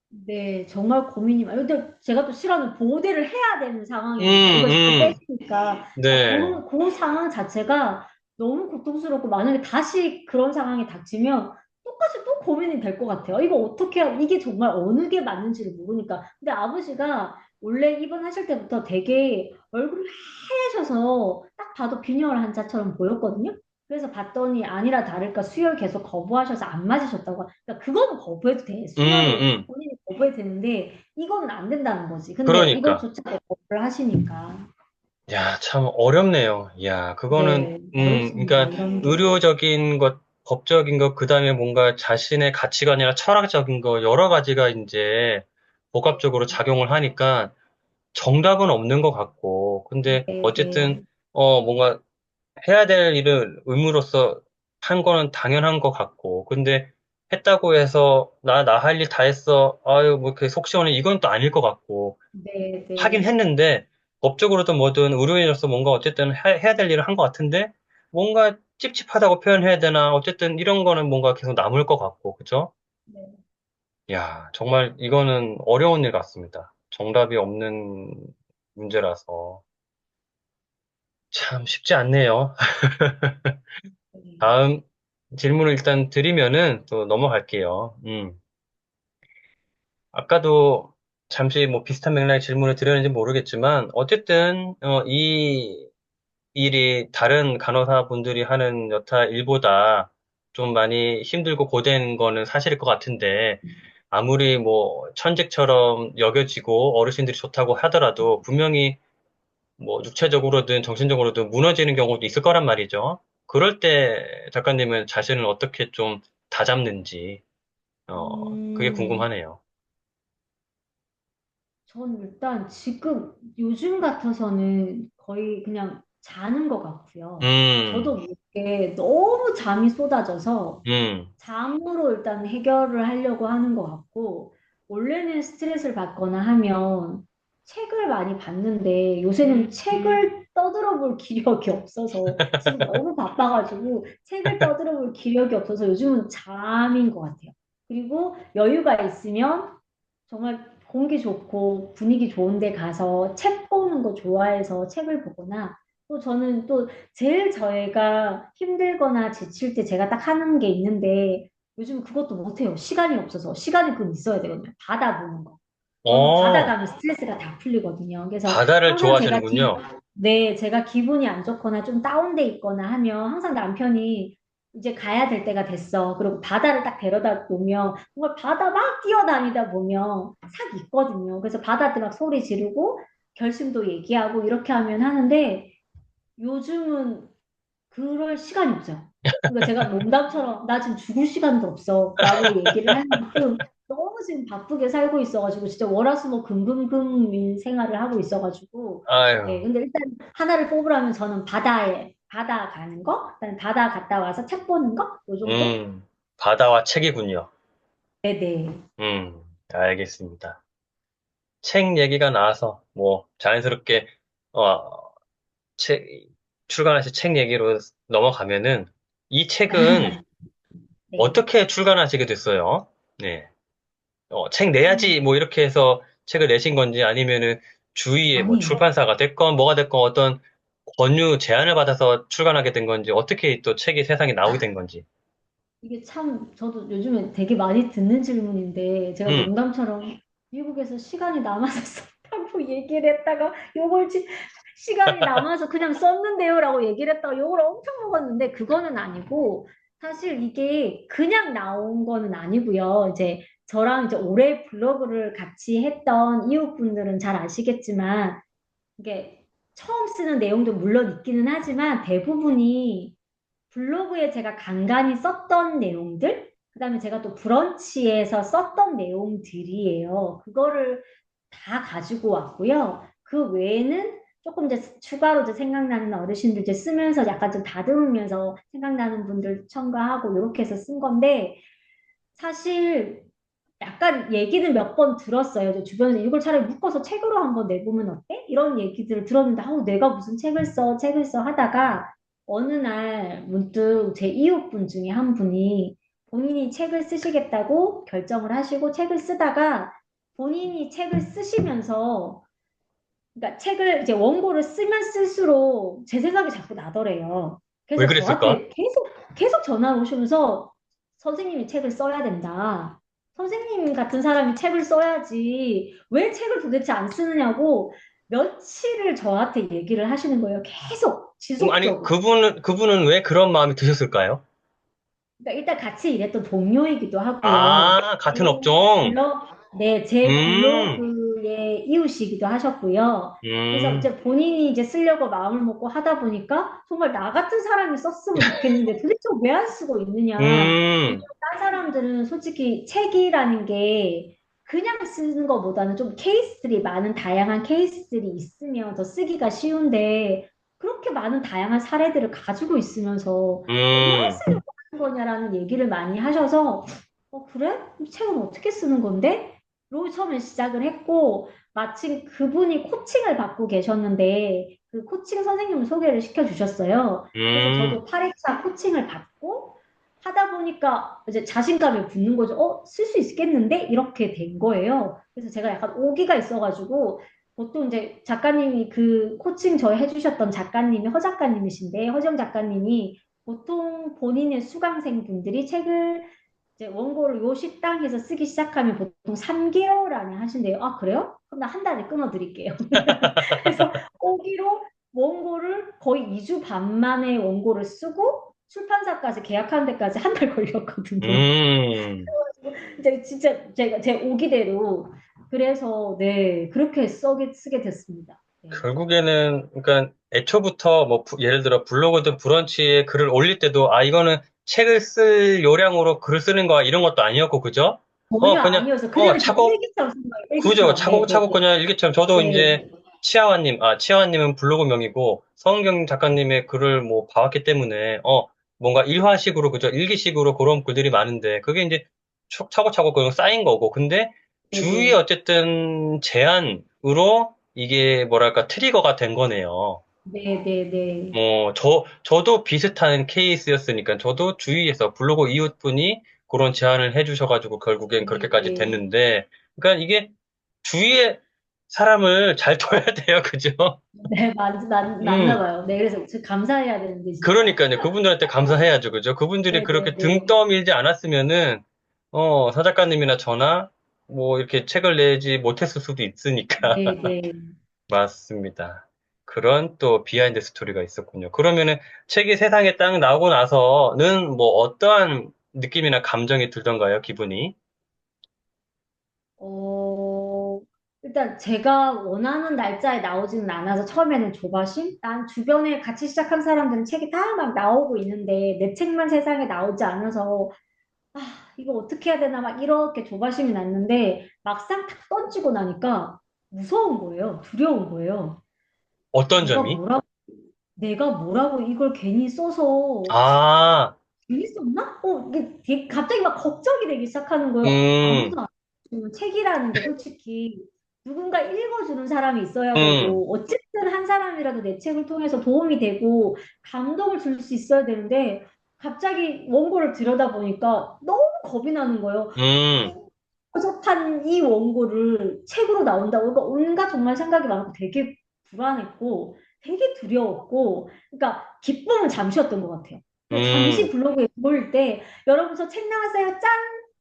네, 정말 고민이 많아요. 근데 제가 또 싫어하는 보호대를 해야 되는 음, 상황이니까, 이걸 자꾸 음, 뺏으니까, 네. 그 상황 자체가 너무 고통스럽고, 만약에 다시 그런 상황이 닥치면 똑같이 또 고민이 될 것 같아요. 이거 어떻게, 이게 정말 어느 게 맞는지를 모르니까. 근데 아버지가 원래 입원하실 때부터 되게 얼굴이 하얘셔서 딱 봐도 빈혈 환자처럼 보였거든요. 그래서 봤더니 아니라 다를까 수혈 계속 거부하셔서 안 맞으셨다고. 그러니까 그거는 거부해도 돼. 음, 수혈을 음. 본인이 거부해도 되는데 이거는 안 된다는 거지. 근데 그러니까. 이것조차 거부를 하시니까. 야, 참 어렵네요. 야, 그거는, 네, 어렵습니다. 그러니까 이런 게. 의료적인 것, 법적인 것, 그 다음에 뭔가 자신의 가치관이나 철학적인 거, 여러 가지가 이제 복합적으로 작용을 하니까 정답은 없는 것 같고, 근데 네, 어쨌든, 네. 뭔가 해야 될 일을 의무로서 한 거는 당연한 것 같고, 근데 했다고 해서 나 할 일 다 했어. 아유, 뭐 이렇게 속 시원해. 이건 또 아닐 것 같고. 네, 하긴 네. 했는데 법적으로든 뭐든 의료인으로서 뭔가 어쨌든 해야 될 일을 한 것 같은데 뭔가 찝찝하다고 표현해야 되나 어쨌든 이런 거는 뭔가 계속 남을 것 같고 그죠? 네. 야 정말 이거는 어려운 일 같습니다. 정답이 없는 문제라서 참 쉽지 않네요. 네. 다음 질문을 일단 드리면은 또 넘어갈게요. 아까도 잠시 뭐 비슷한 맥락의 질문을 드렸는지 모르겠지만, 어쨌든, 이 일이 다른 간호사분들이 하는 여타 일보다 좀 많이 힘들고 고된 거는 사실일 것 같은데, 아무리 뭐 천직처럼 여겨지고 어르신들이 좋다고 하더라도 분명히 뭐 육체적으로든 정신적으로든 무너지는 경우도 있을 거란 말이죠. 그럴 때 작가님은 자신을 어떻게 좀 다잡는지, 그게 음, 궁금하네요. 전 일단 지금 요즘 같아서는 거의 그냥 자는 것 같고요. 음, 저도 모르게 너무 잠이 쏟아져서 음, 잠으로 일단 해결을 하려고 하는 것 같고, 원래는 스트레스를 받거나 하면 책을 많이 봤는데 요새는 책을 떠들어 볼 기력이 없어서 지금 너무 바빠가지고 책을 떠들어 볼 기력이 없어서 요즘은 잠인 것 같아요. 그리고 여유가 있으면 정말 공기 좋고 분위기 좋은 데 가서 책 보는 거 좋아해서 책을 보거나 또 저는 또 제일 저희가 힘들거나 지칠 때 제가 딱 하는 게 있는데 요즘 그것도 못해요. 시간이 없어서. 시간이 그건 있어야 되거든요. 바다 보는 거. 저는 바다 어, 가면 스트레스가 다 풀리거든요. 그래서 바다를 항상 좋아하시는군요. 네, 제가 기분이 안 좋거나 좀 다운돼 있거나 하면 항상 남편이 이제 가야 될 때가 됐어. 그리고 바다를 딱 데려다 놓으면 정말 바다 막 뛰어다니다 보면 싹 있거든요. 그래서 바다들 막 소리 지르고 결심도 얘기하고 이렇게 하면 하는데 요즘은 그럴 시간이 없어요. 그러니까 제가 농담처럼 나 지금 죽을 시간도 없어 라고 얘기를 할 만큼 너무 지금 바쁘게 살고 있어가지고 진짜 월화수목 금금금인 생활을 하고 있어가지고 예 아유, 근데 일단 하나를 뽑으라면 저는 바다 가는 거 그다음에 바다 갔다 와서 책 보는 거 요 정도 바다와 책이군요. 네네 알겠습니다. 책 얘기가 나와서 뭐 자연스럽게 어, 책 출간하신 책 얘기로 넘어가면은 이 책은 네. 어떻게 출간하시게 됐어요? 네. 책 내야지 음, 뭐 이렇게 해서 책을 내신 건지 아니면은 주위에 뭐 아니에요. 출판사가 됐건 뭐가 됐건 어떤 권유 제안을 받아서 출간하게 된 건지 어떻게 또 책이 세상에 나오게 된 건지. 이게 참 저도 요즘에 되게 많이 듣는 질문인데 제가 음. 농담처럼 미국에서 시간이 남아서 썼다고 얘기를 했다가 요걸 시간이 남아서 그냥 썼는데요라고 얘기를 했다가 욕을 엄청 먹었는데 그거는 아니고 사실 이게 그냥 나온 거는 아니고요. 이제 저랑 이제 오래 블로그를 같이 했던 이웃분들은 잘 아시겠지만 이게 처음 쓰는 내용도 물론 있기는 하지만 대부분이 블로그에 제가 간간히 썼던 내용들, 그다음에 제가 또 브런치에서 썼던 내용들이에요. 그거를 다 가지고 왔고요. 그 외에는 조금 이제 추가로 이제 생각나는 어르신들 이제 쓰면서 약간 좀 다듬으면서 생각나는 분들 첨가하고 이렇게 해서 쓴 건데 사실 약간 얘기는 몇 번 들었어요. 저 주변에서 이걸 차라리 묶어서 책으로 한번 내보면 어때? 이런 얘기들을 들었는데, 아우, 내가 무슨 책을 써 하다가 어느 날 문득 제 이웃분 중에 한 분이 본인이 책을 쓰시겠다고 결정을 하시고 책을 쓰다가 본인이 책을 쓰시면서 그러니까 책을 이제 원고를 쓰면 쓸수록 제 생각이 자꾸 나더래요. 왜 그래서 그랬을까? 저한테 계속 전화를 오시면서 선생님이 책을 써야 된다. 선생님 같은 사람이 책을 써야지. 왜 책을 도대체 안 쓰느냐고 며칠을 저한테 얘기를 하시는 거예요. 계속 아니, 지속적으로. 그분은 왜 그런 마음이 드셨을까요? 그러니까 일단 같이 일했던 동료이기도 하고요. 아, 같은 업종? 제 음, 블로그의 이웃이기도 하셨고요. 그래서 음, 이제 본인이 이제 쓰려고 마음을 먹고 하다 보니까 정말 나 같은 사람이 썼으면 좋겠는데 도대체 왜 안 쓰고 있느냐. 음, 딴 사람들은 솔직히 책이라는 게 그냥 쓰는 것보다는 좀 케이스들이 많은 다양한 케이스들이 있으면 더 쓰기가 쉬운데 그렇게 많은 다양한 사례들을 가지고 있으면서 왜 음, 쓰려고 하는 거냐라는 얘기를 많이 하셔서 그래? 이 책은 어떻게 쓰는 건데? 로 처음에 시작을 했고 마침 그분이 코칭을 받고 계셨는데 그 코칭 선생님을 소개를 시켜주셨어요. 그래서 음, 저도 8회차 코칭을 받고 하다 보니까 이제 자신감이 붙는 거죠. 쓸 수 있겠는데? 이렇게 된 거예요. 그래서 제가 약간 오기가 있어가지고 보통 이제 작가님이 그 코칭 저 해주셨던 작가님이 허 작가님이신데 허정 작가님이 보통 본인의 수강생 분들이 책을 이제 원고를 요 식당에서 쓰기 시작하면 보통 3개월 안에 하신대요. 아, 그래요? 그럼 나 한 달에 끊어드릴게요. 그래서 오기로 원고를 거의 2주 반 만에 원고를 쓰고 출판사까지 계약하는 데까지 한 달 걸렸거든요. 음, 이제 진짜 제가 제 오기대로 그래서 네 그렇게 쓰게 됐습니다. 네. 결국에는, 그러니까, 애초부터, 뭐, 예를 들어, 블로그든 브런치에 글을 올릴 때도, 아, 이거는 책을 쓸 요량으로 글을 쓰는 거야, 이런 것도 아니었고, 그죠? 전혀 그냥, 아니어서 그냥 제 차곡, 일기처럼 쓴 거예요. 그죠? 일기처럼. 네, 네, 차곡차곡 그냥 일기처럼, 저도 이제, 네, 치아와님은 블로그명이고, 성경 작가님의 글을 뭐, 봐왔기 때문에, 뭔가 일화식으로, 그죠? 일기식으로 그런 글들이 많은데, 그게 이제, 차곡차곡 그냥 쌓인 거고, 근데, 네, 주위에 네, 어쨌든, 제안으로, 이게, 뭐랄까, 트리거가 된 거네요. 네, 네, 네, 저도 비슷한 케이스였으니까, 저도 주위에서 블로그 이웃분이 그런 제안을 해주셔가지고, 결국엔 네, 그렇게까지 네, 됐는데, 그러니까 이게, 주위에 사람을 잘 둬야 돼요, 그죠? 네, 맞나 음, 봐요. 네, 그래서 저 감사해야 되는데 진짜. 그러니까요. 그분들한테 감사해야죠, 그죠? 그분들이 네, 네, 그렇게 등 네, 떠밀지 않았으면은, 사작가님이나 저나, 뭐, 이렇게 책을 내지 못했을 수도 있으니까. 네, 네. 맞습니다. 그런 또 비하인드 스토리가 있었군요. 그러면은 책이 세상에 딱 나오고 나서는 뭐 어떠한 느낌이나 감정이 들던가요, 기분이? 어, 일단 제가 원하는 날짜에 나오지는 않아서 처음에는 조바심? 난 주변에 같이 시작한 사람들은 책이 다 막 나오고 있는데 내 책만 세상에 나오지 않아서 아, 이거 어떻게 해야 되나 막 이렇게 조바심이 났는데 막상 탁 던지고 나니까 무서운 거예요. 두려운 거예요. 어떤 내가 점이? 뭐라고, 내가 뭐라고 이걸 괜히 써서 아, 재밌었나? 이게 갑자기 막 걱정이 되기 시작하는 거예요. 음, 아무도 안 읽어주는 책이라는 게 솔직히 누군가 읽어주는 사람이 있어야 음, 되고, 어쨌든 한 사람이라도 내 책을 통해서 도움이 되고, 감동을 줄 수 있어야 되는데, 갑자기 원고를 들여다보니까 너무 겁이 나는 거예요. 음, 허접한 이 원고를 책으로 나온다고. 그러니까 온갖 정말 생각이 많고 되게 불안했고, 되게 두려웠고, 그러니까 기쁨은 잠시였던 것 같아요. 그래서 잠시 음, 블로그에 보일 때, 여러분 저 책 나왔어요. 짠!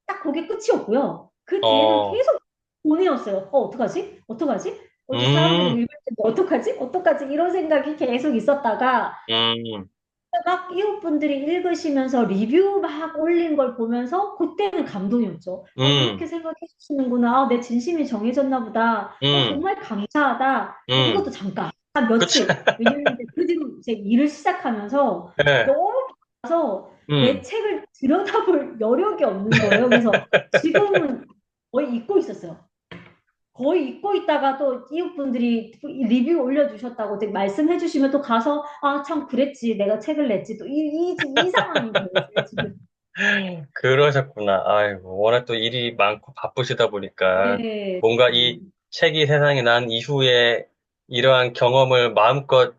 딱 그게 끝이었고요. 그 뒤에는 어, 계속 고뇌였어요. 어떡하지? 어떡하지? 이제 사람들이 음, 읽을 때 어떡하지? 어떡하지? 이런 생각이 계속 있었다가, 음, 막 이웃분들이 읽으시면서 리뷰 막 올린 걸 보면서 그때는 감동이었죠. 이렇게 음, 생각해 주시는구나. 내 진심이 정해졌나 보다. 음, 정말 감사하다. 이것도 음, 잠깐, 한 그치, 며칠. 왜냐면 이제 그 뒤로 제 일을 시작하면서 예, 너무 바빠서 내 음, 책을 들여다볼 여력이 없는 거예요. 그래서 지금은 거의 잊고 있었어요. 거의 잊고 있다가 또 이웃분들이 리뷰 올려주셨다고 되게 말씀해 주시면 또 가서 아, 참 그랬지. 내가 책을 냈지. 또 이 상황인 거예요. 지금. 그러셨구나. 아이고, 워낙 또 일이 많고 바쁘시다 보니까 네. 뭔가 이 책이 세상에 난 이후에 이러한 경험을 마음껏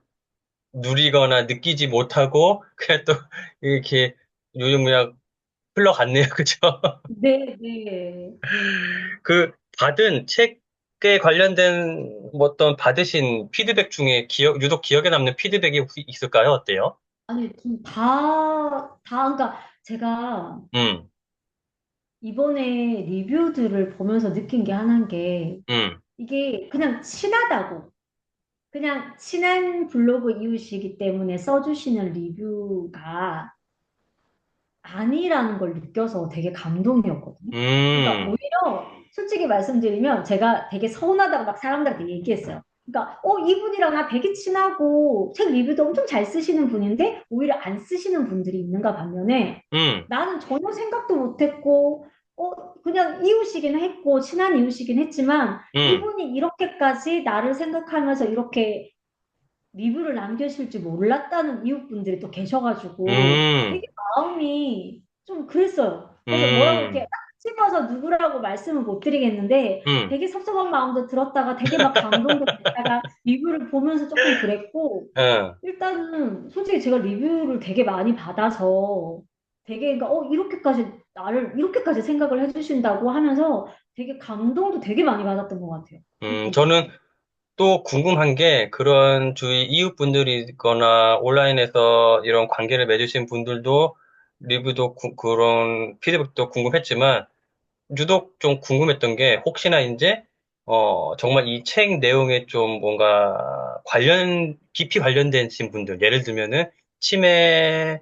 누리거나 느끼지 못하고 그냥 또 이렇게 유유무약 흘러갔네요. 그죠? 네, 네. 그 받은 책에 관련된 뭐 어떤 받으신 피드백 중에 유독 기억에 남는 피드백이 혹시 있을까요? 어때요? 아니, 좀 그러니까 제가 음, 이번에 리뷰들을 보면서 느낀 게 하나인 게 음, 이게 그냥 친하다고. 그냥 친한 블로그 이웃이기 때문에 써주시는 리뷰가 아니라는 걸 느껴서 되게 감동이었거든요. 그러니까 음, 오히려 솔직히 말씀드리면 제가 되게 서운하다고 막 사람들한테 얘기했어요. 그러니까 이분이랑 나 되게 친하고 책 리뷰도 엄청 잘 쓰시는 분인데 오히려 안 쓰시는 분들이 있는가 반면에 음, 나는 전혀 생각도 못했고 그냥 이웃이긴 했고 친한 이웃이긴 했지만 음, 이분이 이렇게까지 나를 생각하면서 이렇게 리뷰를 남겨주실 줄 몰랐다는 이웃분들이 또 계셔가지고 되게 음, 마음이 좀 그랬어요. 그래서 뭐라고 이렇게 음, 딱 집어서 누구라고 말씀을 못 드리겠는데 음, 되게 섭섭한 마음도 들었다가 되게 막 감동도 됐다가 리뷰를 보면서 조금 그랬고 일단은 솔직히 제가 리뷰를 되게 많이 받아서 되게 그러니까 이렇게까지 나를 이렇게까지 생각을 해주신다고 하면서 되게 감동도 되게 많이 받았던 것 같아요. 저는 이웃분들한테. 또 궁금한 게 그런 주위 이웃분들이거나 온라인에서 이런 관계를 맺으신 분들도 리뷰도 그런 피드백도 궁금했지만 유독 좀 궁금했던 게 혹시나 이제 정말 이 책 내용에 좀 뭔가 깊이 관련되신 분들 예를 들면은 치매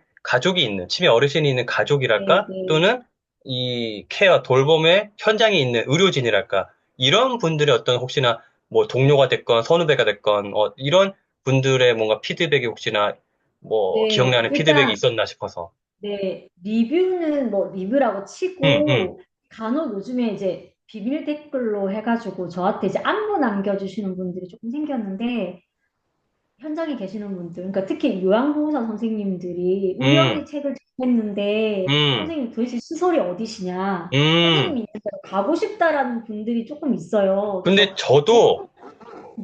어르신이 있는 네, 가족이랄까 네, 또는 이 케어 돌봄의 현장에 있는 의료진이랄까 이런 분들의 어떤 혹시나 뭐 동료가 됐건 선후배가 됐건 이런 분들의 뭔가 피드백이 혹시나 뭐 네. 기억나는 피드백이 일단 있었나 싶어서. 네, 리뷰는 뭐 리뷰라고 음, 음, 치고 간혹 요즘에 이제 비밀 댓글로 해가지고 저한테 이제 안부 남겨주시는 분들이 조금 생겼는데 현장에 계시는 분들, 그러니까 특히 요양보호사 선생님들이 우연히 음, 책을 접했는데 음, 선생님 도대체 시설이 어디시냐? 선생님이 음. 있는 데로 가고 싶다라는 분들이 조금 있어요. 그래서 근데 저도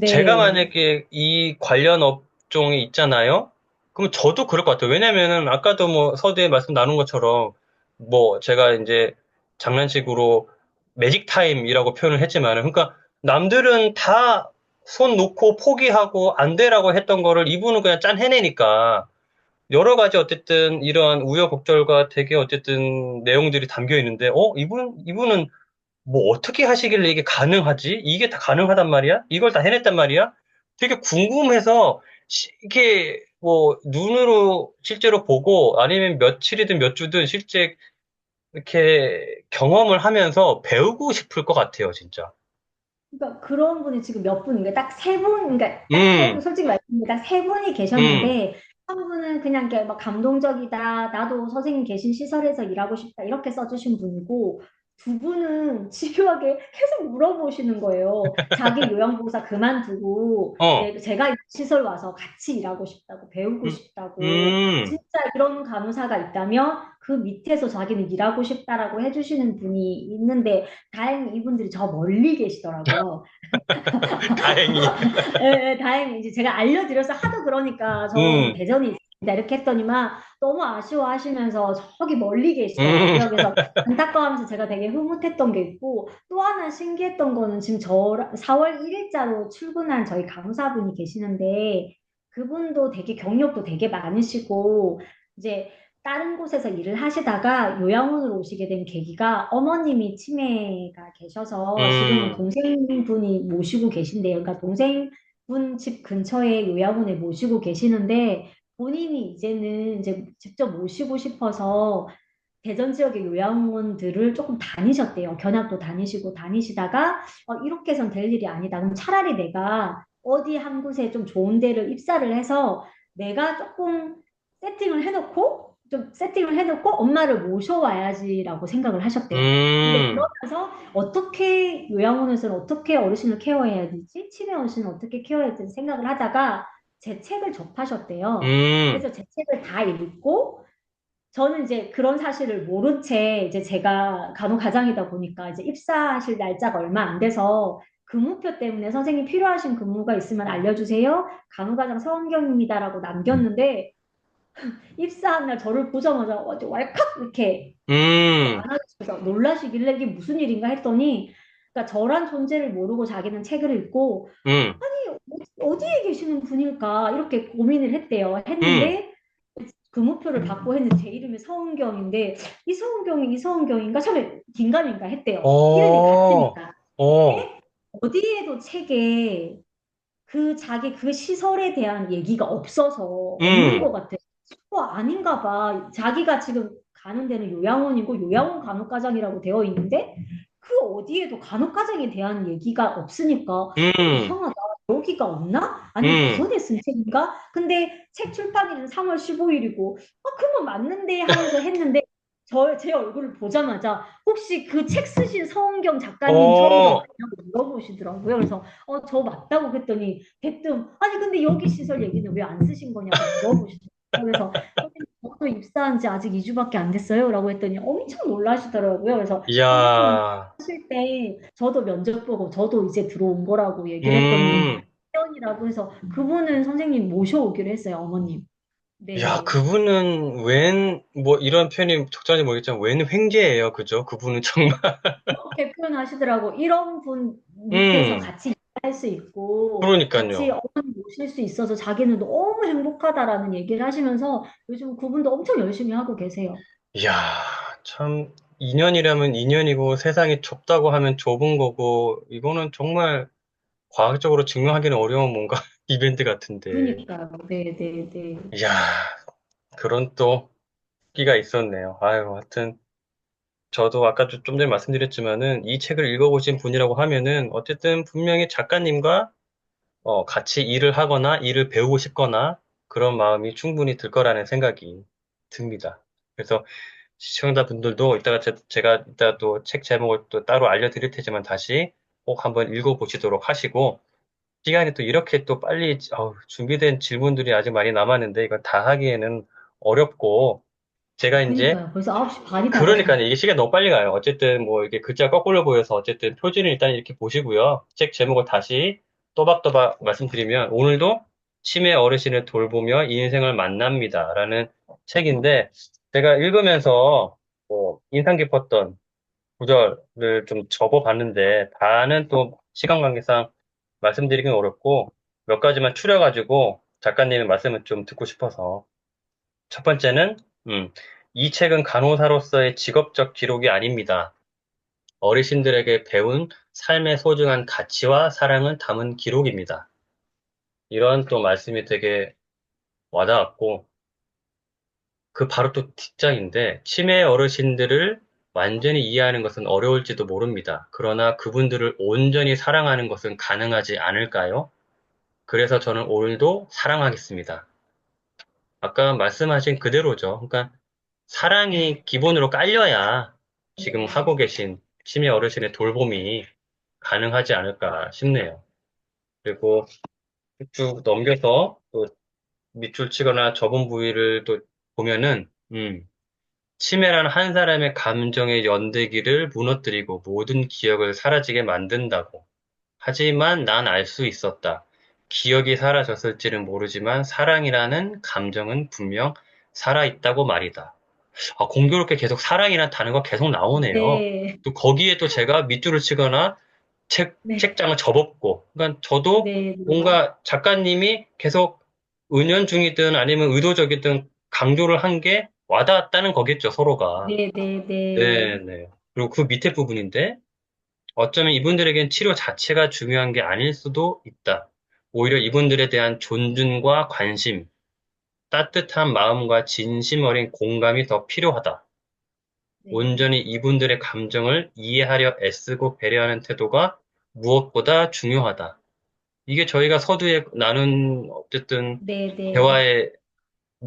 제가 네, 만약에 이 관련 업종에 있잖아요? 그럼 저도 그럴 것 같아요. 왜냐면은 아까도 뭐 서두에 말씀 나눈 것처럼 뭐 제가 이제 장난식으로 매직 타임이라고 표현을 했지만은 그러니까 남들은 다 손 놓고 포기하고 안 되라고 했던 거를 이분은 그냥 짠 해내니까 여러 가지 어쨌든 이런 우여곡절과 되게 어쨌든 내용들이 담겨 있는데 이분은 뭐 어떻게 하시길래 이게 가능하지? 이게 다 가능하단 말이야? 이걸 다 해냈단 말이야? 되게 궁금해서 이게 뭐 눈으로 실제로 보고 아니면 며칠이든 몇 주든 실제 이렇게 경험을 하면서 배우고 싶을 것 같아요, 진짜. 그러니까 그런 분이 지금 몇 분인가 딱 세 분, 그러니까 딱 세 분, 음, 솔직히 말씀드리면 딱 세 분이 음, 계셨는데 한 분은 그냥 이렇게 막 감동적이다, 나도 선생님 계신 시설에서 일하고 싶다 이렇게 써주신 분이고 두 분은 집요하게 계속 물어보시는 거예요. 자기 요양보호사 그만두고 어, 제가 이 시설 와서 같이 일하고 싶다고 배우고 음, 싶다고 음. 진짜 이런 간호사가 있다면 그 밑에서 자기는 일하고 싶다라고 해주시는 분이 있는데 다행히 이분들이 저 멀리 계시더라고요. 다행히. 예, 예, 다행히 이제 제가 알려드려서 하도 그러니까 저는 음, 대전에 있습니다. 이렇게 했더니만 너무 아쉬워하시면서 저기 멀리 음, 계시더라고요. 그래서 안타까워하면서 제가 되게 흐뭇했던 게 있고 또 하나 신기했던 거는 지금 4월 1일자로 출근한 저희 간호사분이 계시는데 그분도 되게 경력도 되게 많으시고 이제 다른 곳에서 일을 하시다가 요양원으로 오시게 된 계기가 어머님이 치매가 계셔서 지금은 음, 동생분이 모시고 계신데요. 그러니까 동생분 집 근처에 요양원에 모시고 계시는데 본인이 이제는 이제 직접 모시고 싶어서 대전 지역의 요양원들을 조금 다니셨대요. 견학도 다니시고 다니시다가 이렇게 해선 될 일이 아니다. 그럼 차라리 내가 어디 한 곳에 좀 좋은 데를 입사를 해서 내가 조금 세팅을 해놓고 엄마를 모셔와야지라고 생각을 하셨대요. 근데 음, 그러면서 어떻게 요양원에서는 어떻게 어르신을 케어해야 되지? 치매 어르신을 어떻게 케어해야 되지? 생각을 하다가 제 책을 접하셨대요. 음, 그래서 제 책을 다 읽고 저는 이제 그런 사실을 모른 채 이제 제가 간호가장이다 보니까 이제 입사하실 날짜가 얼마 안 돼서 근무표 때문에 선생님 필요하신 근무가 있으면 알려주세요. 간호가장 서은경입니다라고 남겼는데 입사한 날 저를 보자마자 어디 왈칵 이렇게 음, 안아주셔서 놀라시길래 이게 무슨 일인가 했더니 그러니까 저란 존재를 모르고 자기는 책을 읽고 음, 아니 어디에 계시는 분일까 이렇게 고민을 했대요. 음, 했는데 근무표를 받고 했는데 제 이름이 서은경인데 이서은경이 이서은경인가 처음에 긴가민가 했대요. 이름이 어, 같으니까. 어, 어디에도 책에 그 자기 그 시설에 대한 얘기가 없어서 없는 음, 것 같아요. 아닌가 봐. 자기가 지금 가는 데는 요양원이고 요양원 간호과장이라고 되어 있는데 그 어디에도 간호과장에 대한 얘기가 없으니까 음, 이상하다. 여기가 없나? 아니면 그 음. 전에 쓴 책인가? 근데 책 출판일은 3월 15일이고 그러면 맞는데 하면서 했는데 제 얼굴을 보자마자 혹시 그 책 쓰신 서은경 작가님 서은경 어, 아니냐고 물어보시더라고요. 그래서 저 맞다고 그랬더니 대뜸 아니 근데 여기 시설 얘기는 왜 안 쓰신 거냐고 물어보시더라고요. 그래서 선생님 저도 입사한 지 아직 2주밖에 안 됐어요. 라고 했더니 엄청 놀라시더라고요. 그래서 선생님 이야, 하실 때 저도 면접 보고 저도 이제 들어온 거라고 얘기를 했더니 음, 회원이라고 해서 그분은 선생님 모셔오기로 했어요. 어머님. 야, 네. 그분은 뭐 이런 표현이 적절한지 모르겠지만 웬 횡재예요, 그죠? 그분은 정말, 그렇게 표현하시더라고. 이런 분 밑에서 음, 같이 할 수 있고 같이 그러니까요. 어머니 모실 수 있어서 자기는 너무 행복하다라는 얘기를 하시면서 요즘 그분도 엄청 열심히 하고 계세요. 이야, 참, 2년이라면 2년이고 세상이 좁다고 하면 좁은 거고, 이거는 정말 과학적으로 증명하기는 어려운 뭔가 이벤트 같은데. 그러니까요. 네, 네, 네. 이야, 그런 또 끼가 있었네요. 아유, 하여튼, 저도 아까 좀 전에 말씀드렸지만은 이 책을 읽어보신 분이라고 하면은 어쨌든 분명히 작가님과 같이 일을 하거나 일을 배우고 싶거나 그런 마음이 충분히 들 거라는 생각이 듭니다. 그래서 시청자분들도 이따가 제가 이따 또 책 제목을 또 따로 알려드릴 테지만 다시 꼭 한번 읽어보시도록 하시고 시간이 또 이렇게 또 빨리 준비된 질문들이 아직 많이 남았는데 이건 다 하기에는 어렵고 제가 이제 그러니까요. 벌써 9시 반이 다 그러니까 돼가요. 이게 시간이 너무 빨리 가요. 어쨌든 뭐 이게 글자가 거꾸로 보여서 어쨌든 표지는 일단 이렇게 보시고요. 책 제목을 다시 또박또박 말씀드리면 오늘도 치매 어르신을 돌보며 인생을 만납니다라는 책인데 제가 읽으면서 뭐 인상 깊었던 구절을 좀 접어봤는데 다는 또 시간 관계상 말씀드리긴 어렵고 몇 가지만 추려가지고 작가님의 말씀을 좀 듣고 싶어서 첫 번째는, 이 책은 간호사로서의 직업적 기록이 아닙니다. 어르신들에게 배운 삶의 소중한 가치와 사랑을 담은 기록입니다. 이런 또 말씀이 되게 와닿았고, 그 바로 또 뒷장인데, 치매 어르신들을 완전히 이해하는 것은 어려울지도 모릅니다. 그러나 그분들을 온전히 사랑하는 것은 가능하지 않을까요? 그래서 저는 오늘도 사랑하겠습니다. 아까 말씀하신 그대로죠. 그러니까 사랑이 기본으로 깔려야 지금 네, 하고 계신 치매 어르신의 돌봄이 가능하지 않을까 싶네요. 그리고 쭉 넘겨서 또 밑줄 치거나 접은 부위를 또 보면은, 치매란 한 사람의 감정의 연대기를 무너뜨리고 모든 기억을 사라지게 만든다고. 하지만 난 알 수 있었다. 기억이 사라졌을지는 모르지만 사랑이라는 감정은 분명 살아있다고 말이다. 공교롭게 계속 사랑이라는 단어가 계속 나오네요. 네, 또 거기에 또 제가 밑줄을 치거나 네, 책장을 접었고, 그러니까 저도 네, 뭔가 작가님이 계속 은연중이든 아니면 의도적이든 강조를 한 게 와닿았다는 거겠죠, 서로가. 네, 네, 네, 네네. 그리고 그 밑에 부분인데, 어쩌면 이분들에겐 치료 자체가 중요한 게 아닐 수도 있다. 오히려 이분들에 대한 존중과 관심, 따뜻한 마음과 진심 어린 공감이 더 필요하다. 네, 온전히 이분들의 감정을 이해하려 애쓰고 배려하는 태도가 무엇보다 중요하다. 이게 저희가 서두에 나눈 어쨌든 네, 네, 대화의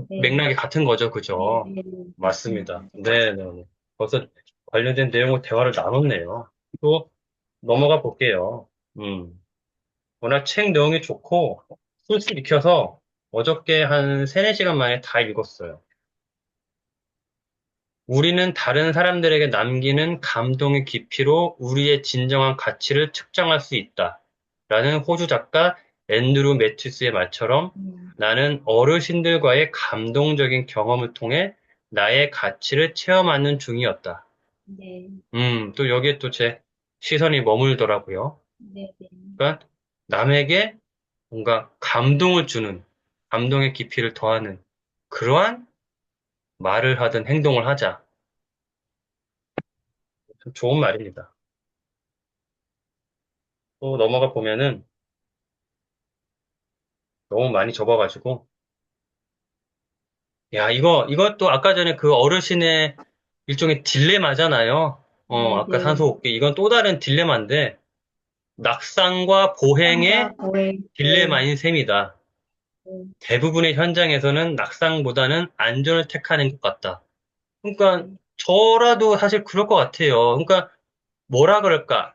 네, 맥락이 같은 거죠. 네, 그죠? 네, 맞습니다. 맞습니다. 네, 네. 네. 벌써 관련된 내용을 대화를 나눴네요. 또 넘어가 볼게요. 워낙 책 내용이 좋고 술술 익혀서 어저께 한 3, 4시간 만에 다 읽었어요. 우리는 다른 사람들에게 남기는 감동의 깊이로 우리의 진정한 가치를 측정할 수 있다. 라는 호주 작가 앤드루 매튜스의 말처럼 음, 나는 어르신들과의 감동적인 경험을 통해 나의 가치를 체험하는 중이었다. 네, 또 여기에 또 제 시선이 머물더라고요. 네, 네, 그러니까 남에게 뭔가 감동을 주는, 감동의 깊이를 더하는 그러한 말을 하든 행동을 하자. 참 좋은 말입니다. 또 넘어가 보면은 너무 많이 접어가지고, 야, 이것도 아까 전에 그 어르신의 일종의 딜레마잖아요. 네, 아까 네. 산소호흡기. 이건 또 다른 딜레마인데, 낙상과 보행의 땅과 고래, 네, 딜레마인 셈이다. 네, 대부분의 현장에서는 낙상보다는 안전을 택하는 것 같다. 그러니까 네, 저라도 사실 그럴 것 같아요. 그러니까 뭐라 그럴까?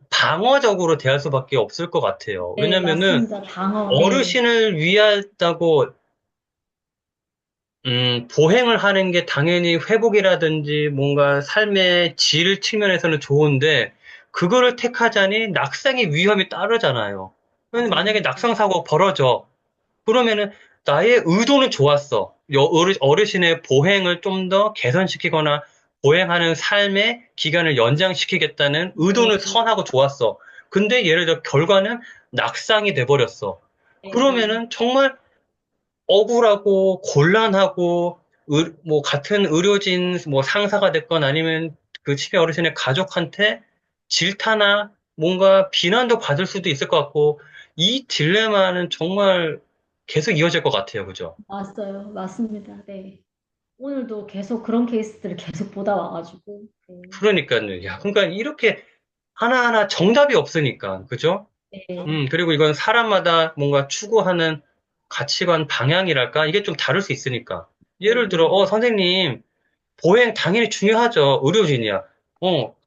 방어적으로 대할 수밖에 없을 것 같아요. 네, 왜냐면은 맞습니다. 방어, 네, 어르신을 위하다고 보행을 하는 게 당연히 회복이라든지 뭔가 삶의 질 측면에서는 좋은데, 그거를 택하자니 낙상의 위험이 따르잖아요. 근데 만약에 맞아요. 낙상 사고가 벌어져. 그러면은 나의 의도는 좋았어. 어르신의 보행을 좀 더 개선시키거나 보행하는 삶의 기간을 연장시키겠다는 네, 의도는 선하고 좋았어. 근데 예를 들어 결과는 낙상이 돼버렸어. 네, 네. 그러면은 정말 억울하고 곤란하고 뭐 같은 의료진 뭐 상사가 됐건 아니면 그 치매 어르신의 가족한테 질타나 뭔가 비난도 받을 수도 있을 것 같고 이 딜레마는 정말 계속 이어질 것 같아요. 그죠? 맞아요. 맞습니다. 네. 오늘도 계속 그런 케이스들을 계속 보다 와가지고. 네. 그러니까요. 야, 그러니까 이렇게 하나하나 정답이 없으니까. 그죠? 네. 그리고 이건 사람마다 뭔가 추구하는 가치관 방향이랄까? 이게 좀 다를 수 있으니까. 네, 예를 들어, 네. 선생님, 보행 당연히 중요하죠. 의료진이야.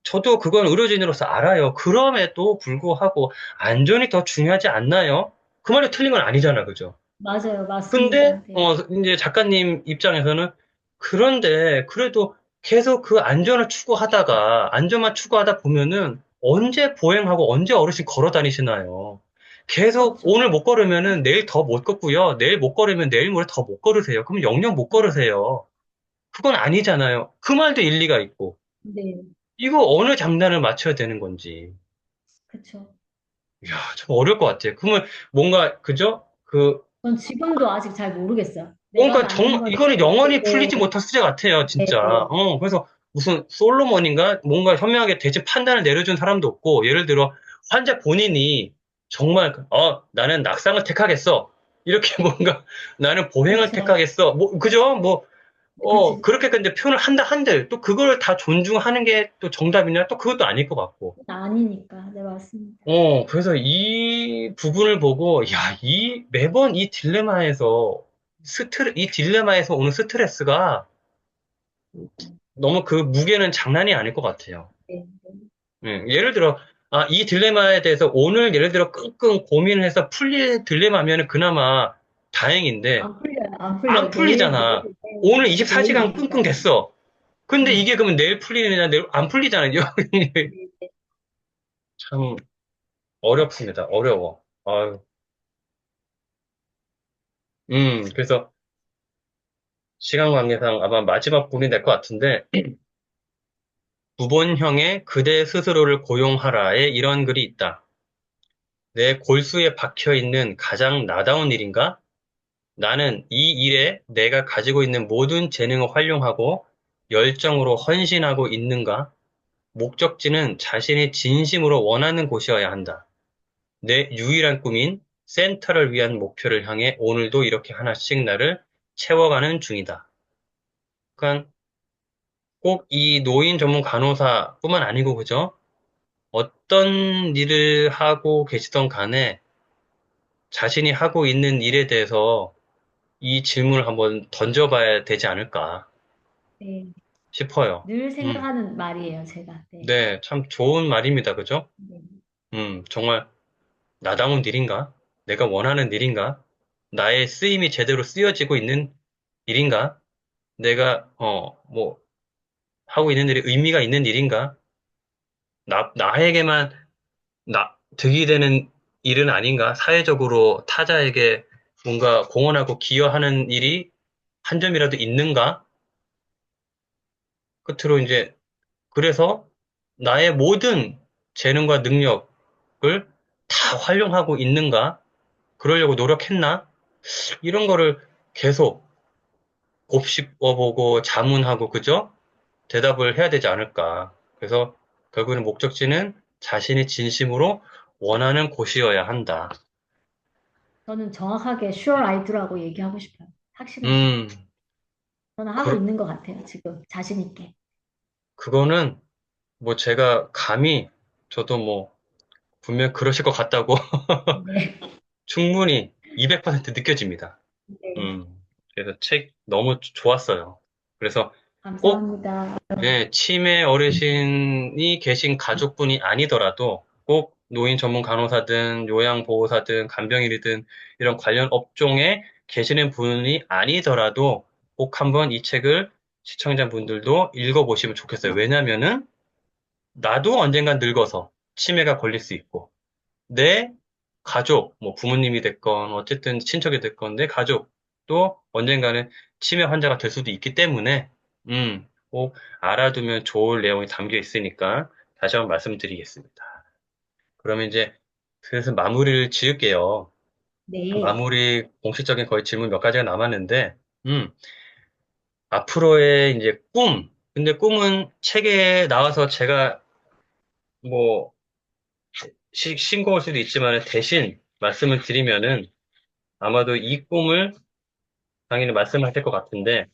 저도 그건 의료진으로서 알아요. 그럼에도 불구하고 안전이 더 중요하지 않나요? 그 말이 틀린 건 아니잖아, 그죠? 맞아요. 근데, 맞습니다. 네. 이제 작가님 입장에서는 그런데 그래도 계속 그 안전을 추구하다가 안전만 추구하다 보면은 언제 보행하고 언제 어르신 걸어 다니시나요? 계속 그렇죠. 오늘 못 걸으면은 내일 더 못 걷고요. 내일 못 걸으면 내일 모레 더 못 걸으세요. 그럼 영영 못 걸으세요. 그건 아니잖아요. 그 말도 일리가 있고. 네. 이거 어느 장단을 맞춰야 되는 건지. 그렇죠. 이야, 참 어려울 것 같아요. 그러면 뭔가, 그죠? 전 지금도 아직 잘 모르겠어요. 내가 그러니까 맞는 건지 이거는 영원히 모르겠고. 풀리지 못할 수제 같아요, 네, 진짜. 네. 그래서 무슨 솔로몬인가? 뭔가 현명하게 대체 판단을 내려준 사람도 없고, 예를 들어, 환자 본인이 정말, 나는 낙상을 택하겠어. 이렇게 뭔가, 나는 보행을 그렇죠. 택하겠어. 뭐, 그죠? 뭐, 그치. 그렇게 근데 표현을 한들, 또 그걸 다 존중하는 게 또 정답이냐? 또 그것도 아닐 것 같고. 아니니까. 네, 맞습니다. 그래서 이 부분을 보고, 야, 매번 이 딜레마에서 오는 스트레스가 너무 그 무게는 장난이 아닐 것 같아요. 네, 네. 예를 들어, 이 딜레마에 대해서 오늘 예를 들어 끙끙 고민을 해서 풀릴 딜레마면 그나마 다행인데, 안 풀려요. 안 안 풀려요. 내일, 풀리잖아. 오늘 내일 24시간 끙끙 일이니까. 됐어. 근데 네. 이게 그러면 내일 풀리느냐, 내일 안 풀리잖아요. 네, 네. 참 어렵습니다. 어려워. 아유, 그래서 시간 관계상 아마 마지막 분이 될 것 같은데, 부본형의 그대 스스로를 고용하라에 이런 글이 있다. 내 골수에 박혀 있는 가장 나다운 일인가? 나는 이 일에 내가 가지고 있는 모든 재능을 활용하고 열정으로 헌신하고 있는가? 목적지는 자신이 진심으로 원하는 곳이어야 한다. 내 유일한 꿈인 센터를 위한 목표를 향해 오늘도 이렇게 하나씩 나를 채워가는 중이다. 그러니까 꼭 이 노인 전문 간호사뿐만 아니고 그죠? 어떤 일을 하고 계시던 간에 자신이 하고 있는 일에 대해서 이 질문을 한번 던져봐야 되지 않을까 네. 싶어요. 늘 음, 생각하는 말이에요, 제가. 네. 네, 참 좋은 말입니다. 그죠? 네. 정말 나다운 일인가? 내가 원하는 일인가? 나의 쓰임이 제대로 쓰여지고 있는 일인가? 내가, 뭐, 하고 있는 일이 의미가 있는 일인가? 나에게만 득이 되는 일은 아닌가? 사회적으로 타자에게 뭔가 공헌하고 기여하는 일이 한 점이라도 있는가? 끝으로 이제, 그래서 나의 모든 재능과 능력을 다 활용하고 있는가? 그러려고 노력했나? 이런 거를 계속 곱씹어보고 자문하고, 그죠? 대답을 해야 되지 않을까. 그래서 결국에는 목적지는 자신이 진심으로 원하는 곳이어야 한다. 저는 정확하게 sure I do라고 얘기하고 싶어요. 확실하게. 음, 저는 하고 그, 있는 것 같아요, 지금. 자신 있게. 그거는 뭐 제가 감히 저도 뭐 분명 그러실 것 같다고 네. 충분히 200% 느껴집니다. 네. 음, 그래서 책 너무 좋았어요. 그래서 꼭 감사합니다. 예, 치매 어르신이 계신 가족분이 아니더라도 꼭 노인 전문 간호사든 요양보호사든 간병인이든 이런 관련 업종에 계시는 분이 아니더라도 꼭 한번 이 책을 시청자분들도 읽어보시면 좋겠어요. 왜냐면은 나도 언젠간 늙어서 치매가 걸릴 수 있고 내 가족, 뭐 부모님이 됐건 어쨌든 친척이 됐건 내 가족도 언젠가는 치매 환자가 될 수도 있기 때문에 꼭 알아두면 좋을 내용이 담겨 있으니까 다시 한번 말씀드리겠습니다. 그러면 이제 슬슬 마무리를 지을게요. 네. 마무리 공식적인 거의 질문 몇 가지가 남았는데, 음, 앞으로의 이제 꿈. 근데 꿈은 책에 나와서 제가 뭐 신고할 수도 있지만 대신 말씀을 드리면은 아마도 이 꿈을 당연히 말씀하실 것 같은데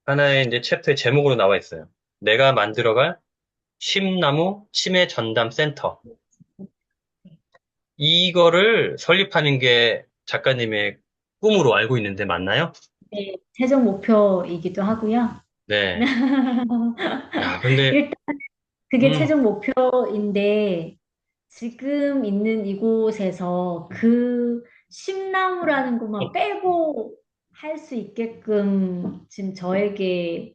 하나의 이제 챕터의 제목으로 나와 있어요. 내가 만들어갈 쉼나무 치매 전담 센터. 이거를 설립하는 게 작가님의 꿈으로 알고 있는데 맞나요? 네, 최종 목표이기도 하고요. 네. 야, 근데 일단 그게 음, 최종 목표인데 지금 있는 이곳에서 그 심나무라는 것만 빼고 할 수 있게끔 지금 저에게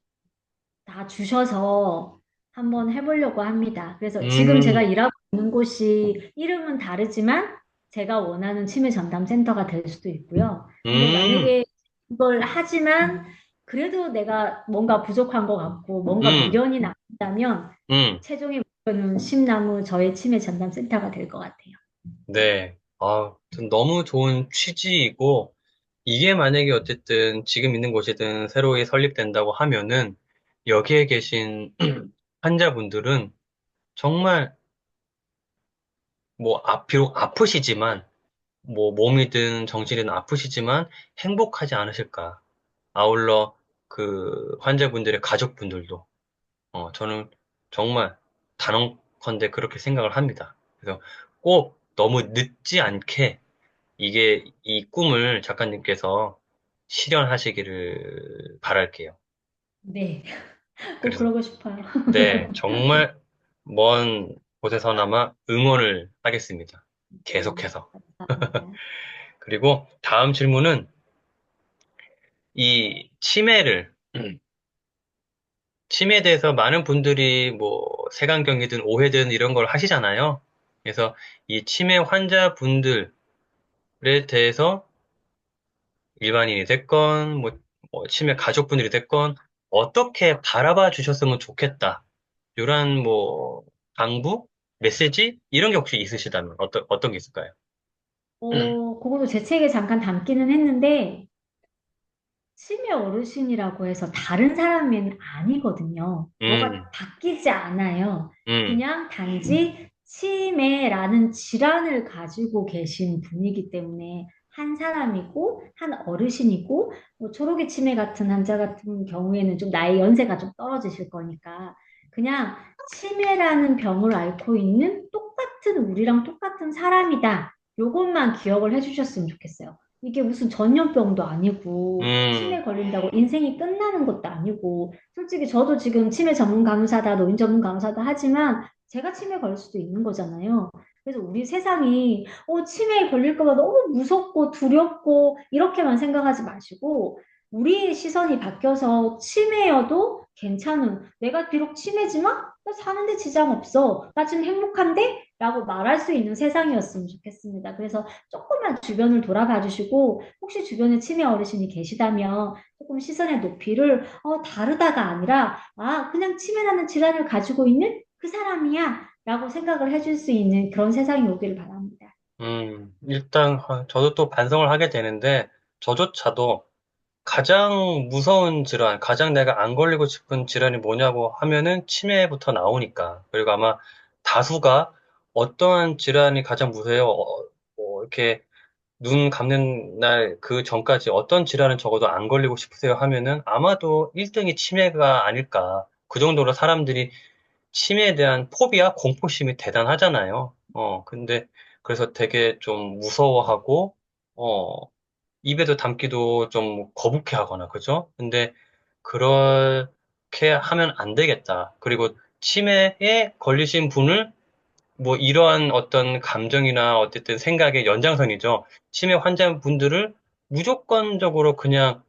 다 주셔서 한번 해보려고 합니다. 그래서 지금 제가 음, 일하고 있는 곳이 이름은 다르지만 제가 원하는 치매 전담 센터가 될 수도 있고요. 근데 음, 만약에 이걸 하지만 그래도 내가 뭔가 부족한 것 같고 뭔가 음, 미련이 남다면 음. 최종의 목표는 심나무 저의 치매 전담 센터가 될 것 같아요. 네. 아, 너무 좋은 취지이고, 이게 만약에 어쨌든 지금 있는 곳이든 새로이 설립된다고 하면은, 여기에 계신 환자분들은 정말 뭐, 비록 아프시지만, 뭐, 몸이든 정신이든 아프시지만 행복하지 않으실까. 아울러 그 환자분들의 가족분들도, 저는 정말 단언컨대 그렇게 생각을 합니다. 그래서 꼭 너무 늦지 않게 이게 이 꿈을 작가님께서 실현하시기를 바랄게요. 네, 꼭 그래서 그러고 싶어요. 네, 정말 먼 곳에서나마 응원을 하겠습니다. 네, 계속해서. 감사합니다. 그리고 다음 질문은 이 치매를 치매에 대해서 많은 분들이 뭐 색안경이든 오해든 이런 걸 하시잖아요. 그래서 이 치매 환자분들에 대해서 일반인이 됐건, 뭐 치매 가족분들이 됐건, 어떻게 바라봐 주셨으면 좋겠다. 이런 뭐, 당부? 메시지? 이런 게 혹시 있으시다면 어떤 게 있을까요? 그거도 제 책에 잠깐 담기는 했는데 치매 어르신이라고 해서 다른 사람은 아니거든요. 뭐가 음, 바뀌지 않아요. 음, 그냥 단지 치매라는 질환을 가지고 계신 분이기 때문에 한 사람이고 한 어르신이고 뭐 초록이 치매 같은 환자 같은 경우에는 좀 나이 연세가 좀 떨어지실 거니까 그냥 치매라는 병을 앓고 있는 똑같은 우리랑 똑같은 사람이다. 요것만 기억을 해주셨으면 좋겠어요. 이게 무슨 전염병도 아니고 음, 치매 걸린다고 인생이 끝나는 것도 아니고 솔직히 저도 지금 치매 전문 간호사다 노인 전문 간호사다 하지만 제가 치매 걸릴 수도 있는 거잖아요. 그래서 우리 세상이 치매에 걸릴까 봐 너무 무섭고 두렵고 이렇게만 생각하지 마시고 우리의 시선이 바뀌어서 치매여도 괜찮은 내가 비록 치매지만 나 사는데 지장 없어. 나 지금 행복한데? 라고 말할 수 있는 세상이었으면 좋겠습니다. 그래서 조금만 주변을 돌아봐 주시고 혹시 주변에 치매 어르신이 계시다면 조금 시선의 높이를 다르다가 아니라 그냥 치매라는 질환을 가지고 있는 그 사람이야 라고 생각을 해줄 수 있는 그런 세상이 오기를 바랍니다. 일단, 저도 또 반성을 하게 되는데, 저조차도 가장 무서운 질환, 가장 내가 안 걸리고 싶은 질환이 뭐냐고 하면은 치매부터 나오니까. 그리고 아마 다수가 어떠한 질환이 가장 무서워요? 이렇게 눈 감는 날 그 전까지 어떤 질환은 적어도 안 걸리고 싶으세요 하면은 아마도 1등이 치매가 아닐까. 그 정도로 사람들이 치매에 대한 포비아, 공포심이 대단하잖아요. 근데 그래서 되게 좀 무서워하고, 어, 입에도 담기도 좀 거북해 하거나, 그죠? 근데 그렇게 하면 안 되겠다. 그리고 치매에 걸리신 분을 뭐 이러한 어떤 감정이나 어쨌든 생각의 연장선이죠. 치매 환자분들을 무조건적으로 그냥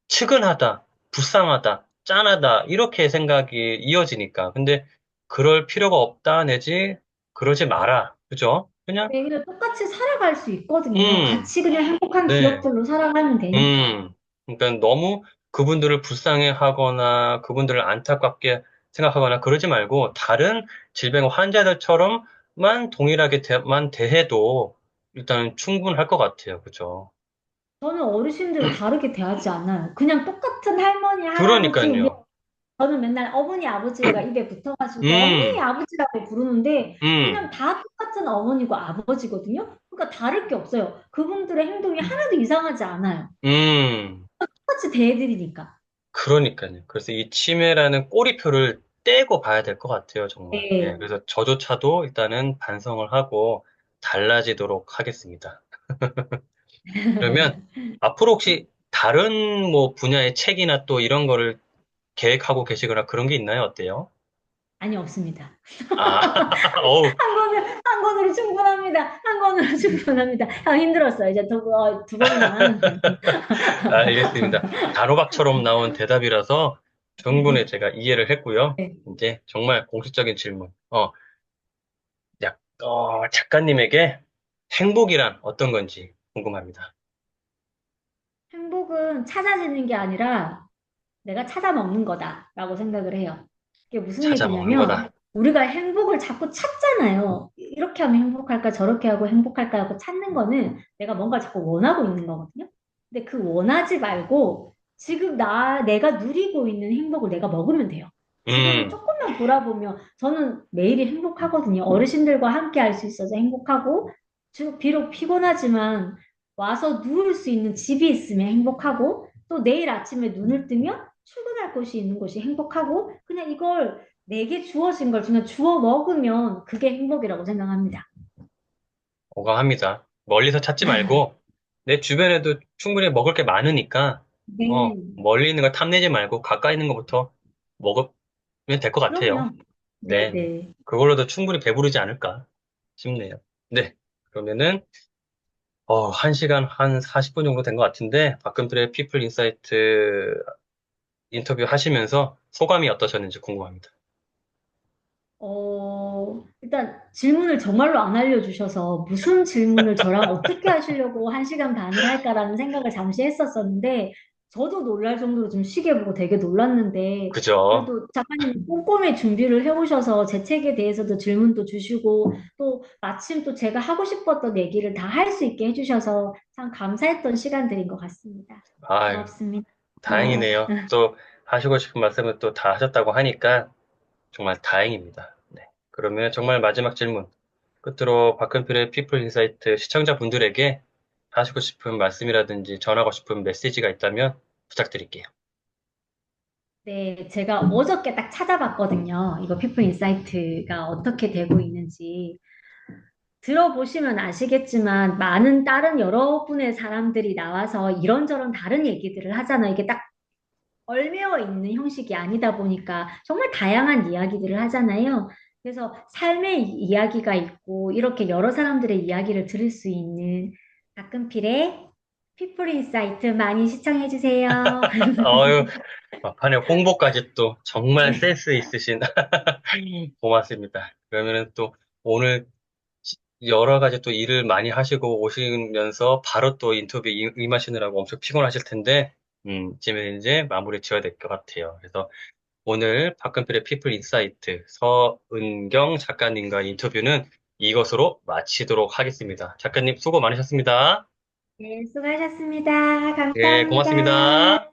측은하다, 불쌍하다, 짠하다, 이렇게 생각이 이어지니까. 근데 그럴 필요가 없다, 내지, 그러지 마라. 그죠? 그냥, 네, 그냥 똑같이 살아갈 수 있거든요. 음, 같이 그냥 행복한 네. 기억들로 살아가면 되니까. 그러니까 너무 그분들을 불쌍해 하거나 그분들을 안타깝게 생각하거나 그러지 말고 다른 질병 환자들처럼만 동일하게만 대해도 일단 충분할 것 같아요. 그죠? 저는 어르신들을 다르게 대하지 않아요. 그냥 똑같은 할머니, 할아버지, 우리 그러니까요. 저는 맨날 어머니, 아버지가 입에 붙어가지고 어머니, 음, 아버지라고 부르는데 음, 그냥 다 똑같은 어머니고 아버지거든요. 그러니까 다를 게 없어요. 그분들의 행동이 하나도 이상하지 않아요. 음. 똑같이 대해드리니까. 그러니까요. 그래서 이 치매라는 꼬리표를 떼고 봐야 될 것 같아요, 정말. 예, 네. 그래서 저조차도 일단은 반성을 하고 달라지도록 하겠습니다. 그러면 앞으로 혹시 다른 뭐 분야의 책이나 또 이런 거를 계획하고 계시거나 그런 게 있나요? 어때요? 아니, 없습니다. 아, 어우, 한 권으로 충분합니다. 한 권으로 충분합니다. 아, 힘들었어요. 이제 두 권은 안 하는 걸로. 알겠습니다. 단호박처럼 나온 대답이라서 충분히 제가 이해를 했고요. 네. 이제 정말 공식적인 질문. 작가님에게 행복이란 어떤 건지 궁금합니다. 행복은 찾아지는 게 아니라 내가 찾아 먹는 거다라고 생각을 해요. 이게 무슨 찾아 먹는 얘기냐면 거다. 우리가 행복을 자꾸 찾잖아요. 이렇게 하면 행복할까, 저렇게 하고 행복할까 하고 찾는 거는 내가 뭔가 자꾸 원하고 있는 거거든요. 근데 그 원하지 말고 지금 내가 누리고 있는 행복을 내가 먹으면 돼요. 지금을 음, 조금만 돌아보면 저는 매일이 행복하거든요. 어르신들과 함께 할 수 있어서 행복하고, 비록 피곤하지만 와서 누울 수 있는 집이 있으면 행복하고, 또 내일 아침에 눈을 뜨면 출근할 곳이 있는 곳이 행복하고, 그냥 이걸 내게 주어진 걸 그냥 주워 먹으면 그게 행복이라고 생각합니다. 오감합니다. 멀리서 찾지 말고 내 주변에도 충분히 먹을 게 많으니까 네, 멀리 있는 거 탐내지 말고 가까이 있는 것부터 먹으면 될 것 같아요. 그럼요. 네, 네. 네. 그걸로도 충분히 배부르지 않을까 싶네요. 네. 그러면은 1시간 한 40분 정도 된 것 같은데 박근필의 피플 인사이트 인터뷰 하시면서 소감이 어떠셨는지 궁금합니다. 일단 질문을 정말로 안 알려주셔서 무슨 질문을 저랑 어떻게 하시려고 한 시간 반을 할까라는 생각을 잠시 했었었는데, 저도 놀랄 정도로 좀 시계 보고 되게 놀랐는데, 그죠? 그래도 작가님이 꼼꼼히 준비를 해오셔서 제 책에 대해서도 질문도 주시고, 또 마침 또 제가 하고 싶었던 얘기를 다 할 수 있게 해주셔서 참 감사했던 시간들인 것 같습니다. 아, 고맙습니다. 다행이네요. 또 하시고 싶은 말씀을 또 다 하셨다고 하니까 정말 다행입니다. 네. 그러면 정말 마지막 질문. 끝으로 박근필의 피플 인사이트 시청자분들에게 하시고 싶은 말씀이라든지 전하고 싶은 메시지가 있다면 부탁드릴게요. 네, 제가 어저께 딱 찾아봤거든요. 이거 피플 인사이트가 어떻게 되고 있는지. 들어보시면 아시겠지만 많은 다른 여러분의 사람들이 나와서 이런저런 다른 얘기들을 하잖아요. 이게 딱 얽매여 있는 형식이 아니다 보니까 정말 다양한 이야기들을 하잖아요. 그래서 삶의 이야기가 있고 이렇게 여러 사람들의 이야기를 들을 수 있는 가끔필의 피플 인사이트 많이 시청해 주세요. 어유, 막판에 홍보까지 또 정말 센스 있으신 고맙습니다. 그러면은 또 오늘 여러 가지 또 일을 많이 하시고 오시면서 바로 또 인터뷰 임하시느라고 엄청 피곤하실 텐데, 이쯤에 이제 마무리 지어야 될 것 같아요. 그래서 오늘 박근필의 피플 인사이트 서은경 작가님과 인터뷰는 이것으로 마치도록 하겠습니다. 작가님 수고 많으셨습니다. 네, 수고하셨습니다. 예, 감사합니다. 고맙습니다.